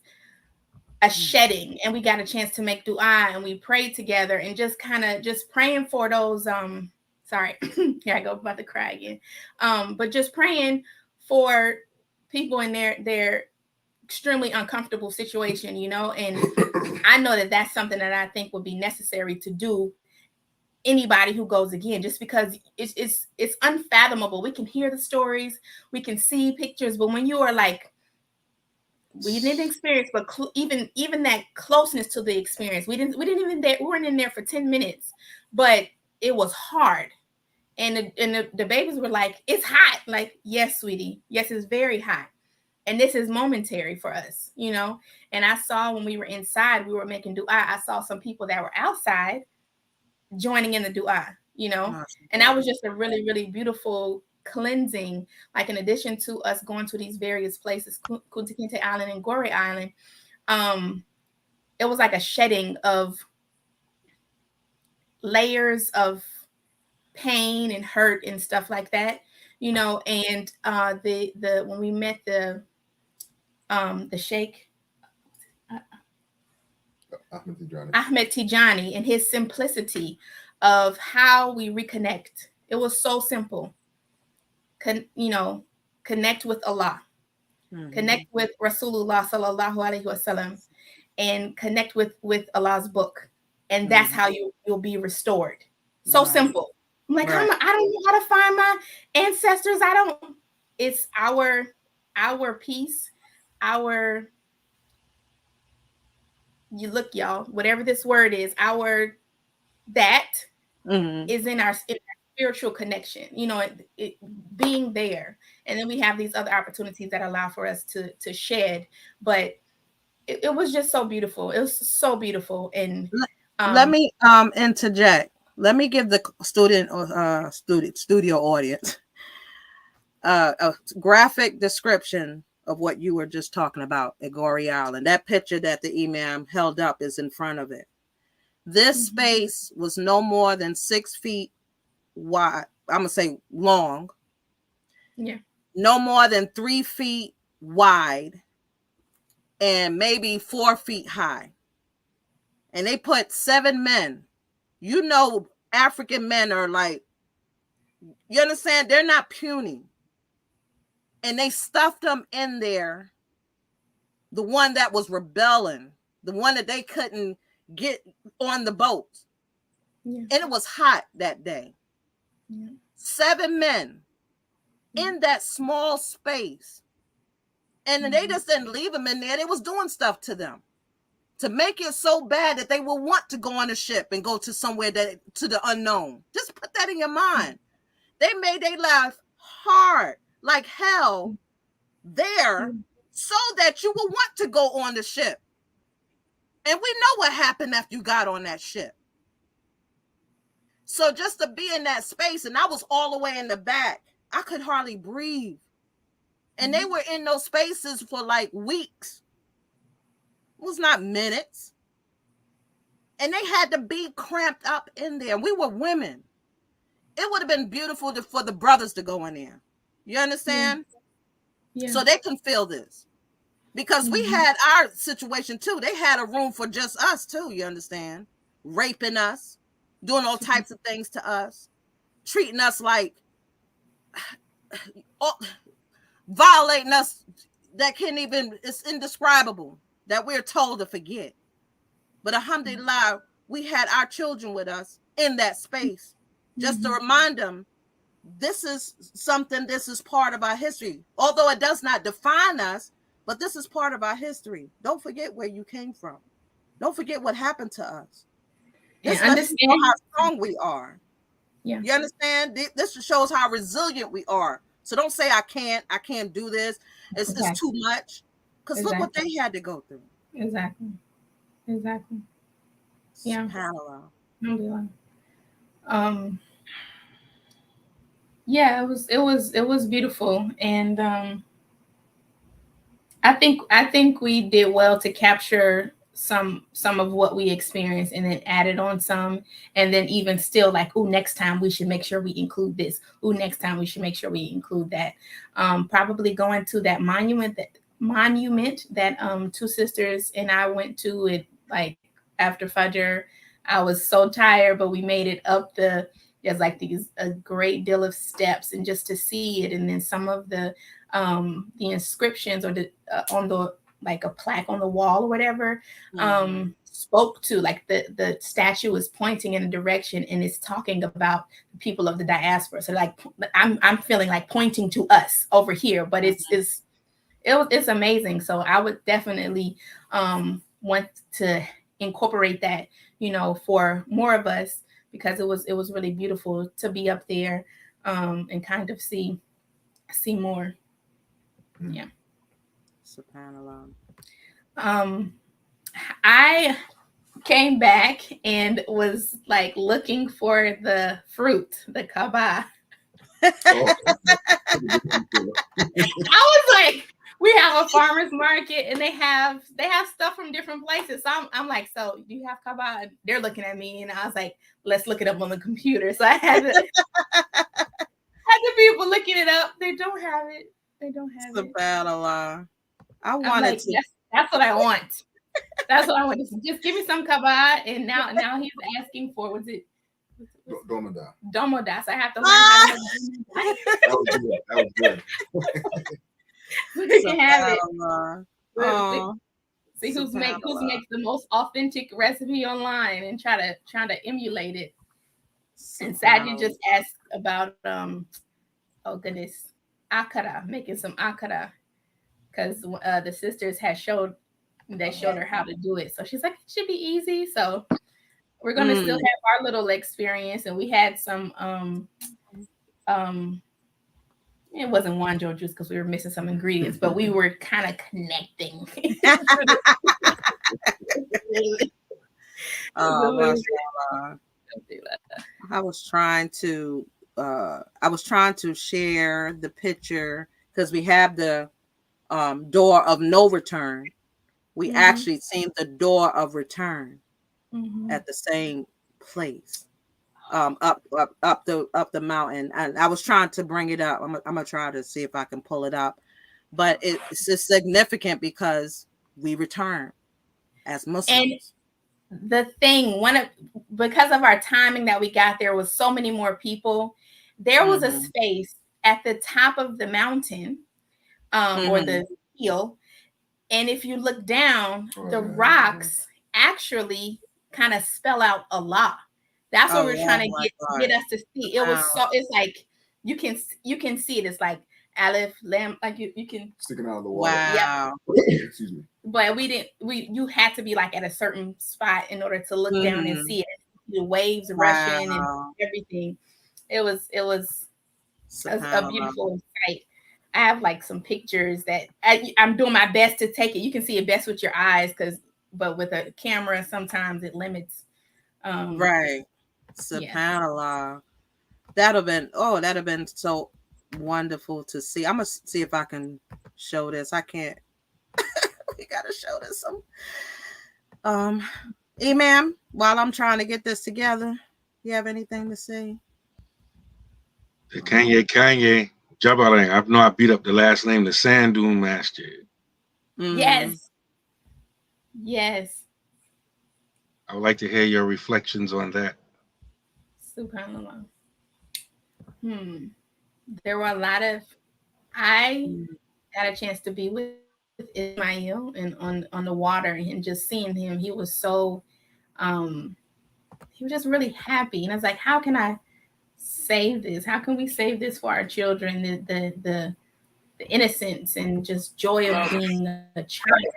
a shedding, and we got a chance to make dua, and we prayed together, and just kind of just praying for those, sorry, here I go, about to cry again. But just praying for people in their extremely uncomfortable situation, and I know that that's something that I think would be necessary to do anybody who goes again, just because it's unfathomable. We can hear the stories, we can see pictures, but when you are like, we didn't experience, but even that closeness to the experience, we weren't in there for 10 minutes, but it was hard. And the babies were like, it's hot. Like, yes, sweetie. Yes, it's very hot. And this is momentary for us, And I saw when we were inside, we were making dua. I saw some people that were outside joining in the dua, And that was just a really, really beautiful cleansing. Like, in addition to us going to these various places, Kunta Kinte Island and Goree Island, it was like a shedding of layers of pain and hurt and stuff like that, and the when we met the Sheikh Ahmed Tijani and his simplicity of how we reconnect. It was so simple. Connect with Allah, connect with Rasulullah sallallahu alaihi wasallam, and connect with Allah's book, and that's how you'll be restored. So simple. I'm like, I don't know how to find my ancestors. It's our peace, you look, y'all, whatever this word is, is in our spirit. spiritual connection, you know, it being there. And then we have these other opportunities that allow for us to shed. But it was just so beautiful. It was so beautiful. And let me interject. Let me give the studio audience a graphic description of what you were just talking about at Goree Island. That picture that the imam held up is in front of it. This space was no more than 6 feet wide. I'm gonna say long. Yeah. No more than 3 feet wide, and maybe 4 feet high. And they put 7 men. You know, African men are like, you understand? They're not puny. And they stuffed them in there. The one that was rebelling, the one that they couldn't get on the boat. Yeah. And it was hot that day. Yeah. 7 men in that small space. And they just didn't leave them in there. They was doing stuff to them to make it so bad that they will want to go on a ship and go to somewhere to the unknown. Just put that in your mind. They made their life hard, like hell, there, so that you will want to go on the ship. And we know what happened after you got on that ship. So just to be in that space, and I was all the way in the back, I could hardly breathe. And they were in those spaces for like weeks. It was not minutes. And they had to be cramped up in there. We were women. It would have been beautiful for the brothers to go in there. You understand? Yeah. So they can feel this. Because we had our situation too. They had a room for just us too, you understand? Raping us, doing all types of things to us, treating us like, violating us that can't even, it's indescribable that we're told to forget. But alhamdulillah, we had our children with us in that space, just to remind them, this is something, this is part of our history. Although it does not define us, but this is part of our history. Don't forget where you came from. Don't forget what happened to us. This lets you know how strong we are. Yeah. You understand? This shows how resilient we are. So don't say I can't do this. It's too much. Because look what they had to go through. Exactly. Yeah. SubhanAllah. Yeah, it was beautiful. And I think we did well to capture some of what we experienced and then added on some, and then even still like, oh, next time we should make sure we include this. Oh, next time we should make sure we include that. Probably going to that monument that two sisters and I went to it like after Fajr. I was so tired, but we made it up there's like a great deal of steps, and just to see it, and then some of the inscriptions or on the like a plaque on the wall or whatever spoke to, like the statue is pointing in a direction and it's talking about the people of the diaspora. So like I'm feeling like pointing to us over here, but it's amazing. So I would definitely want to incorporate that, for more of us, because it was really beautiful to be up there and kind of see more. Yeah. SubhanAllah. I came back and was like looking for the fruit, the kaba. I was like, we have a farmer's market and they have stuff from different places. So I'm like, so do you have kaba? And they're looking at me, and I was like, let's look it up on the computer. So I had the people looking it up. They don't have it. SubhanAllah. I wanted like, to. That's what I want. That's what I want. Just give me some kaba. And now he's asking for, was it Domoda. Domoda. So I have to learn how to make That was good. We can have it. See who makes the most authentic recipe online and try to emulate it. And Sadie just asked about oh goodness, akara, making some akara, because the sisters had showed her how to do it. So she's like, it should be easy. So We're gonna still have our little experience, and we had some it wasn't Wanjo juice because we were missing some ingredients, but we were kind of connecting. Oh, I was trying to share the picture because we have the door of no return. We actually seen the door of return at the same place. Up the mountain. And I was trying to bring it up. I'm gonna try to see if I can pull it up. But it's just significant because we return as Muslims. And the thing, because of our timing that we got there was so many more people. There was a space at the top of the mountain, or the hill. And if you look down, the rocks actually kind of spell out Allah. That's what we're trying to get us to see. It was it's like you can see it. It's like Aleph, Lam, like you can sticking out of the water. Wow. Excuse me. But you had to be like at a certain spot in order to look down and see it. The waves rushing and everything. It was a beautiful sight. I have like some pictures that I'm doing my best to take it. You can see it best with your eyes, but with a camera sometimes it limits. Right. SubhanAllah. That'd have been so wonderful to see. I'm gonna see if I can show this. I can't. We gotta show this. Imam, while I'm trying to get this together, you have anything to say? The Kanye Jabari. I know I beat up the last name, the Sand Dune Master. Yes. I would like to hear your reflections on that. SubhanAllah. There were a lot of. I got a chance to be with Ismail and on the water and just seeing him. He was so, he was just really happy, and I was like, how can I save this? How can we save this for our children? The innocence and just joy of being a child.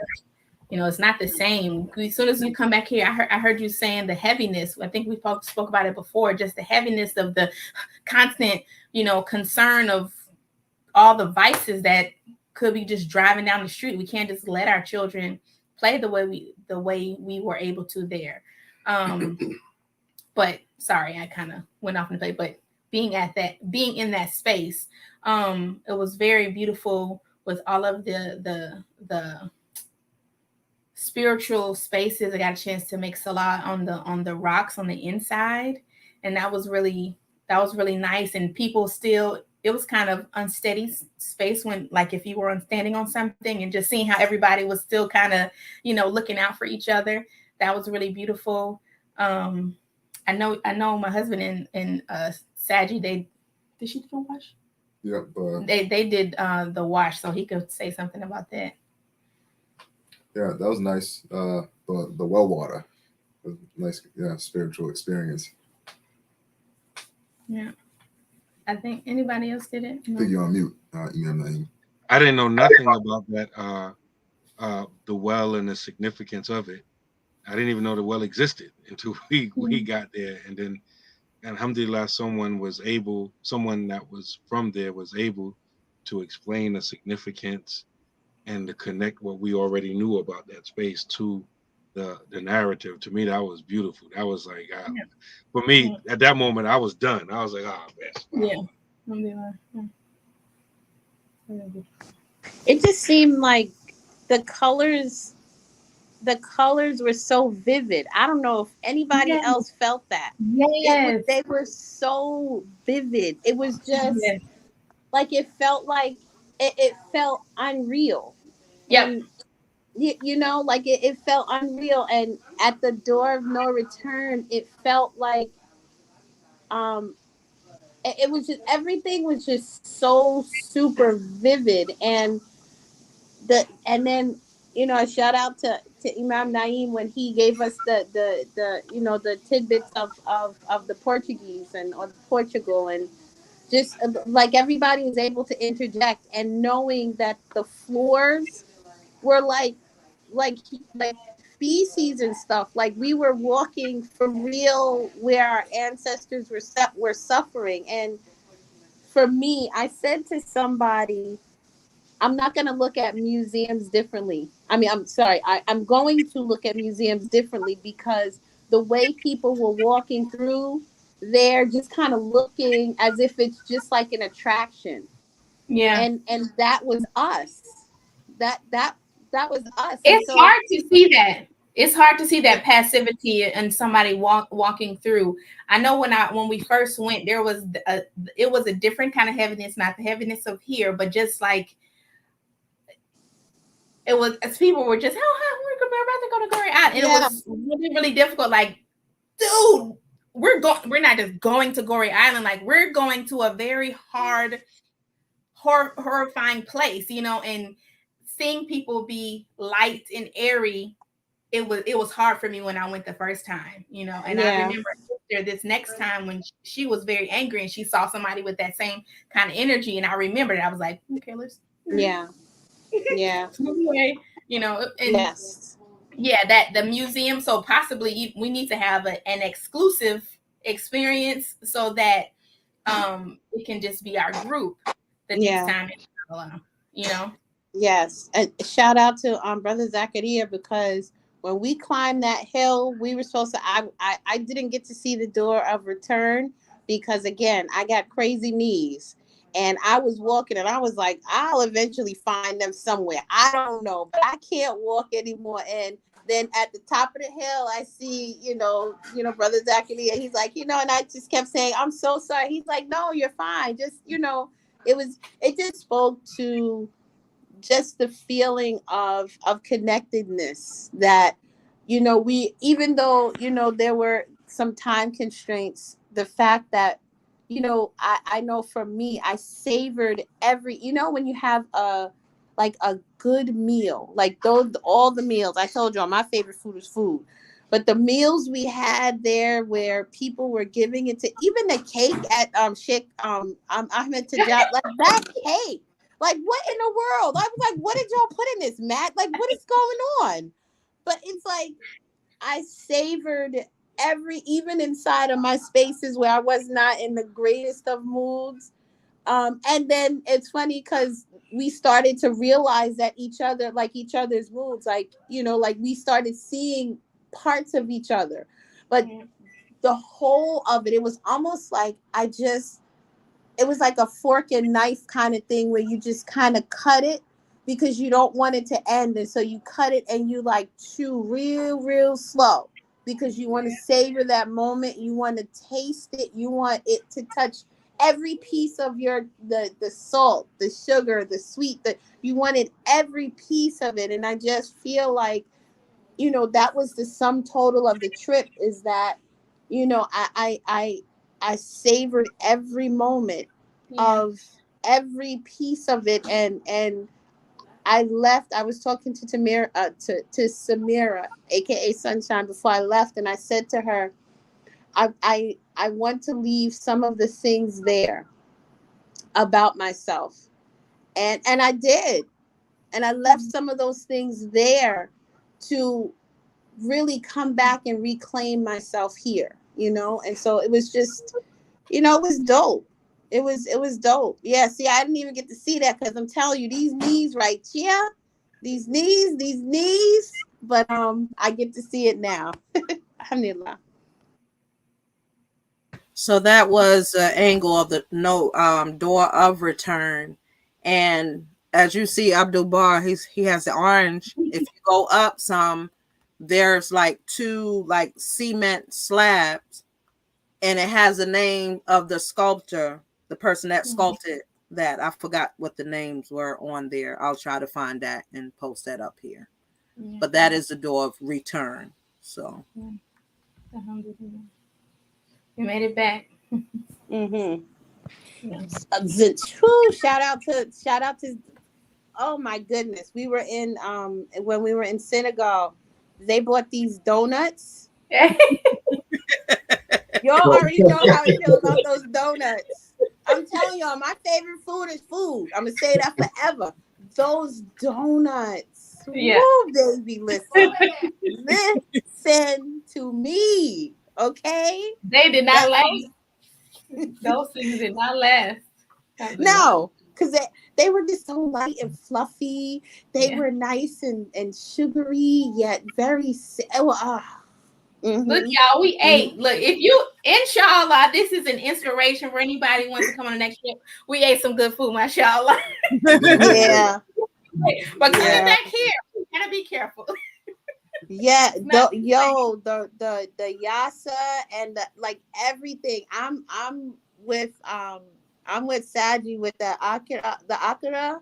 You know, it's not the same. As soon as you come back here, I heard you saying the heaviness. I think we spoke about it before, just the heaviness of the constant, concern of all the vices that could be just driving down the street. We can't just let our children play the way we were able to there. But sorry, I kind of went off in the play, but being in that space, it was very beautiful with all of the spiritual spaces. I got a chance to make salah on the rocks on the inside, and that was really nice. And people still, it was kind of unsteady space when, like, if you were standing on something and just seeing how everybody was still kind of, looking out for each other. That was really beautiful. I know my husband and Saji, did she do the wash? Yeah, they did the wash, so he could say something about that. Yeah, that was nice. The well water, nice, spiritual experience. Yeah, I think anybody else did it. I think you're on mute, Imam. I didn't know nothing about that. The well and the significance of it. I didn't even know the well existed until we got there, and then, alhamdulillah, someone that was from there was able to explain the significance and to connect what we already knew about that space to the narrative. To me, that was beautiful. That was like, for me, at that moment, I was done. I was like, best. Yeah. It just seemed like the colors were so vivid. I don't know if anybody else felt that. Yes. They were so vivid. It was just like, it felt like it felt unreal. Yeah. Like it felt unreal. And at the door of no return, it felt like it was just, everything was just so super vivid. And then a shout out to Imam Naeem when he gave us the tidbits of the Portuguese or Portugal, and just like everybody was able to interject, and knowing that the floors were like species and stuff. Like we were walking for real where our ancestors were suffering. And for me, I said to somebody, I'm not going to look at museums differently. I mean, I'm sorry. I'm going to look at museums differently because the way people were walking through there, just kind of looking as if it's just like an attraction. Yeah. And that was us. That was us. And It's so hard to see that. It's hard to see that passivity in somebody walking through. I know when we first went, there was it was a different kind of heaviness, not the heaviness of here, but just like it was, as people were just, we're about to go to Gory Island. And it was really, really difficult. Like, dude, we're not just going to Gory Island, like we're going to a very hard, horrifying place, you know, and seeing people be light and airy, it was hard for me when I went the first time, you know. And I remember this next time when she was very angry and she saw somebody with that same kind of energy, and I remembered it. I was like, okay, let's anyway, you know. And that the museum, so possibly we need to have an exclusive experience so that it can just be our group the next time, you know. Yes, and shout out to Brother Zachariah, because when we climbed that hill, we were supposed to. I didn't get to see the door of return because again, I got crazy knees, and I was walking, and I was like, I'll eventually find them somewhere. I don't know, but I can't walk anymore. And then at the top of the hill, I see, you know, Brother Zachariah. He's like, you know, and I just kept saying, I'm so sorry. He's like, no, you're fine. Just, you know, it just spoke to just the feeling of connectedness that, you know, we, even though, you know, there were some time constraints, the fact that, you know, I know for me, I savored every, you know, when you have a good meal, like all the meals, I told y'all my favorite food is food, but the meals we had there where people were giving it to, even the cake at Sheikh Ahmed Tajab, like that cake. Like, what in the world? I was like, what did y'all put in this, Matt? Like, what is going on? But it's like, I savored even inside of my spaces where I was not in the greatest of moods. And then it's funny because we started to realize that each other's moods, like, you know, like we started seeing parts of each other. But the whole of it, it was almost like it was like a fork and knife kind of thing where you just kind of cut it because you don't want it to end. And so you cut it and you like chew real slow because you want to savor that moment. You want to taste it. You want it to touch every piece of the salt, the sugar, the sweet, you wanted every piece of it. And I just feel like, you know, that was the sum total of the trip, is that, you know, I savored every moment of every piece of it, and I left. I was talking to Samira, aka Sunshine, before I left, and I said to her, I want to leave some of the things there about myself, and I did, and I left some of those things there to really come back and reclaim myself here, you know. And so it was just, you know, it was dope. It was dope. Yeah, see, I didn't even get to see that because I'm telling you, these knees right here, these knees, but I get to see it now. Alhamdulillah. So that was an angle of the door of return. And as you see, Abdul Bar, he has the orange. If you go up some, there's like two like cement slabs, and it has the name of the sculptor, the person that sculpted that. I forgot what the names were on there. I'll try to find that and post that up here. Yeah. But that is the door of return. So we made it back. Shout out to oh my goodness. We were in when we were in Senegal, they bought these donuts. Y'all already know how I feel about those donuts. I'm telling y'all, my favorite food is food. I'm gonna say that forever. Those donuts Yeah. Woo, baby, listen. Listen to me, okay? They did not last. Those things did not last. No, because they were just so light and fluffy. They Yeah. were nice and sugary, yet very. Look, y'all, we ate. Look, if you, inshallah, this is an inspiration for anybody who wants to come on the next trip. We ate some good food, mashallah. Yeah. But coming back here, we gotta be careful. Yeah, the yasa and like everything. I'm with Saji with the akira.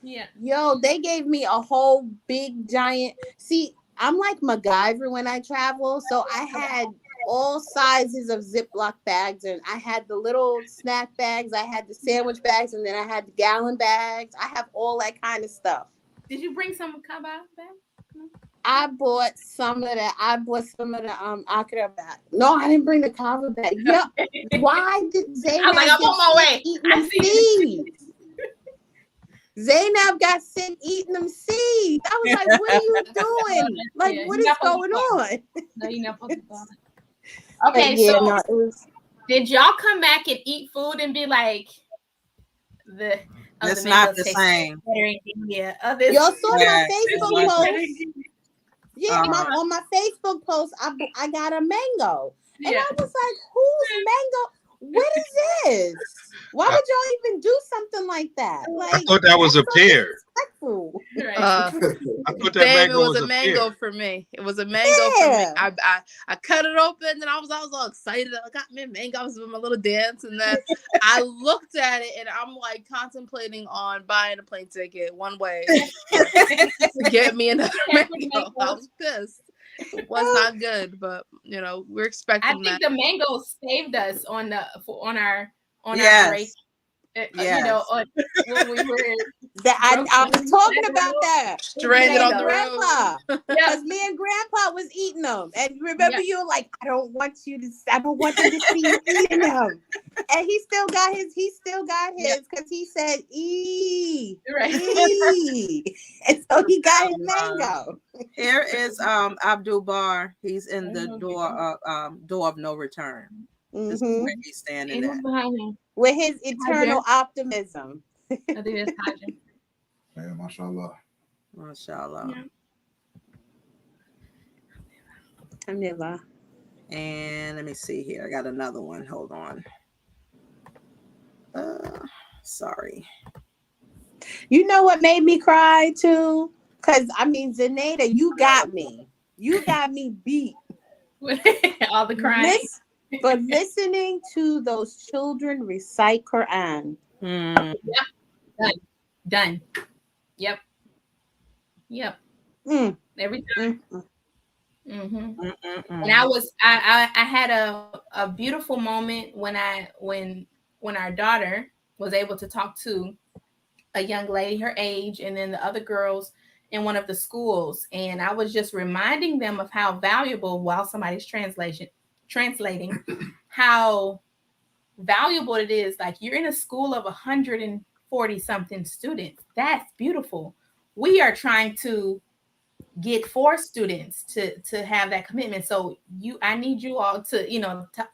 Yeah. Yo, they gave me a whole big giant. See, I'm like MacGyver when I travel, so I had all sizes of Ziploc bags, and I had the little snack bags, I had the sandwich bags, and then I had the gallon bags. I have all that kind of stuff. Did you bring some kaba back? I bought some of the akira back. No, I didn't bring the kava back. Yeah. Why did Zainab I'm on my way. eating them seeds? Zainab got sick eating them seeds. I was like, what are you doing? Like, what is going on? No, you're not supposed to. Okay, so did y'all come back and eat food and be like, it's not the same. Yeah. Y'all saw my Facebook post. Yeah, on my Facebook post, I got a mango. And I was like, whose mango? What is this? Why would y'all even do something like that? Like, I thought that was a pear. Right. I thought that Damn, mango it was a mango for me. It was a mango for me. I cut it open and I was all excited. I got me a mango. I was doing my little dance, and then I looked at it and I'm like contemplating on buying a plane ticket one way to get me another mango. I was pissed. It was not good, but we're expecting. I think the mango saved us on our break. When we were I was talking about that. Stranded on the road. Because me and Grandpa was eating them, and remember you were like, I don't want you to see you eating them, and he still got his because he said "ee," and so he got his mango. Here is Abdul Bar. He's in the door of no return. This is where he's standing at. With his eternal optimism. Yeah, mashallah. Mashallah. Alhamdulillah. And let me see here. I got another one. Hold on. Sorry. You know what made me cry too? Because Zenaida, you got me. You got me beat. All the crying. For listening to those children recite Quran. Yep. Done. Yep. Every time. And I had a beautiful moment when our daughter was able to talk to a young lady her age, and then the other girls in one of the schools, and I was just reminding them of how valuable, while somebody's translating, how valuable it is. Like, you're in a school of 140 something students. That's beautiful. We are trying to get 4 students to have that commitment. So I need you all to to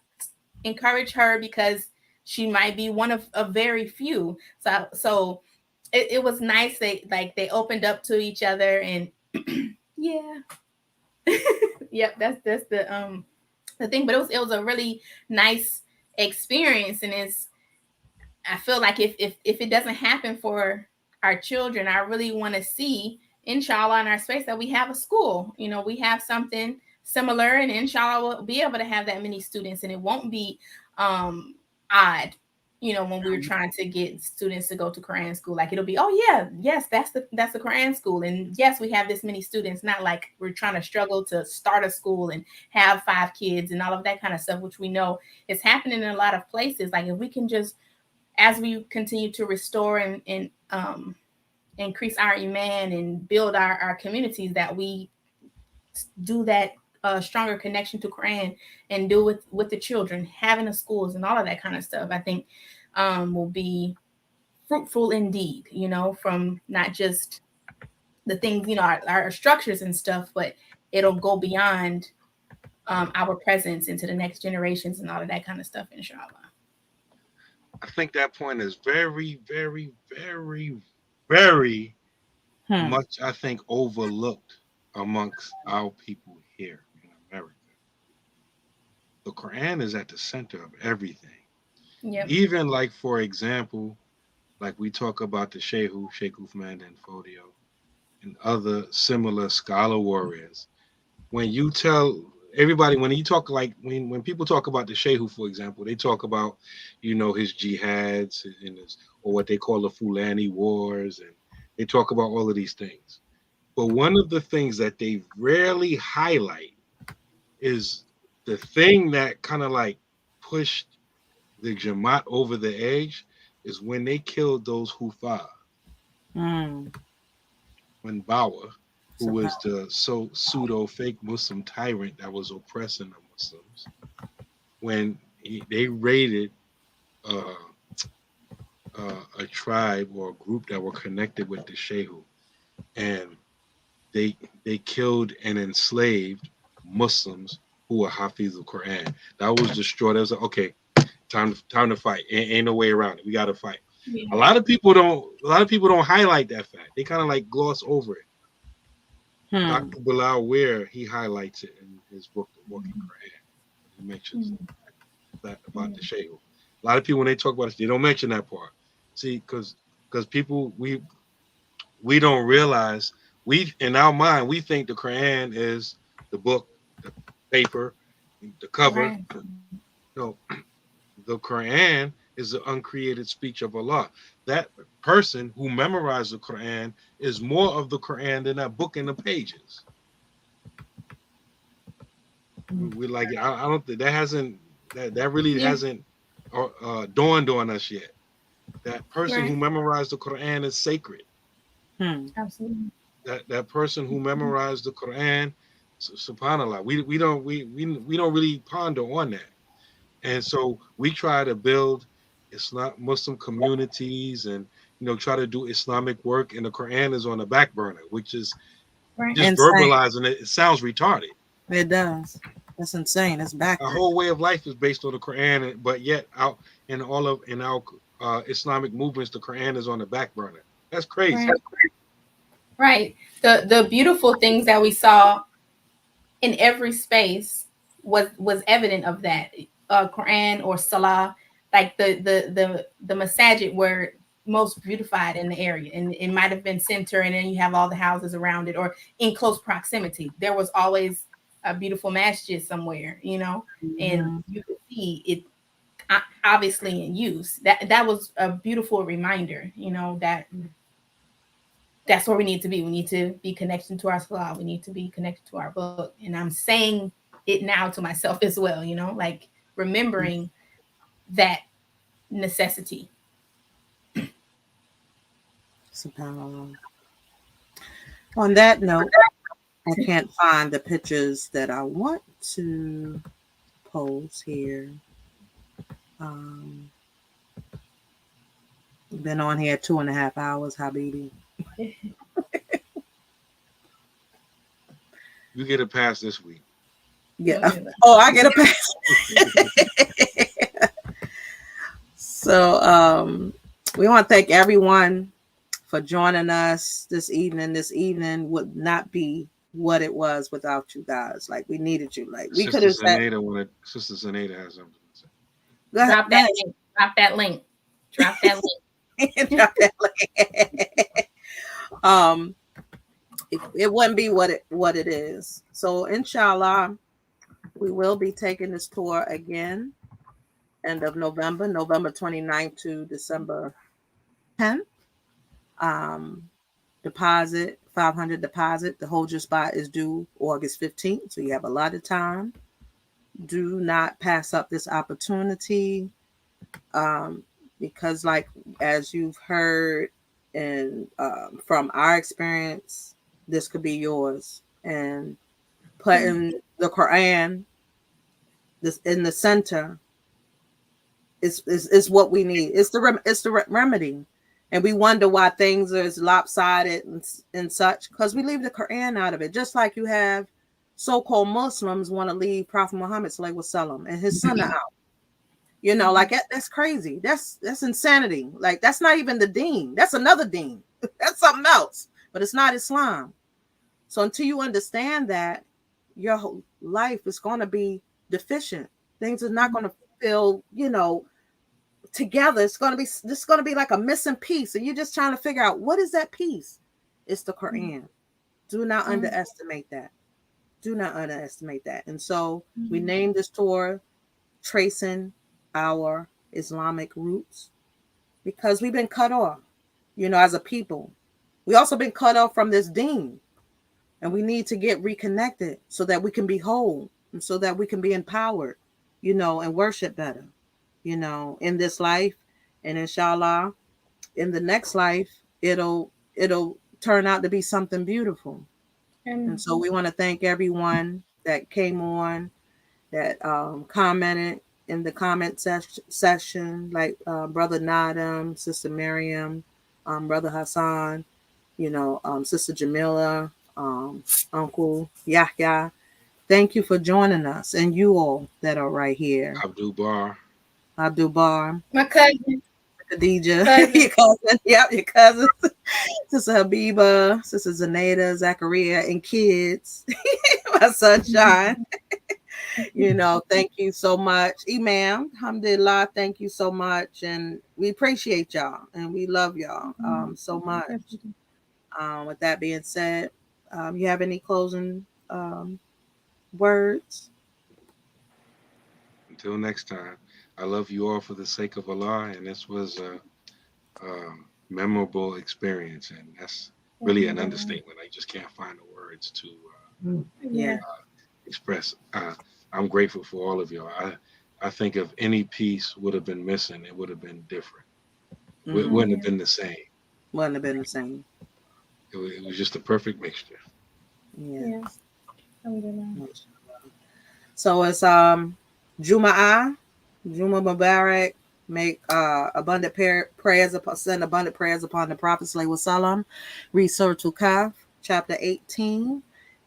encourage her, because she might be one of very few. So it was nice. They opened up to each other, and yeah. Yep, that's the thing. But it was a really nice experience, and I feel like if it doesn't happen for our children, I really want to see, inshallah, in our space that we have a school. We have something similar, and inshallah we'll be able to have that many students, and it won't be odd. When we were trying to get students to go to Quran school, like, it'll be, yes, that's the Quran school, and yes, we have this many students. Not like we're trying to struggle to start a school and have 5 kids and all of that kind of stuff, which we know is happening in a lot of places. Like, if we can just, as we continue to restore and increase our iman and build our communities, that we do that stronger connection to Quran and do it with the children, having the schools and all of that kind of stuff, I think will be fruitful indeed, from not just the things, you know, our structures and stuff, but it'll go beyond our presence into the next generations and all of that kind of stuff, inshallah. I think that point is very, very, very, very much, I think, overlooked amongst our people here in America. The Quran is at the center of everything. Yep. Even like, for example, like we talk about the Sheikh Uthman and Fodio and other similar scholar warriors. When you tell everybody, when you talk, like when people talk about the Shehu, for example, they talk about, you know, his jihads and his, or what they call the Fulani wars, and they talk about all of these things. But one of the things that they rarely highlight is the thing that kind of like pushed the Jamaat over the edge is when they killed those Hufa. When Bawa, who was the pseudo fake Muslim tyrant that was oppressing the Muslims, when they raided a tribe or a group that were connected with the Shehu, and they killed and enslaved Muslims who were Hafiz the Quran. That was destroyed. It was like, okay, time to fight. Ain't no way around it. We got to fight. Yeah. A lot of people don't highlight that fact. They kind of like gloss over it. Dr. Bilal Ware, he highlights it in his book, The Walking Quran. He mentions that about the Shehu. A lot of people, when they talk about it, they don't mention that part. See, because people, we don't realize, in our mind, we think the Quran is the book, the paper, the cover. Right. No, the Quran is the uncreated speech of Allah. That person who memorized the Quran is more of the Quran than that book in the pages. We like, I don't think that really hasn't dawned on us yet. That person who memorized the Quran is sacred. Absolutely. That person who memorized the Quran, subhanallah, we don't really ponder on that. And so we try to build Muslim communities and, you know, try to do Islamic work, and the Quran is on the back burner, which is just insane. Verbalizing it. It sounds retarded. It does. That's insane. It's backwards. Our whole way of life is based on the Quran, but yet out in our Islamic movements, the Quran is on the back burner. That's crazy. Right. The beautiful things that we saw in every space was evident of that. Quran or Salah, like the masajid were most beautified in the area, and it might have been center, and then you have all the houses around it or in close proximity. There was always a beautiful masjid somewhere, you know, and you could see it obviously in use. That was a beautiful reminder, you know, that's where we need to be. We need to be connected to our Salah. We need to be connected to our book. And I'm saying it now to myself as well, you know, like remembering that necessity. SubhanAllah. On that note, I can't find the pictures that I want to post here. Been on here 2.5 hours, Habibi. You get a pass this week. Yeah. Oh, I get a pass. So we want to thank everyone for joining us this evening. This evening would not be what it was without you guys. Like, we needed you. Like, we could have said. Sister Zenaida has something to say. Drop that link. Drop that link. Drop that link. Drop that link. It wouldn't be what it is. So inshallah, we will be taking this tour again end of November 29th to December 10th. Deposit, 500 deposit. The hold your spot is due August 15th, so you have a lot of time. Do not pass up this opportunity, because, like, as you've heard and from our experience, this could be yours. And putting the Quran this in the center is what we need. It's the remedy. And we wonder why things are as lopsided and such, because we leave the Quran out of it. Just like you have so-called Muslims want to leave Prophet Muhammad sallallahu alaihi wasallam and his sunnah out. You know, like that's crazy. That's insanity. Like that's not even the deen. That's another deen. That's something else, but it's not Islam. So until you understand that, your whole life is going to be deficient. Things are not going to feel, you know, together. It's going to be like a missing piece, and you're just trying to figure out what is that piece. It's the Quran. Do not underestimate that. Do not underestimate that. And so we named this tour Tracing Our Islamic Roots, because we've been cut off, you know, as a people. We also been cut off from this deen, and we need to get reconnected so that we can be whole and so that we can be empowered, you know, and worship better, you know, in this life. And inshallah, in the next life, it'll turn out to be something beautiful. And so we want to thank everyone that came on, that commented in the comment section, like Brother Nadam, Sister Miriam, Brother Hassan, you know, Sister Jamila, Uncle Yahya. Thank you for joining us, and you all that are right here. Abdul Bar, my cousin, Khadija, your cousin, yep, your cousin, Sister Habiba, Sister Zaneta, Zachariah, and kids, my sunshine. You know, thank you so much, Imam. Alhamdulillah, thank you so much, and we appreciate y'all, and we love y'all so much. With that being said, you have any closing words? Until next time, I love you all for the sake of Allah, and this was a memorable experience, and that's really an understatement. I just can't find the words to express. I'm grateful for all of y'all. I think if any piece would have been missing, it would have been different. It wouldn't have been the same. Wouldn't have been the same. It was just a perfect mixture. Yeah. So it's Jum'ah Mubarak. Make abundant prayers, send abundant prayers upon the Prophet sallallahu alaihi wasallam. Read Surah Al-Kahf, chapter 18,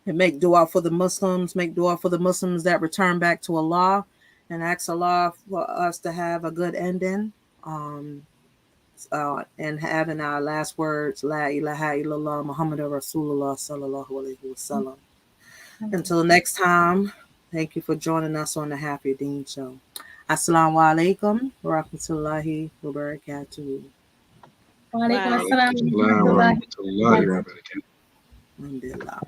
and make dua for the Muslims. Make dua for the Muslims that return back to Allah, and ask Allah for us to have a good ending. And having our last words, La ilaha illallah Muhammadur Rasulullah sallallahu alaihi wasallam. Until next time, thank you for joining us on the Happy Deen Show. Assalamu alaikum wa rahmatullahi wa barakatuh. Wa alaikum assalam wa rahmatullahi wa barakatuh. Alhamdulillah.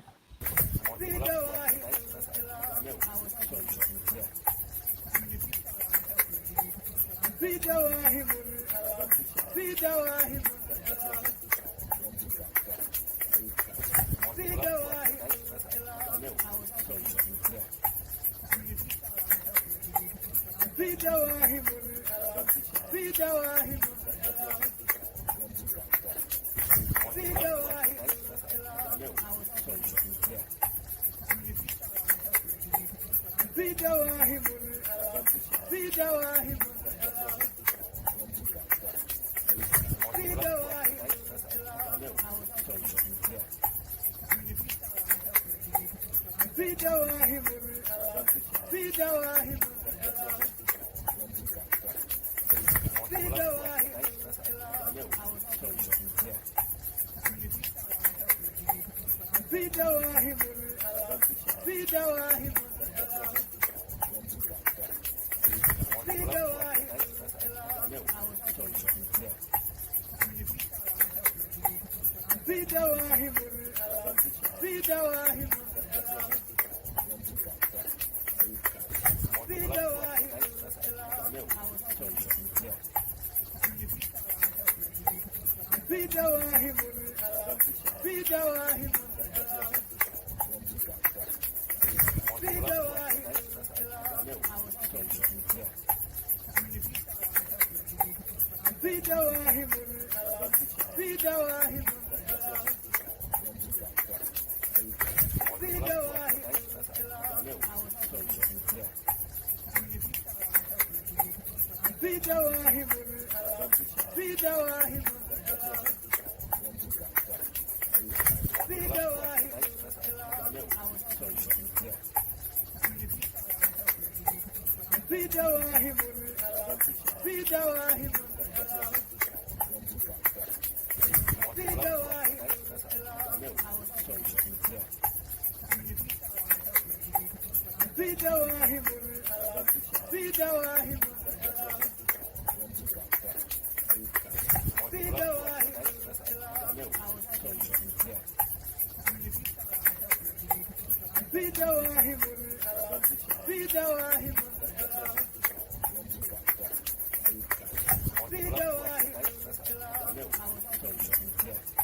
Yeah.